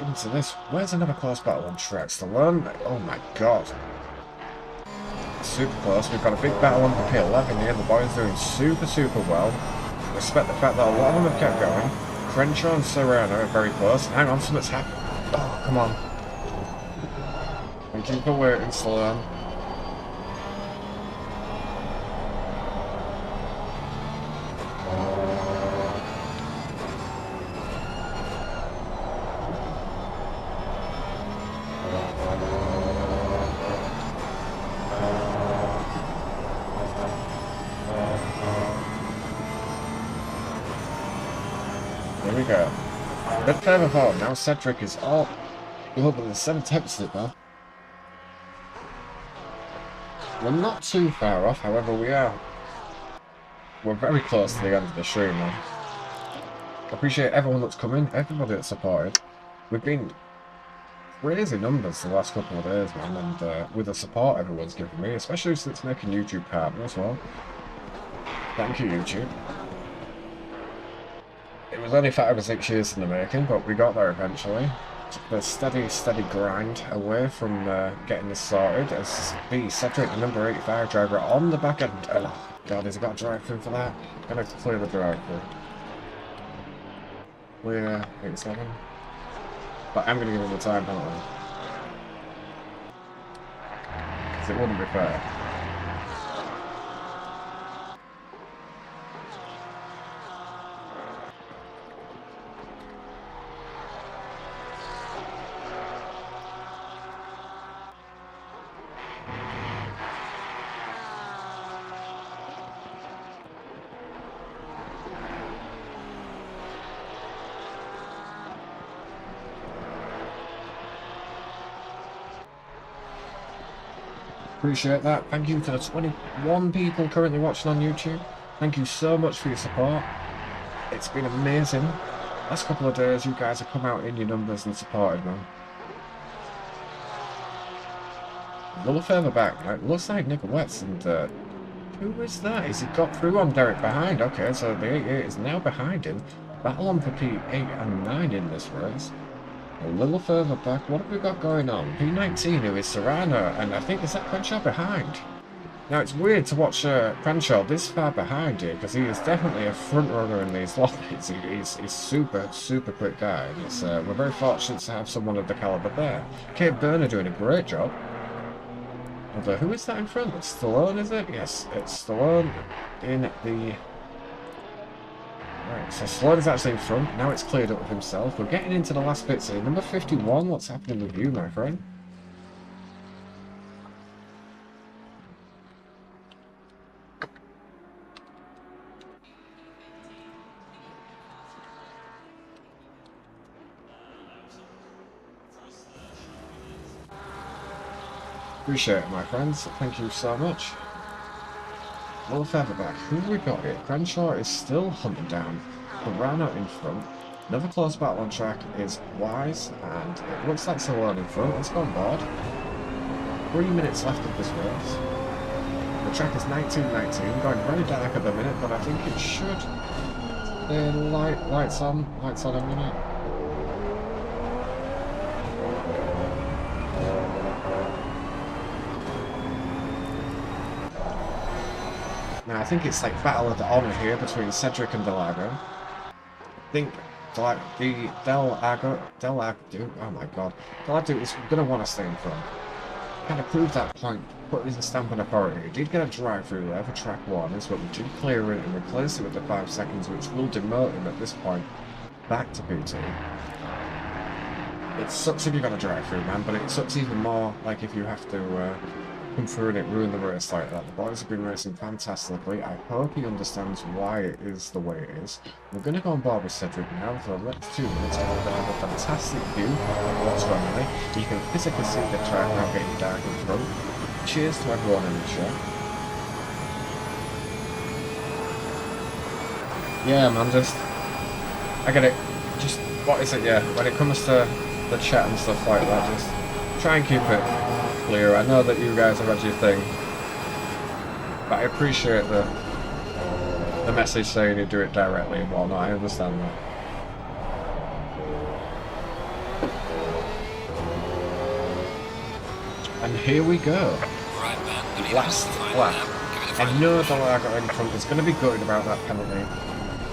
into this. Where's another close battle on track? Stallone? Oh my god. Super close. We've got a big battle on the P11 here. The boys doing super well. Respect the fact that a lot of them have kept going. Crenshaw and Serrano are very close. Hang on, something's happened. Oh, come on. Thank you for waiting, Stallone. There we go. A bit further forward now. Cedric is all over the 7/10 it though. We're not too far off, however we're very close to the end of the stream now. Appreciate everyone that's coming, everybody that's supported. We've been crazy numbers the last couple of days, man, and with the support everyone's given me, especially since making YouTube partner as well. Thank you, YouTube. It was only 5 or 6 years in the making, but we got there eventually. The steady grind away from getting this sorted as B, Cedric, the number 85 driver on the back end. Oh, God, has he got a drive through for that? Gonna clear the drive through. Clear 87. But I'm gonna give him the time penalty. Because it wouldn't be fair. Appreciate that. Thank you to the 21 people currently watching on YouTube. Thank you so much for your support. It's been amazing. Last couple of days, you guys have come out in your numbers and supported, man. A little further back, right? Looks like Nick Wetz and who is that? Is he got through on Derek behind? Okay, so the 88 is now behind him. Battle on for P8 and 9 in this race. A little further back, what have we got going on? P19, who is Serrano, and I think is that Crenshaw behind? Now it's weird to watch Crenshaw this far behind here, because he is definitely a front runner in these lobbies. He's super quick guy. We're very fortunate to have someone of the caliber there. Kate Burner doing a great job. And who is that in front? It's Stallone, is it? Yes, it's Stallone in the... Right, So Sloan's actually in front. Now it's cleared up with himself. We're getting into the last bits here. Number 51, what's happening with you, my friend? Appreciate it, my friends. Thank you so much. Well, Featherback, who have we got here? Crenshaw is still hunted down. Barano in front. Another close battle on track is Wise, and it looks like Salon in front. Let's go on board. 3 minutes left of this race. The track is 19-19, going very dark at the minute, but I think it should stay lights on a minute. Now I think it's like battle of the honour here between Cedric and Delago. I think like the Delago, oh my god, Delago is going to want to stay in front. Kind of proved that point, put his stamp on authority. He did get a drive through there for track 1, but we did clear it and replace it with the 5 seconds, which will demote him at this point back to P2. It sucks if you've got a drive through, man, but it sucks even more like if you have to come through and it ruin the race like that. The boys have been racing fantastically. I hope he understands why it is the way it is. We're going to go on board with Cedric now for the next 2 minutes and we're going to have a fantastic view of what's going on. You can physically see the track now getting dark in front. Cheers to everyone in the show. Yeah man, I get it. Just, what is it, yeah, when it comes to the chat and stuff like that, just try and keep it clear. I know that you guys have had your thing, but I appreciate the message saying you do it directly and whatnot. I understand that. And here we go. Last lap. I know Delago in front is going to be gutted about that penalty,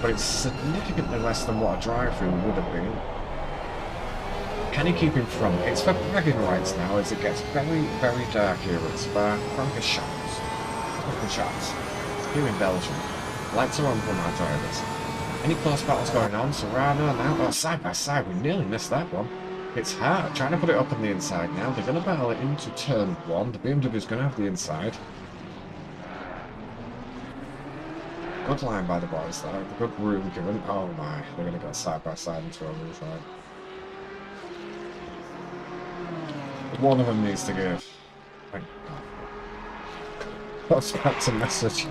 but it's significantly less than what a drive-through would have been. Can he keep in front? It's for bragging rights now as it gets very, very dark here at Spa. Francorchamps. Here in Belgium. Lights are on from our drivers. Any close battles going on? Serrano now. Oh, side by side. We nearly missed that one. It's hard. Trying to put it up on the inside now. They're going to battle it into turn 1. The BMW's going to have the inside. Good line by the boys there. Good room given. Oh my. They're going to go side by side into a roof line. One of them needs to give. Thank God. That's back to message.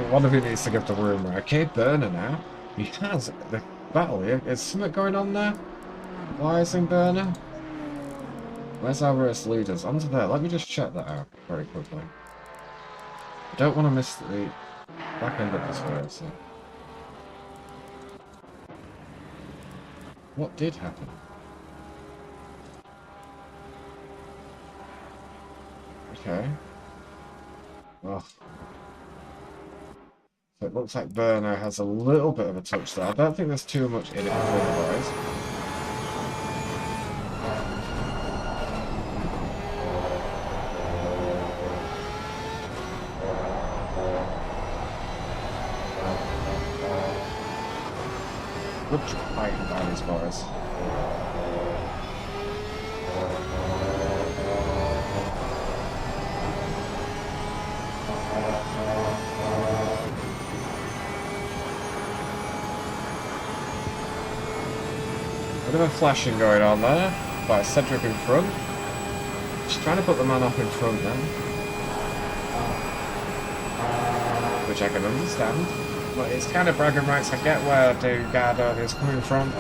One of you needs to give the room right. Okay, Burner now. He has the battle here. Is something going on there? Why is in Burner? Where's our race leaders? Onto there. Let me just check that out very quickly. I don't want to miss the back end of this race. So. What did happen? Okay. Oh. So it looks like Berno has a little bit of a touch there. I don't think there's too much in it between the boys. Good fighting by these boys. Bit of a flashing going on there by Cedric in front. Just trying to put the man up in front then. Which I can understand. But it's kind of bragging rights. I get where Delgado is coming from.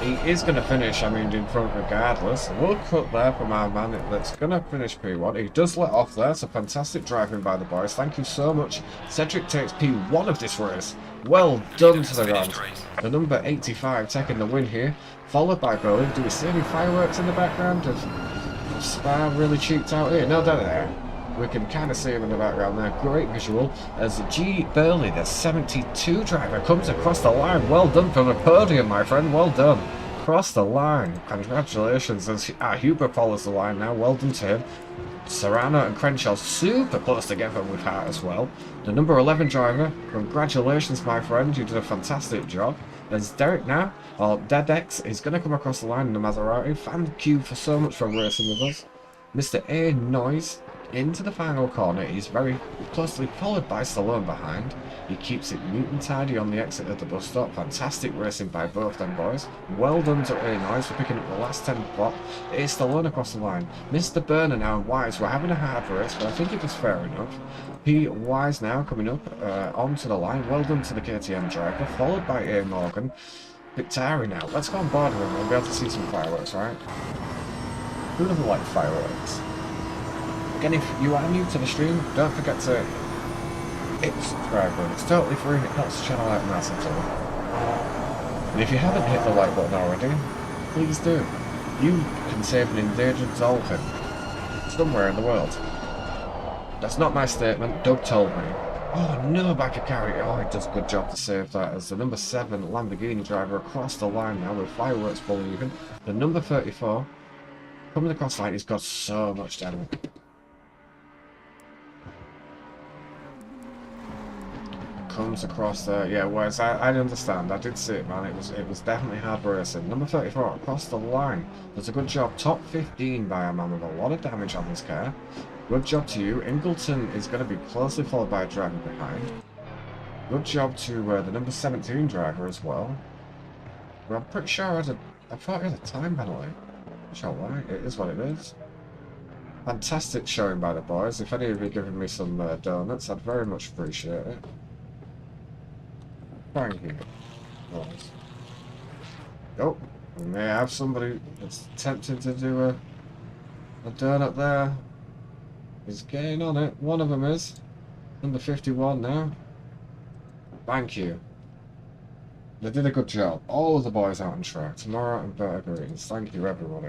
He is going to finish, I mean, in front regardless. We'll cut there from our man that's going to finish P1. He does let off there. It's a fantastic driving by the boys. Thank you so much. Cedric takes P1 of this race. Well done to the round. The number 85 taking the win here. Followed by Berlin. Do we see any fireworks in the background? Has Spa really cheaped out here? No, there. We can kind of see him in the background there. Great visual as G. Burley, the 72 driver, comes across the line. Well done for the podium, my friend. Well done. across the line. Congratulations, as Huber follows the line now. Well done to him. Serrano and Crenshaw super close together with Hart as well. The number 11 driver, congratulations my friend, you did a fantastic job. There's Derek now, or Dedex is going to come across the line in the Maserati. Thank you for so much for racing with us. Mr. A Noise into the final corner. He's very closely followed by Stallone behind. He keeps it neat and tidy on the exit of the bus stop. Fantastic racing by both them boys. Well done to A Noise for picking up the last 10 spot. It's Stallone across the line. Mr. Burner now and Wise were having a hard race, but I think it was fair enough. P. Wise now coming up onto the line. Well done to the KTM driver, followed by A. Morgan. Victari now. Let's go on board with him. We'll be able to see some fireworks, right? Who doesn't like fireworks? Again, if you are new to the stream, don't forget to hit subscribe button. It's totally free and it helps the channel out massively. And if you haven't hit the like button already, please do. You can save an endangered dolphin somewhere in the world. That's not my statement, Doug told me. Oh no, back of carry. Oh, he does a good job to save that as the number 7 Lamborghini driver across the line now with fireworks fully even. The number 34 coming across the line, he's got so much damage. Comes across there, yeah, whereas I understand, I did see it, man, it was definitely hard racing. Number 34 across the line, does a good job, top 15 by a man with a lot of damage on this car. Good job to you. Ingleton is going to be closely followed by a driver behind. Good job to the number 17 driver as well. Well, I'm pretty sure I thought he had a time penalty. Not sure why, it is what it is. Fantastic showing by the boys. If any of you are giving me some donuts, I'd very much appreciate it. Thank you. Nice. Oh, we may have somebody that's tempted to do a donut there. He's getting on it. One of them is. Number 51 now. Thank you. They did a good job. All of the boys out on track. Tomorrow and better greetings. Thank you, everybody.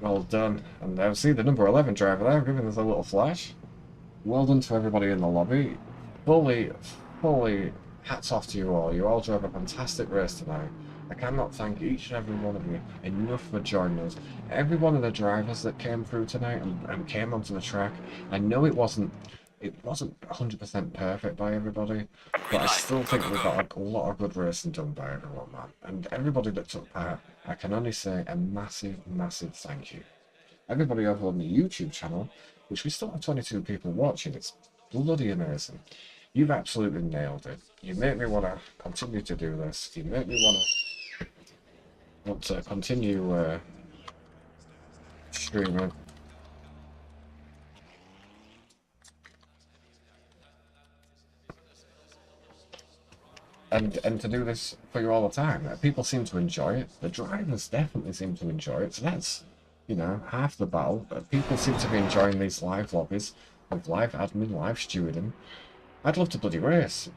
Well done. And I see the number 11 driver there giving us a little flash. Well done to everybody in the lobby. Fully hats off to you all. You all drove a fantastic race tonight. I cannot thank each and every one of you enough for joining us. Every one of the drivers that came through tonight and came onto the track, I know it wasn't 100% perfect by everybody, but I still think we got a lot of good racing done by everyone, man. And everybody that took part, I can only say a massive thank you. Everybody over on the YouTube channel, which we still have 22 people watching, it's bloody amazing. You've absolutely nailed it. You make me want to continue to do this. You make me want to continue streaming. And to do this for you all the time. People seem to enjoy it. The drivers definitely seem to enjoy it. So that's, you know, half the battle. But people seem to be enjoying these live lobbies with live admin, live stewarding. I'd love to bloody race.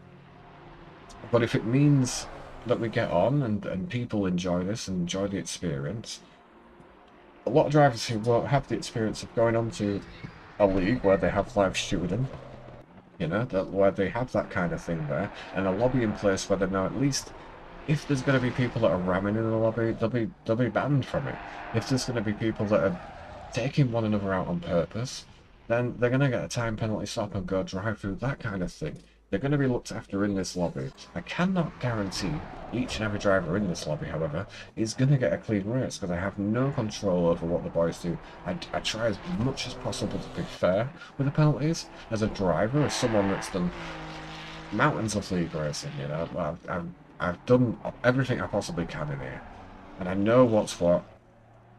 But if it means that we get on and people enjoy this and enjoy the experience, a lot of drivers who won't have the experience of going on to a league where they have live stewarding, you know, where they have that kind of thing there, and a lobby in place where they know at least if there's going to be people that are ramming in the lobby, they'll be banned from it. If there's going to be people that are taking one another out on purpose, then they're going to get a time penalty stop and go drive through, that kind of thing. They're going to be looked after in this lobby. I cannot guarantee each and every driver in this lobby, however, is going to get a clean race because I have no control over what the boys do. I try as much as possible to be fair with the penalties. As a driver, as someone that's done mountains of league racing, you know, I've done everything I possibly can in here. And I know what's what.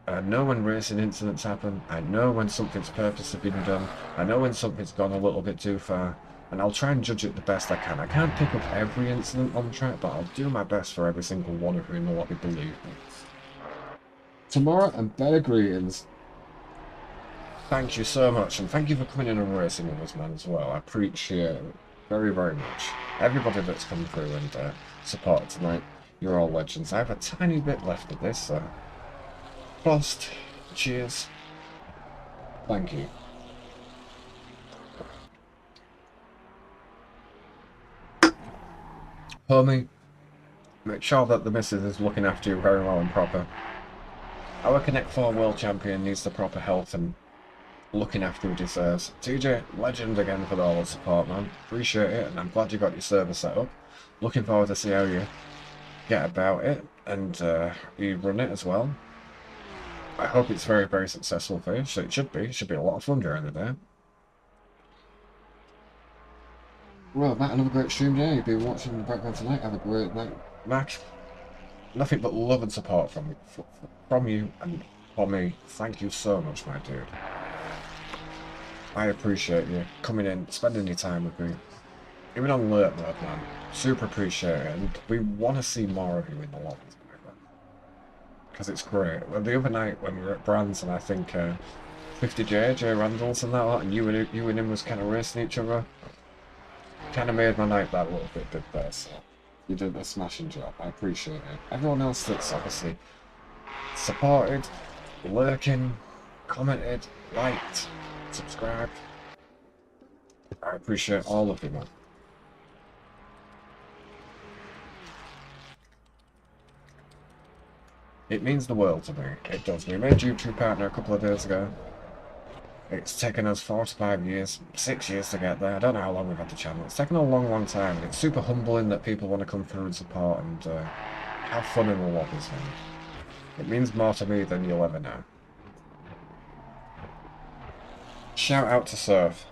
I know when racing incidents happen. I know when something's purposely been done. I know when something's gone a little bit too far. And I'll try and judge it the best I can. I can't pick up every incident on track, but I'll do my best for every single one of you in the lobby, believe me. Tomorrow and better greetings. Thank you so much, and thank you for coming in and racing with us, man, as well. I appreciate it. very, very much. Everybody that's come through and supported tonight, you're all legends. I have a tiny bit left of this, so first, cheers. Thank you. Homie, make sure that the missus is looking after you very well and proper. Our Connect 4 World Champion needs the proper health and looking after he deserves. TJ, legend again for all the support, man. Appreciate it, and I'm glad you got your server set up. Looking forward to see how you get about it, and you run it as well. I hope it's very, very successful for you. So it should be. It should be a lot of fun during the day. Well, Matt, another great stream day. You've been watching in the background tonight. Have a great night, Mac. Nothing but love and support from you and for me. Thank you so much, my dude. I appreciate you coming in, spending your time with me. Even on alert mode, man. Super appreciate it, and we want to see more of you in the lobby. Because it's great. Well, the other night when we were at Brands, and I think 50J, Jay Randalls and that lot, and you and him was kind of racing each other, kind of made my night that little bit better, so you did a smashing job. I appreciate it. Everyone else that's obviously supported, lurking, commented, liked, subscribed, I appreciate all of you, man. It means the world to me. It does. We made YouTube partner a couple of days ago. It's taken us 4 to 5 years, 6 years to get there. I don't know how long we've had the channel. It's taken a long, long time. And it's super humbling that people want to come through and support and have fun in the lobbies, man. It means more to me than you'll ever know. Shout out to Surf.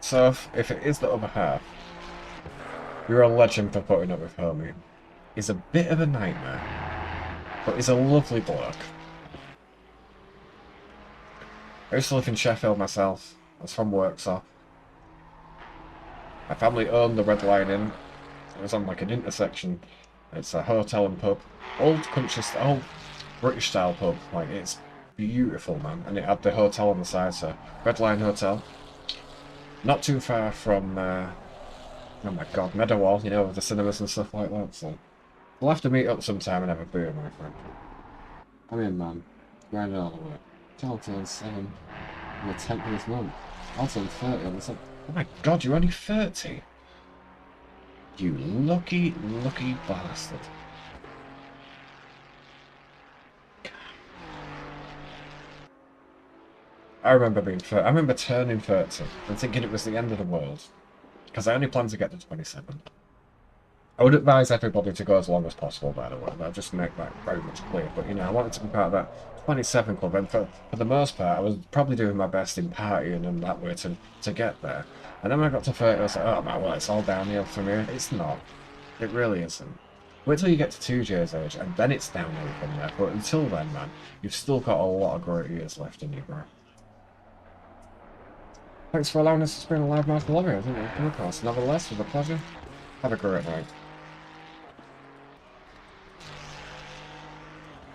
Surf, if it is the other half, you're a legend for putting up with Homie. He's a bit of a nightmare, but he's a lovely bloke. I used to live in Sheffield myself. I was from Worksop. My family owned the Red Lion Inn. It was on like an intersection. It's a hotel and pub. Old country, old British style pub. Like, it's beautiful, man. And it had the hotel on the side, so Red Lion Hotel. Not too far from, oh my god, Meadowall, you know, with the cinemas and stuff like that, so. We'll have to meet up sometime and have a beer, my friend. I'm in, man. Grinding all the way. I'll turn 7 on the 10th of this month. I'll turn 30 on the 7th. Oh my god, you're only 30? You lucky, lucky bastard. I remember being 30. I remember turning 30 and thinking it was the end of the world. Because I only plan to get to 27. I would advise everybody to go as long as possible, by the way. I'll just make that very much clear. But, you know, I wanted to be part of that 27 club, and for the most part, I was probably doing my best in partying and that way to get there. And then when I got to 30, I was like, oh, man, well, it's all downhill from here. It's not. It really isn't. Wait till you get to 2J's age, and then it's downhill from there. But until then, man, you've still got a lot of great years left in you, bro. Thanks for allowing us to spin a live match lobby. I think we'll come across. Nevertheless, with a pleasure. Have a great night.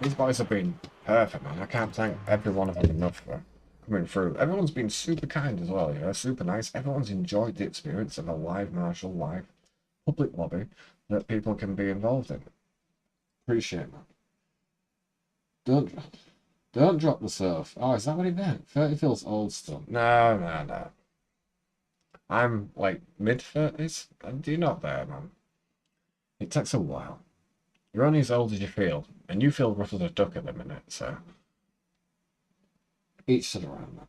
These boys have been perfect, man. I can't thank every one of them enough for coming through. Everyone's been super kind as well, you know, super nice. Everyone's enjoyed the experience of a live martial, live public lobby that people can be involved in. Appreciate that. Don't drop the surf. Oh, is that what he meant? 30 feels old still. No. I'm like mid-30s, and you're not there, man. It takes a while. You're only as old as you feel, and you feel rough as a duck at the minute, so each to their own, man.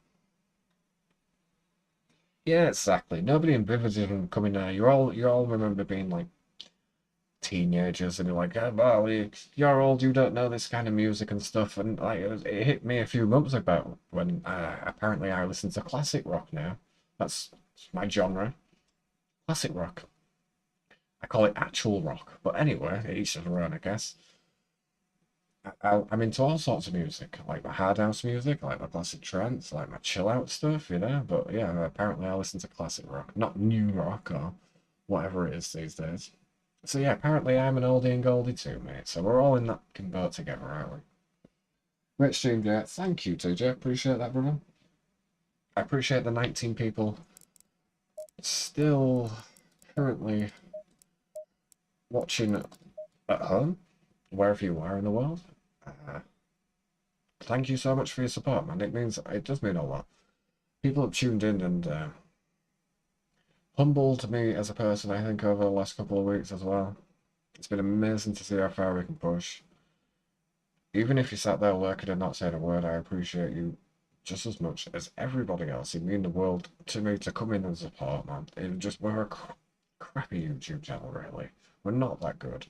Yeah, exactly. Nobody envisages them coming out. You all remember being like teenagers, and you're like, oh, well, you're old, you don't know this kind of music and stuff. And like, it hit me a few months ago when apparently I listen to classic rock now. That's my genre, classic rock. I call it actual rock, but anyway, each to their own, I guess. I'm into all sorts of music, like my hard house music, like my classic trance, like my chill out stuff, you know. But yeah, apparently I listen to classic rock, not new rock or whatever it is these days. So yeah, apparently I'm an oldie and goldie too, mate. So we're all in that boat together, aren't we? Great stream, Jay. Thank you, TJ. Appreciate that, brother. I appreciate the 19 people still currently watching at home, wherever you are in the world, thank you so much for your support, man. It does mean a lot. People have tuned in and humbled me as a person, I think, over the last couple of weeks as well. It's been amazing to see how far we can push. Even if you sat there lurking and not saying a word, I appreciate you just as much as everybody else. It means the world to me to come in and support, man. We're a crappy YouTube channel, really. We're not that good.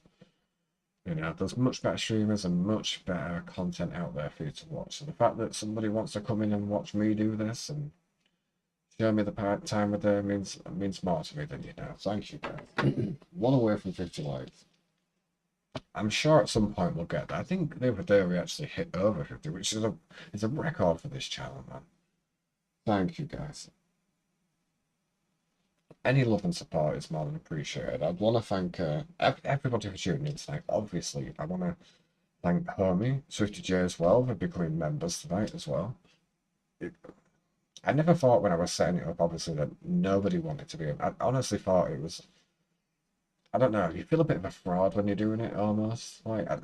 You know, there's much better streamers and much better content out there for you to watch. So the fact that somebody wants to come in and watch me do this and show me the time of day means more to me than you know. Thank you, guys. One away from 50 likes. I'm sure at some point we'll get that. I think the other day we actually hit over 50, which is a record for this channel, man. Thank you, guys. Any love and support is more than appreciated. I'd want to thank everybody for tuning in tonight. Obviously, I want to thank Homie, Swifty J as well, for becoming members tonight as well. I never thought when I was setting it up, obviously, that nobody wanted to be. I honestly thought it was. I don't know. You feel a bit of a fraud when you're doing it, almost. Like I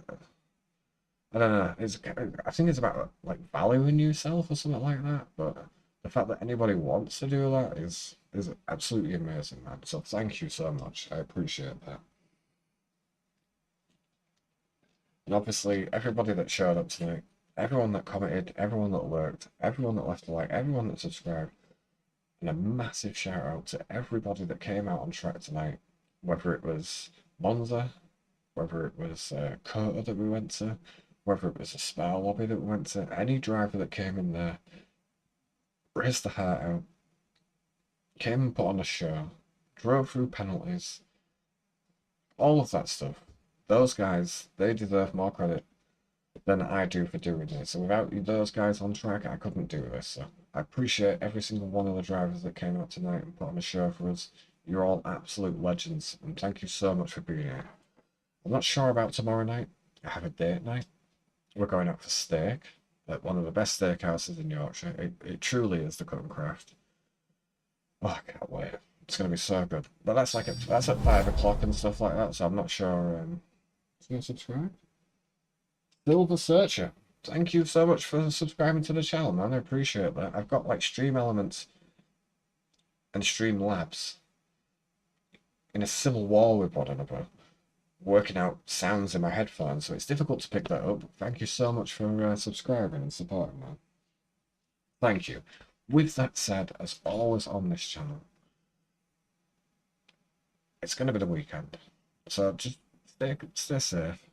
don't know. I think it's about like valuing yourself or something like that. But the fact that anybody wants to do that is absolutely amazing, man. So thank you so much. I appreciate that. And obviously, everybody that showed up tonight, everyone that commented, everyone that lurked, everyone that left a like, everyone that subscribed, and a massive shout out to everybody that came out on track tonight. Whether it was Monza, whether it was Kota that we went to, whether it was a Spa lobby that we went to, any driver that came in there, raised the heart out, came and put on a show, drove through penalties, all of that stuff. Those guys, they deserve more credit than I do for doing this. So without those guys on track, I couldn't do this. So I appreciate every single one of the drivers that came out tonight and put on a show for us. You're all absolute legends, and thank you so much for being here. I'm not sure about tomorrow night. I have a date night. We're going out for steak at one of the best steakhouses in Yorkshire. It truly is the cut and craft. Oh, I can't wait. It's going to be so good. But that's at 5 o'clock and stuff like that, so I'm not sure. Going to subscribe? Silver Searcher. Thank you so much for subscribing to the channel, man. I appreciate that. I've got like Stream Elements and Stream Labs in a civil war with one another, working out sounds in my headphones, so it's difficult to pick that up. Thank you so much for subscribing and supporting, man. Thank you. With that said, as always on this channel, it's going to be the weekend, so just stay safe.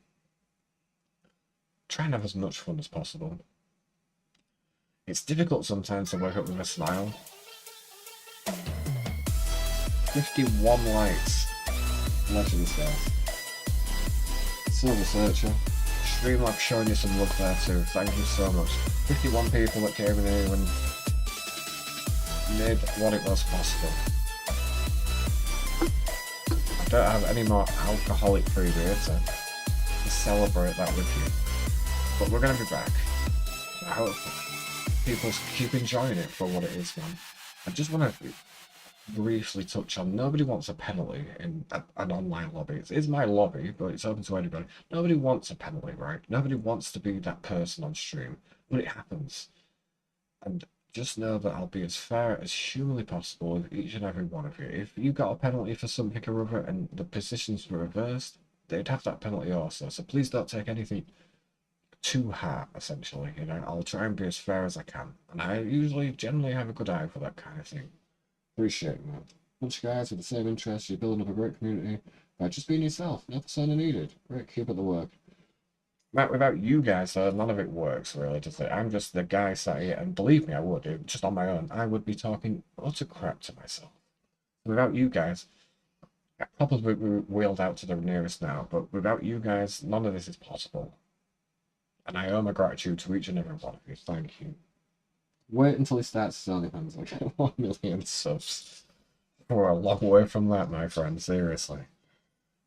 Try and have as much fun as possible. It's difficult sometimes to wake up with a smile. 51 likes. Legends, guys. Silver Searcher. Streamlabs showing you some love there too. Thank you so much. 51 people that came in here and made what it was possible. I don't have any more alcoholic free beer to celebrate that with you. But we're going to be back. I hope people keep enjoying it for what it is, man. I just want to briefly touch on, nobody wants a penalty in an online lobby. It's my lobby, but it's open to anybody. Nobody wants a penalty, right? Nobody wants to be that person on stream, but it happens. And just know that I'll be as fair as humanly possible with each and every one of you. If you got a penalty for something or other and the positions were reversed, they'd have that penalty also. So please don't take anything too heart, essentially. You know, I'll try and be as fair as I can. And I generally have a good eye for that kind of thing. Appreciate it, man. Bunch of guys with the same interests, you're building up a great community by just being yourself. No persona needed. Great, keep up the work. Matt, without you guys, though, none of it works, really, does it? I'm just the guy sat here, and believe me, I would, just on my own, I would be talking utter crap to myself. Without you guys, I probably wheeled out to the nearest now, but without you guys, none of this is possible. And I owe my gratitude to each and every one of you. Thank you. Wait until he starts his OnlyFans. I get 1 million subs. We're a long way from that, my friend, seriously.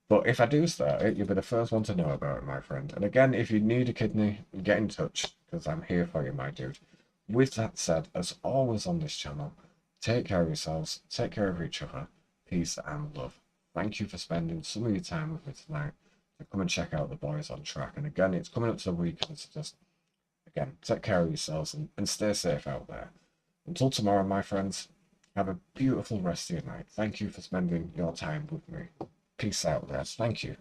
But if I do start it, you'll be the first one to know about it, my friend. And again, if you need a kidney, get in touch, because I'm here for you, my dude. With that said, as always on this channel, Take care of yourselves. Take care of each other. Peace and love. Thank you for spending some of your time with me tonight. To come and check out the boys on track. And again, it's coming up to the weekend, so just, again, take care of yourselves and stay safe out there. Until tomorrow, my friends, have a beautiful rest of your night. Thank you for spending your time with me. Peace out, guys. Thank you.